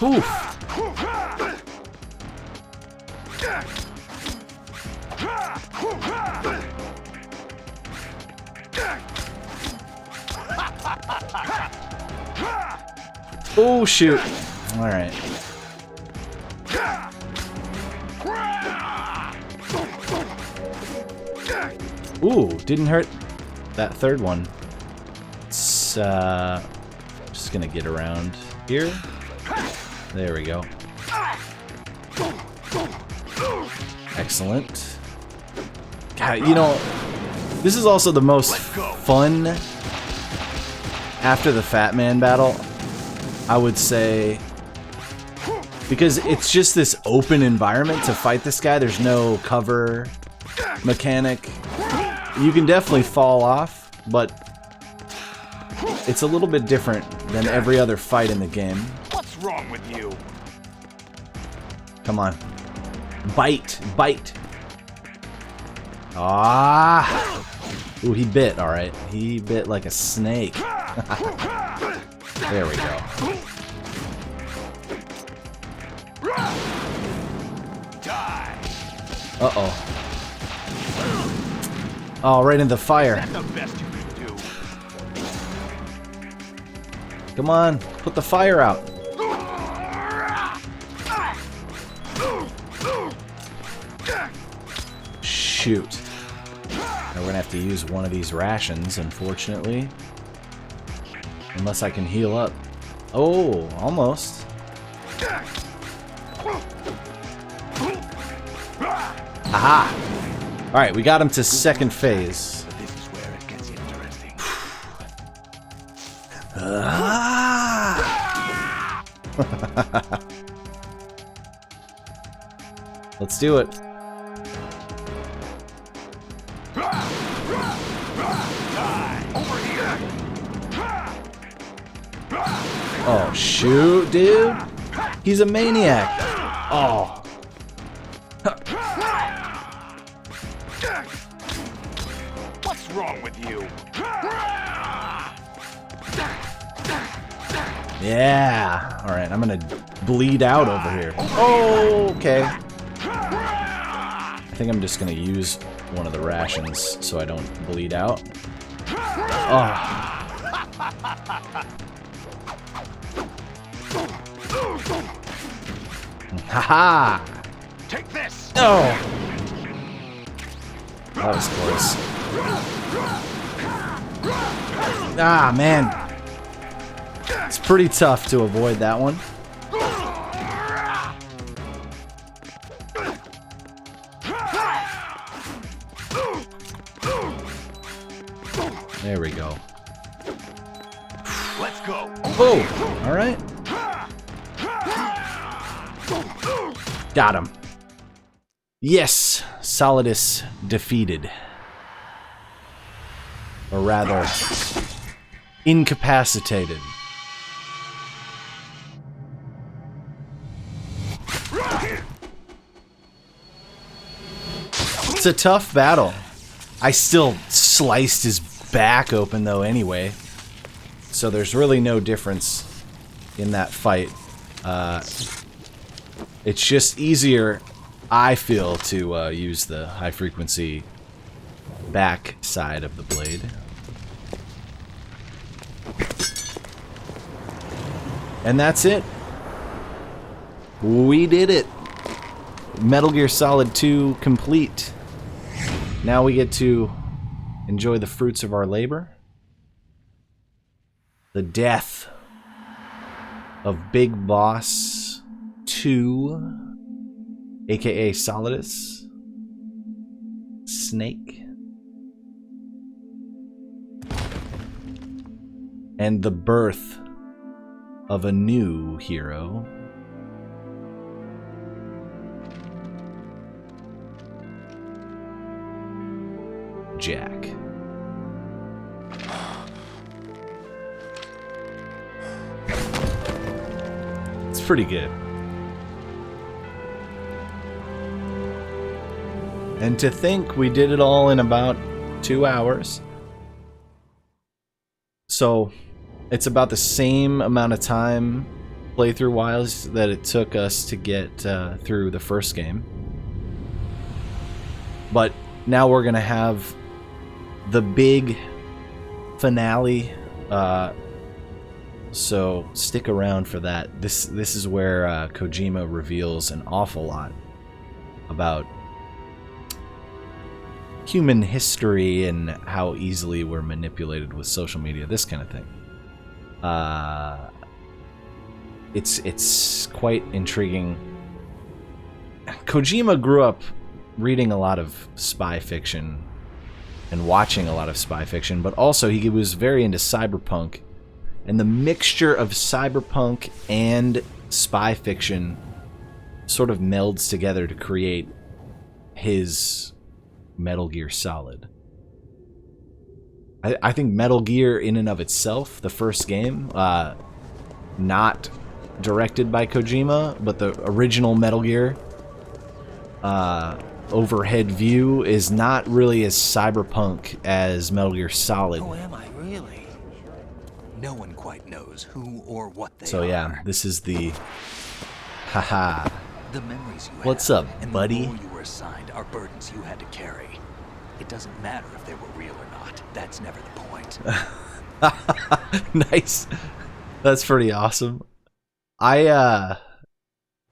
Speaker 1: Oof. Oh shoot. All right. Ooh, didn't hurt that third one. It's just gonna get around here. There we go. Excellent. God, you know, this is also the most fun after the Fat Man battle, I would say, because it's just this open environment to fight this guy. There's no cover mechanic. You can definitely fall off, but it's a little bit different than every other fight in the game.
Speaker 3: What's wrong with you?
Speaker 1: Come on. Bite. Bite. Ah. Ooh, he bit, alright. He bit like a snake. There we go. Uh-oh. Oh, right in the fire.
Speaker 3: That's the best you can do.
Speaker 1: Come on, put the fire out. Shoot. Now we're gonna have to use one of these rations, unfortunately. Unless I can heal up. Oh, almost. Aha! Alright, we got him to second phase.
Speaker 3: This is where it gets interesting.
Speaker 1: Let's do it. Oh, shoot, dude. He's a maniac. Oh.
Speaker 3: What's wrong with you?
Speaker 1: Yeah. All right, I'm going to bleed out over here. Oh, okay. I think I'm just going to use one of the rations so I don't bleed out. Oh. Haha!
Speaker 3: Take this.
Speaker 1: Oh! That was close. Ah, man. It's pretty tough to avoid that one. There we go.
Speaker 3: Let's go.
Speaker 1: Oh! Alright. Got him. Yes! Solidus defeated. Or rather, incapacitated. It's a tough battle. I still sliced his back open though anyway. So there's really no difference in that fight. It's just easier, I feel, to use the high frequency back side of the blade. And that's it. We did it. Metal Gear Solid 2 complete. Now we get to enjoy the fruits of our labor. The death of Big Boss 2, aka Solidus Snake. and the birth of a new hero. Jack. It's pretty good. And to think we did it all in about 2 hours. So it's about the same amount of time playthrough wise that it took us to get through the first game. But now we're gonna have the big finale, so stick around for that. This is where Kojima reveals an awful lot about human history and how easily we're manipulated with social media, this kind of thing. It's quite intriguing. Kojima grew up reading a lot of spy fiction and watching a lot of spy fiction, but also he was very into cyberpunk, and the mixture of cyberpunk and spy fiction sort of melds together to create his Metal Gear Solid. I think Metal Gear in and of itself, the first game, not directed by Kojima, but the original Metal Gear overhead view is not really as cyberpunk as Metal Gear Solid.
Speaker 2: Oh, am I really? No one quite knows who or what they
Speaker 1: So
Speaker 2: are.
Speaker 1: yeah, this is the haha.
Speaker 2: The memories you
Speaker 1: What's
Speaker 2: have
Speaker 1: up,
Speaker 2: and
Speaker 1: buddy?
Speaker 2: the role you were assigned are burdens you had to carry. It doesn't matter if they were real or not. That's never the point.
Speaker 1: Nice. That's pretty awesome.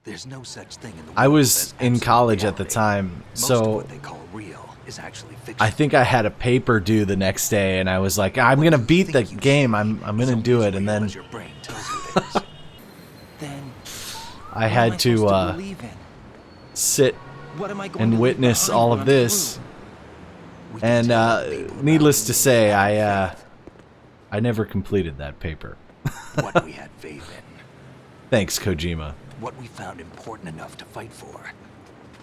Speaker 2: There's no such thing in the world.
Speaker 1: I was in college at the time,
Speaker 2: Most of
Speaker 1: so
Speaker 2: what they call real is actually fiction.
Speaker 1: I think I had a paper due the next day, and I was like, I'm gonna beat the game. I'm gonna do it, and then
Speaker 2: Your brain tells you it is.
Speaker 4: Then
Speaker 1: I had to
Speaker 4: believe in?
Speaker 1: sit
Speaker 4: What am I going
Speaker 1: and
Speaker 4: to leave
Speaker 1: witness
Speaker 4: behind
Speaker 1: all
Speaker 4: when
Speaker 1: of
Speaker 4: I'm
Speaker 1: this.
Speaker 4: through?
Speaker 1: And needless to say, I never completed that paper.
Speaker 2: What we had faith in.
Speaker 1: Thanks, Kojima.
Speaker 2: What we found important enough to fight for.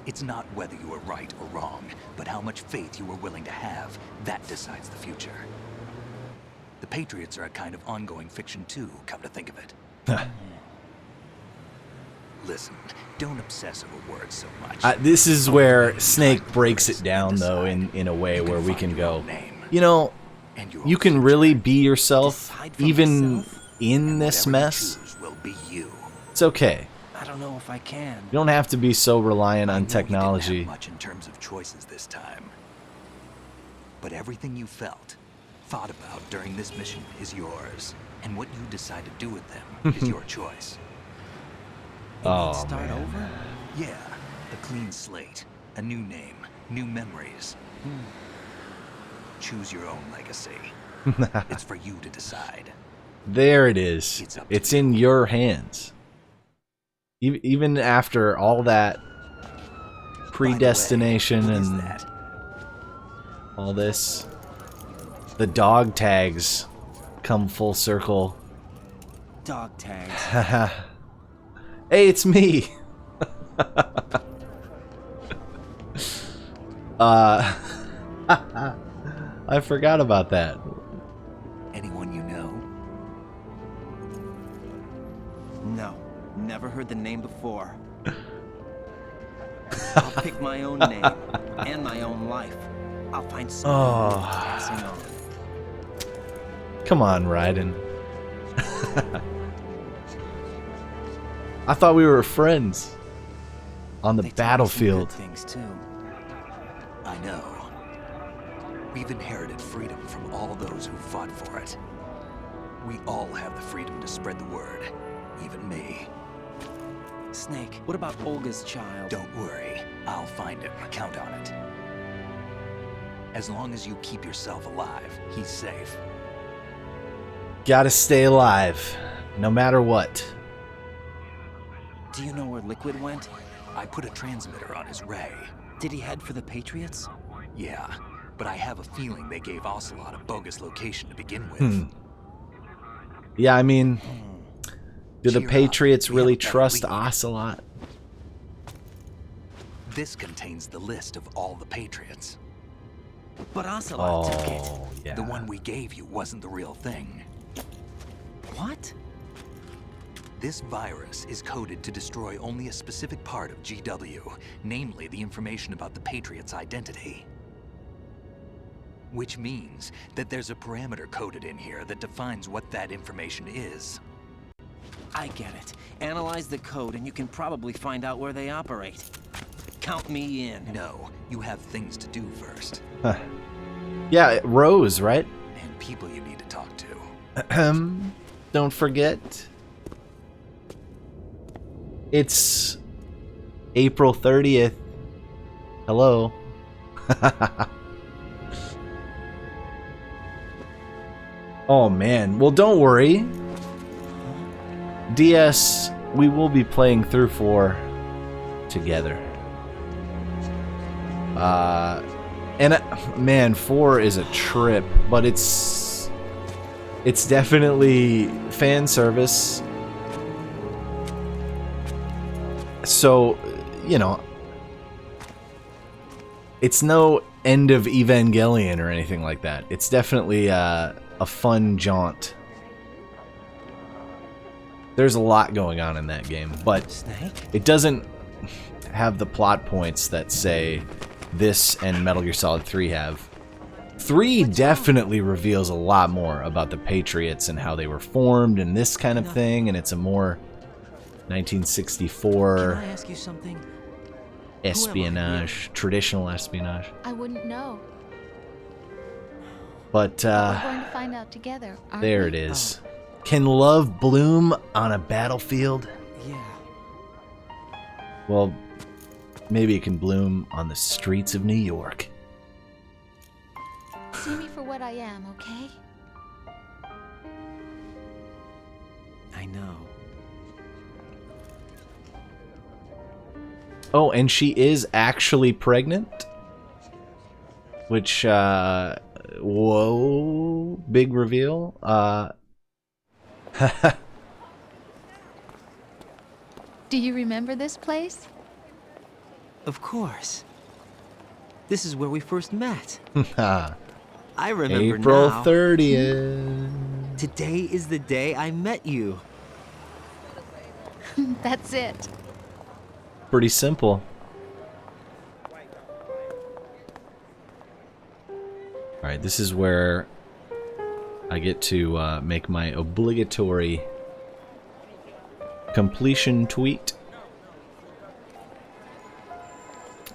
Speaker 2: It's not whether you were right or wrong, but how much faith you were willing to have. That decides the future. The Patriots are a kind of ongoing fiction too, come to think of it. Listen, don't obsess over words so much.
Speaker 1: This is where Snake breaks it down, though, in a way where we can go, you know, you can really be yourself, even in this mess.
Speaker 2: Will be you.
Speaker 1: It's okay.
Speaker 4: I don't know if I can.
Speaker 1: You don't have to be so reliant on technology.
Speaker 2: Much in terms of choices this time. But everything you felt, thought about during this mission is yours. And what you decide to do with them is your choice.
Speaker 1: Oh,
Speaker 4: Start
Speaker 1: man.
Speaker 4: over?
Speaker 2: Yeah, a clean slate, a new name, new memories. Choose your own legacy. It's for you to decide.
Speaker 1: There it is. It's in your hands. Even after all that predestination and all this, the dog tags come full circle.
Speaker 4: Dog tags.
Speaker 1: Hey, it's me. I forgot about that.
Speaker 2: Anyone you know?
Speaker 4: No, never heard the name before. I'll pick my own name and my own life. I'll find someone passing on.
Speaker 1: Come on, Raiden. I thought we were friends on the battlefield.
Speaker 4: Things too.
Speaker 2: I know. We've inherited freedom from all those who fought for it. We all have the freedom to spread the word, even me.
Speaker 4: Snake, what about Olga's child?
Speaker 2: Don't worry, I'll find him. Count on it. As long as you keep yourself alive, he's safe.
Speaker 1: Gotta stay alive, no matter what.
Speaker 4: Do you know where Liquid went?
Speaker 2: I put a transmitter on his ray.
Speaker 4: Did he head for the Patriots?
Speaker 2: Yeah, but I have a feeling they gave Ocelot a bogus location to begin with.
Speaker 1: Yeah, I mean, do the
Speaker 2: Cheer up.
Speaker 1: Patriots
Speaker 2: We
Speaker 1: really
Speaker 2: have a better
Speaker 1: trust
Speaker 2: lead.
Speaker 1: Ocelot?
Speaker 2: This contains the list of all the Patriots.
Speaker 13: But Ocelot took it.
Speaker 1: Oh, yeah.
Speaker 2: The one we gave you wasn't the real thing.
Speaker 13: What?
Speaker 2: This virus is coded to destroy only a specific part of GW, namely the information about the Patriot's identity. Which means that there's a parameter coded in here that defines what that information is.
Speaker 13: I get it. Analyze the code and you can probably find out where they operate. Count me in.
Speaker 2: No, you have things to do first.
Speaker 1: Huh. Yeah, Rose, right?
Speaker 2: And people you need to talk to.
Speaker 1: Don't forget. It's April 30th. Hello. Oh man. Well, don't worry. DS, we will be playing through 4 together. And man, 4 is a trip, but it's definitely fan service. So, you know, it's no end of Evangelion or anything like that. It's definitely a fun jaunt. There's a lot going on in that game, but it doesn't have the plot points that, say, this and Metal Gear Solid 3 have. 3 definitely reveals a lot more about the Patriots and how they were formed and this kind of thing, and it's a more 1964
Speaker 13: Can I ask you something?
Speaker 1: espionage, traditional espionage.
Speaker 6: I wouldn't know.
Speaker 1: But
Speaker 6: We're going to find out together, aren't
Speaker 1: there
Speaker 6: we?
Speaker 1: it is. Can love bloom on a battlefield?
Speaker 13: Yeah.
Speaker 1: Well, maybe it can bloom on the streets of New York.
Speaker 6: See me for what I am, okay?
Speaker 13: I know.
Speaker 1: Oh, and she is actually pregnant? Which, whoa, big reveal.
Speaker 6: Do you remember this place?
Speaker 13: Of course. This is where we first met.
Speaker 1: I
Speaker 13: I remember
Speaker 1: April
Speaker 13: now.
Speaker 1: 30th.
Speaker 13: Today is the day I met you.
Speaker 6: That's it.
Speaker 1: Pretty simple. Alright, this is where I get to make my obligatory completion tweet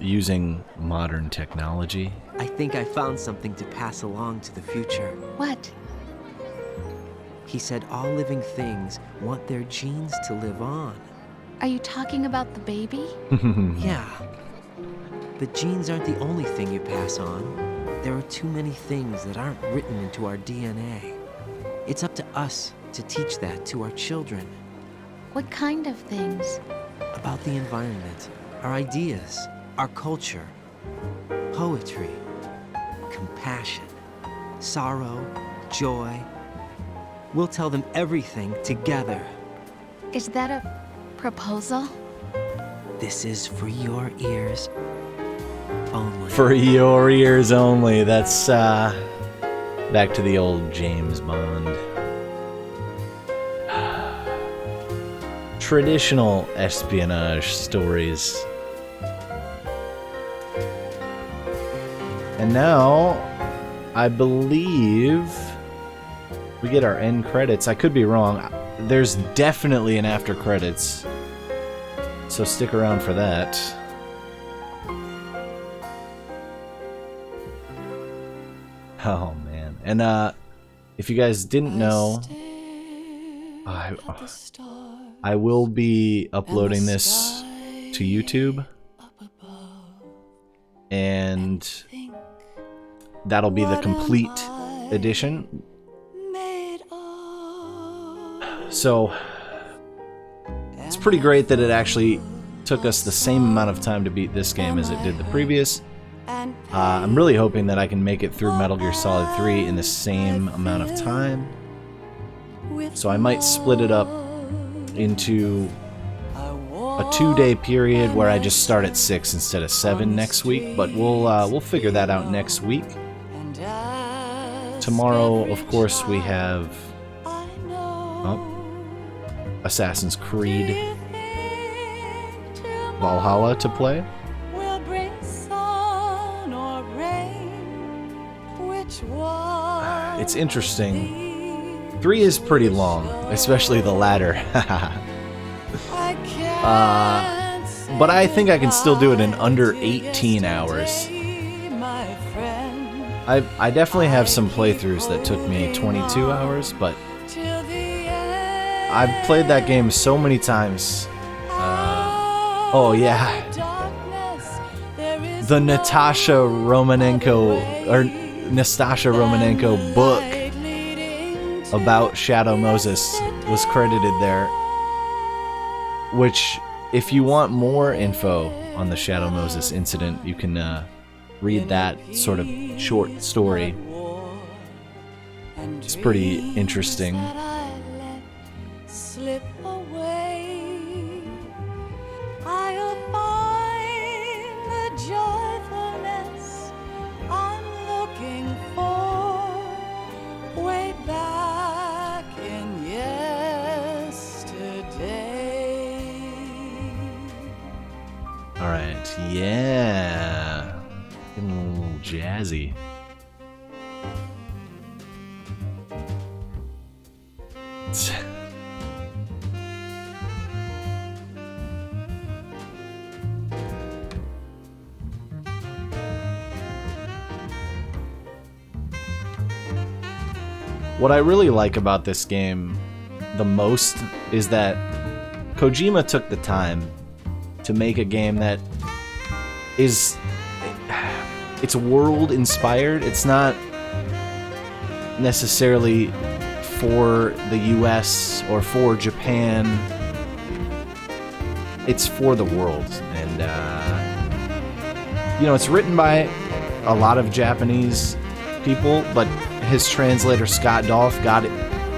Speaker 1: using modern technology.
Speaker 13: I think I found something to pass along to the future.
Speaker 6: What?
Speaker 13: He said all living things want their genes to live on.
Speaker 6: Are you talking about the baby?
Speaker 13: Yeah. But genes aren't the only thing you pass on. There are too many things that aren't written into our DNA. It's up to us to teach that to our children.
Speaker 6: What kind of things?
Speaker 13: About the environment, our ideas, our culture, poetry, compassion, sorrow, joy. We'll tell them everything together.
Speaker 6: Is that a proposal?
Speaker 13: This is for your ears only.
Speaker 1: For your ears only. That's back to the old James Bond. Traditional espionage stories. And now, I believe we get our end credits. I could be wrong. There's definitely an after credits, so stick around for that. Oh man. And if you guys didn't know, I will be uploading this to YouTube, and that'll be the complete edition. So it's pretty great that it actually took us the same amount of time to beat this game as it did the previous. I'm really hoping that I can make it through Metal Gear Solid 3 in the same amount of time. So I might split it up into a 2-day period where I just start at 6 instead of 7 next week, but we'll figure that out next week. Tomorrow, of course, we have Assassin's Creed Valhalla to play. It's interesting. 3 is pretty long, especially the latter. But I think I can still do it in under 18 hours. I definitely have some playthroughs that took me 22 hours, but I've played that game so many times. Oh yeah, the Natasha Romanenko book about Shadow Moses was credited there. Which, if you want more info on the Shadow Moses incident, you can read that sort of short story. It's pretty interesting. Alright, yeah. Getting a little jazzy. What I really like about this game the most is that Kojima took the time to make a game that is, it's world inspired. It's not necessarily for the US or for Japan. It's for the world. And you know, it's written by a lot of Japanese people, but his translator Scott Dolph got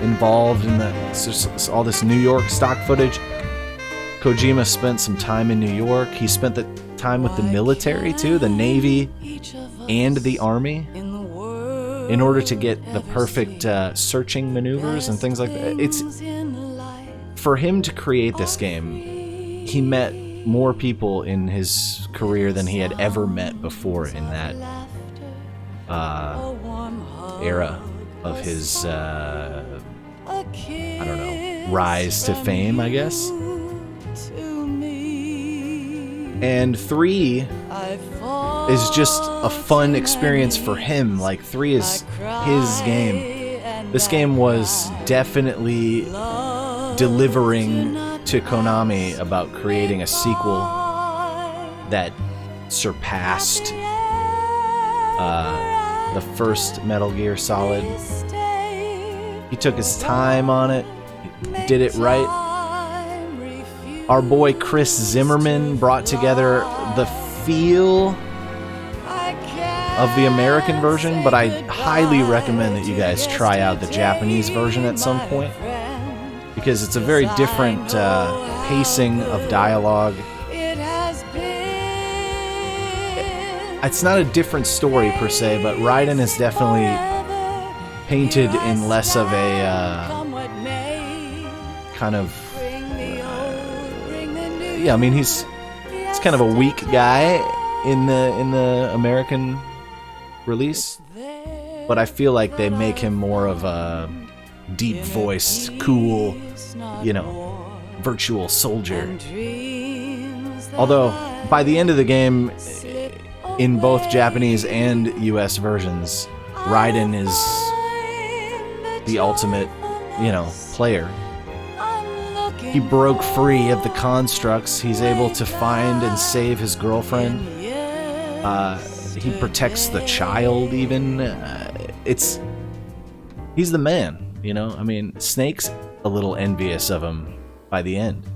Speaker 1: involved in all this New York stock footage. Kojima spent some time in New York. He spent the time with the military too, the Navy and the Army, in order to get the perfect searching maneuvers and things like that. It's for him to create this game. He met more people in his career than he had ever met before in that era of his I don't know, rise to fame, I guess. And 3 is just a fun experience for him. Like, 3 is his game. This game was definitely delivering to Konami about creating a sequel that surpassed the first Metal Gear Solid. He took his time on it, did it right. Our boy Chris Zimmerman brought together the feel of the American version, but I highly recommend that you guys try out the Japanese version at some point, because it's a very different pacing of dialogue. It's not a different story per se, but Raiden is definitely painted in less of a kind of yeah, I mean, he's kind of a weak guy in the American release, but I feel like they make him more of a deep-voiced, cool, you know, virtual soldier. Although by the end of the game, in both Japanese and US versions, Raiden is the ultimate, you know, player. He broke free of the constructs. He's able to find and save his girlfriend. He protects the child even. He's the man, you know? I mean, Snake's a little envious of him by the end.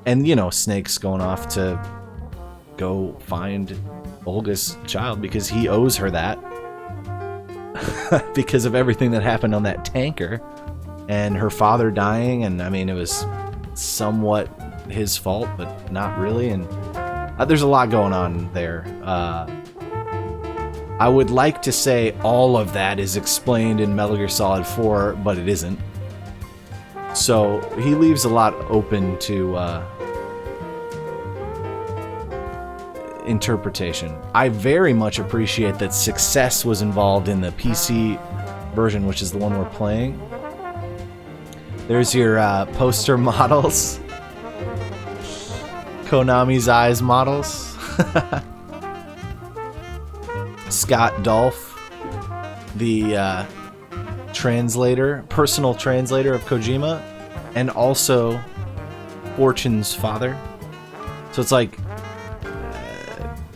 Speaker 1: And, you know, Snake's going off to go find Olga's child because he owes her that. because of everything that happened on that tanker and her father dying. And I mean, it was somewhat his fault, but not really. And there's a lot going on there. I would like to say all of that is explained in Metal Gear Solid 4, but it isn't. So he leaves a lot open to interpretation. I very much appreciate that Success was involved in the PC version, which is the one we're playing. There's your poster models. Konami's Eyes models. Scott Dolph, the translator, personal translator of Kojima, and also Fortune's father. So it's like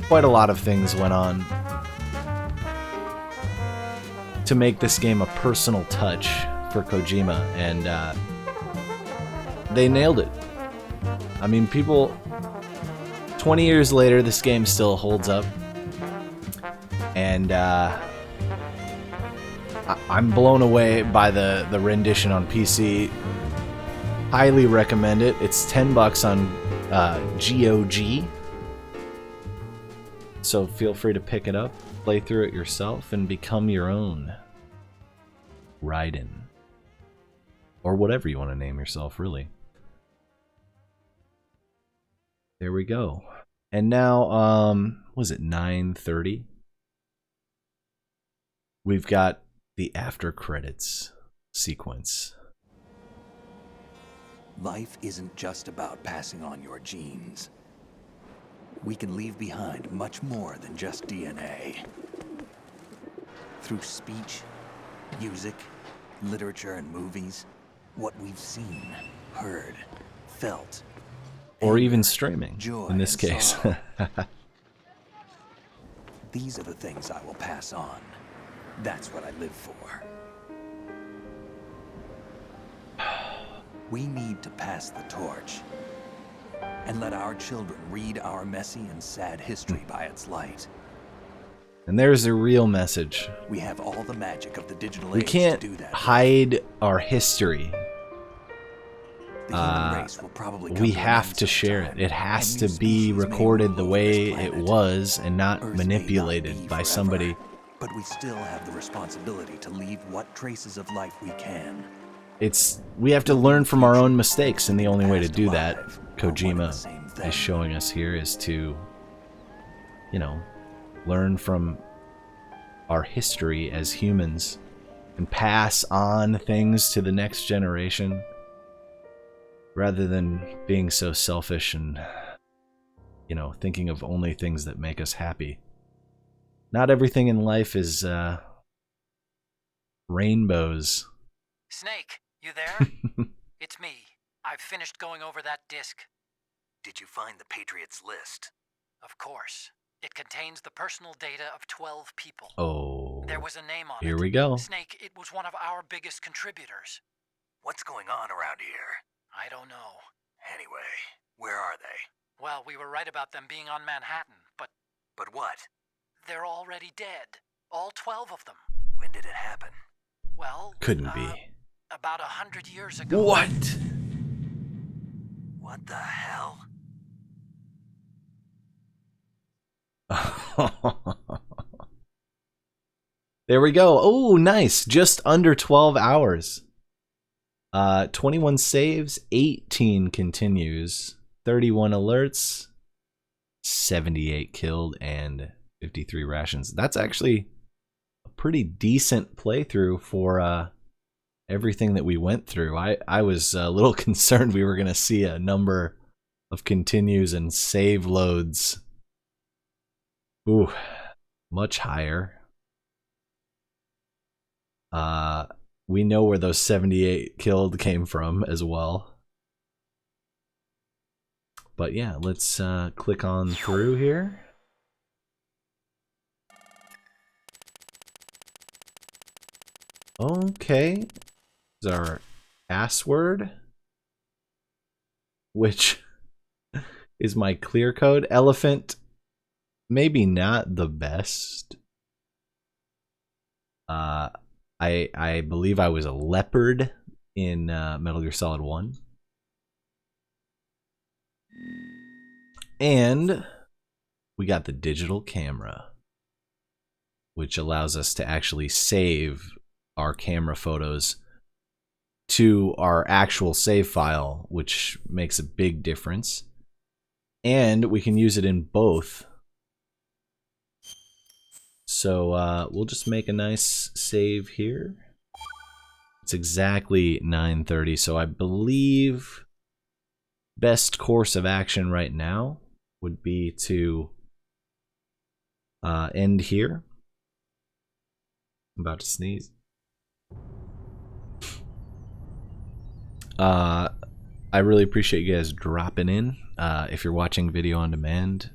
Speaker 1: quite a lot of things went on to make this game a personal touch for Kojima, and they nailed it. I mean, people, 20 years later, this game still holds up. And I'm blown away by the rendition on PC. Highly recommend it. It's $10 on GOG. So feel free to pick it up, play through it yourself, and become your own Raiden. Or whatever you want to name yourself, really. There we go. And now, was it 9:30? We've got the after credits sequence.
Speaker 2: Life isn't just about passing on your genes. We can leave behind much more than just DNA. Through speech, music, literature, and movies, what we've seen, heard, felt,
Speaker 1: or even streaming, in this case.
Speaker 2: These are the things I will pass on. That's what I live for. We need to pass the torch and let our children read our messy and sad history by its light.
Speaker 1: And there's a real message.
Speaker 2: We have all the magic of the digital
Speaker 1: We
Speaker 2: age
Speaker 1: can't
Speaker 2: to do that.
Speaker 1: hide our history.
Speaker 2: The human race will probably come
Speaker 1: We
Speaker 2: to an
Speaker 1: have
Speaker 2: end
Speaker 1: to share
Speaker 2: sometime,
Speaker 1: it. It has
Speaker 2: and
Speaker 1: to
Speaker 2: new
Speaker 1: be
Speaker 2: species may
Speaker 1: recorded the
Speaker 2: rule
Speaker 1: way
Speaker 2: this
Speaker 1: it
Speaker 2: planet.
Speaker 1: was and not
Speaker 2: Earth may
Speaker 1: manipulated
Speaker 2: not be
Speaker 1: by
Speaker 2: forever,
Speaker 1: somebody.
Speaker 2: But we still have the responsibility to leave what traces of life we can.
Speaker 1: We have to learn from our own mistakes, and the only way to do that, Kojima is showing us here, is to, you know, learn from our history as humans and pass on things to the next generation rather than being so selfish and, you know, thinking of only things that make us happy. Not everything in life is rainbows.
Speaker 10: Snake, you there? It's me. I've finished going over that disc.
Speaker 2: Did you find the Patriots list?
Speaker 10: Of course. It contains the personal data of 12 people.
Speaker 1: Oh.
Speaker 10: There was a name on it.
Speaker 1: Here we go.
Speaker 10: Snake, it was one of our biggest contributors.
Speaker 2: What's going on around here?
Speaker 10: I don't know.
Speaker 2: Anyway, where are they?
Speaker 10: Well, we were right about them being on Manhattan, but...
Speaker 2: But what?
Speaker 10: They're already dead. All 12 of them.
Speaker 2: When did it happen?
Speaker 10: Well...
Speaker 1: Couldn't be.
Speaker 10: About 100 years ago.
Speaker 1: What?
Speaker 2: What the hell?
Speaker 1: There we go. Oh, nice. Just under 12 hours. 21 saves, 18 continues, 31 alerts, 78 killed, and 53 rations. That's actually a pretty decent playthrough for everything that we went through. I was a little concerned we were going to see a number of continues and save loads. Ooh, much higher. We know where those 78 killed came from as well. But yeah, let's click on through here. Okay. Is our password, which is my clear code. Elephant, maybe not the best. I believe I was a leopard in Metal Gear Solid 1. And we got the digital camera, which allows us to actually save our camera photos to our actual save file, which makes a big difference. And we can use it in both. So we'll just make a nice save here. It's exactly 9:30, so I believe best course of action right now would be to end here. I'm about to sneeze. I really appreciate you guys dropping in. If you're watching video on demand,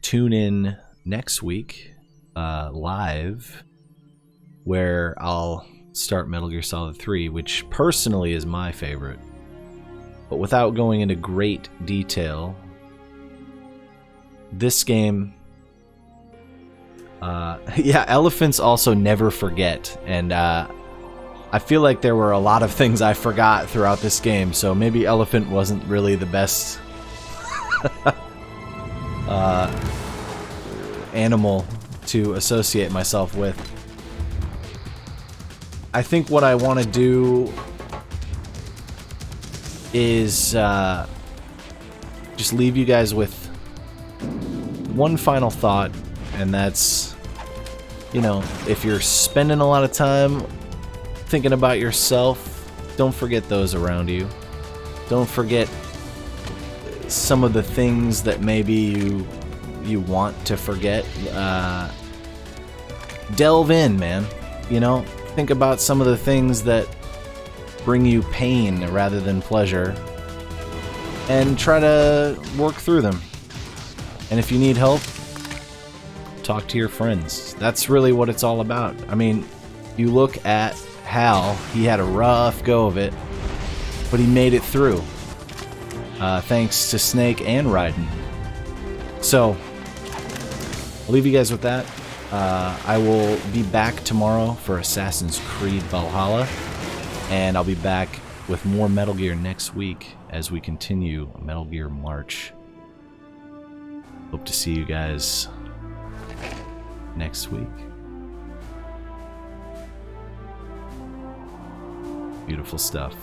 Speaker 1: tune in next week live, where I'll start Metal Gear Solid 3, which personally is my favorite. But without going into great detail, this game, yeah, elephants also never forget, and I feel like there were a lot of things I forgot throughout this game, so maybe elephant wasn't really the best animal to associate myself with. I think what I want to do is just leave you guys with one final thought, and that's, you know, if you're spending a lot of time thinking about yourself, don't forget those around you. Don't forget some of the things that maybe you want to forget. Delve in, man. You know, think about some of the things that bring you pain rather than pleasure, and try to work through them. And if you need help, talk to your friends. That's really what it's all about. I mean, you look at Hal, he had a rough go of it, but he made it through. Thanks to Snake and Raiden. So, I'll leave you guys with that. I will be back tomorrow for Assassin's Creed Valhalla, and I'll be back with more Metal Gear next week as we continue Metal Gear March. Hope to see you guys next week. Beautiful stuff.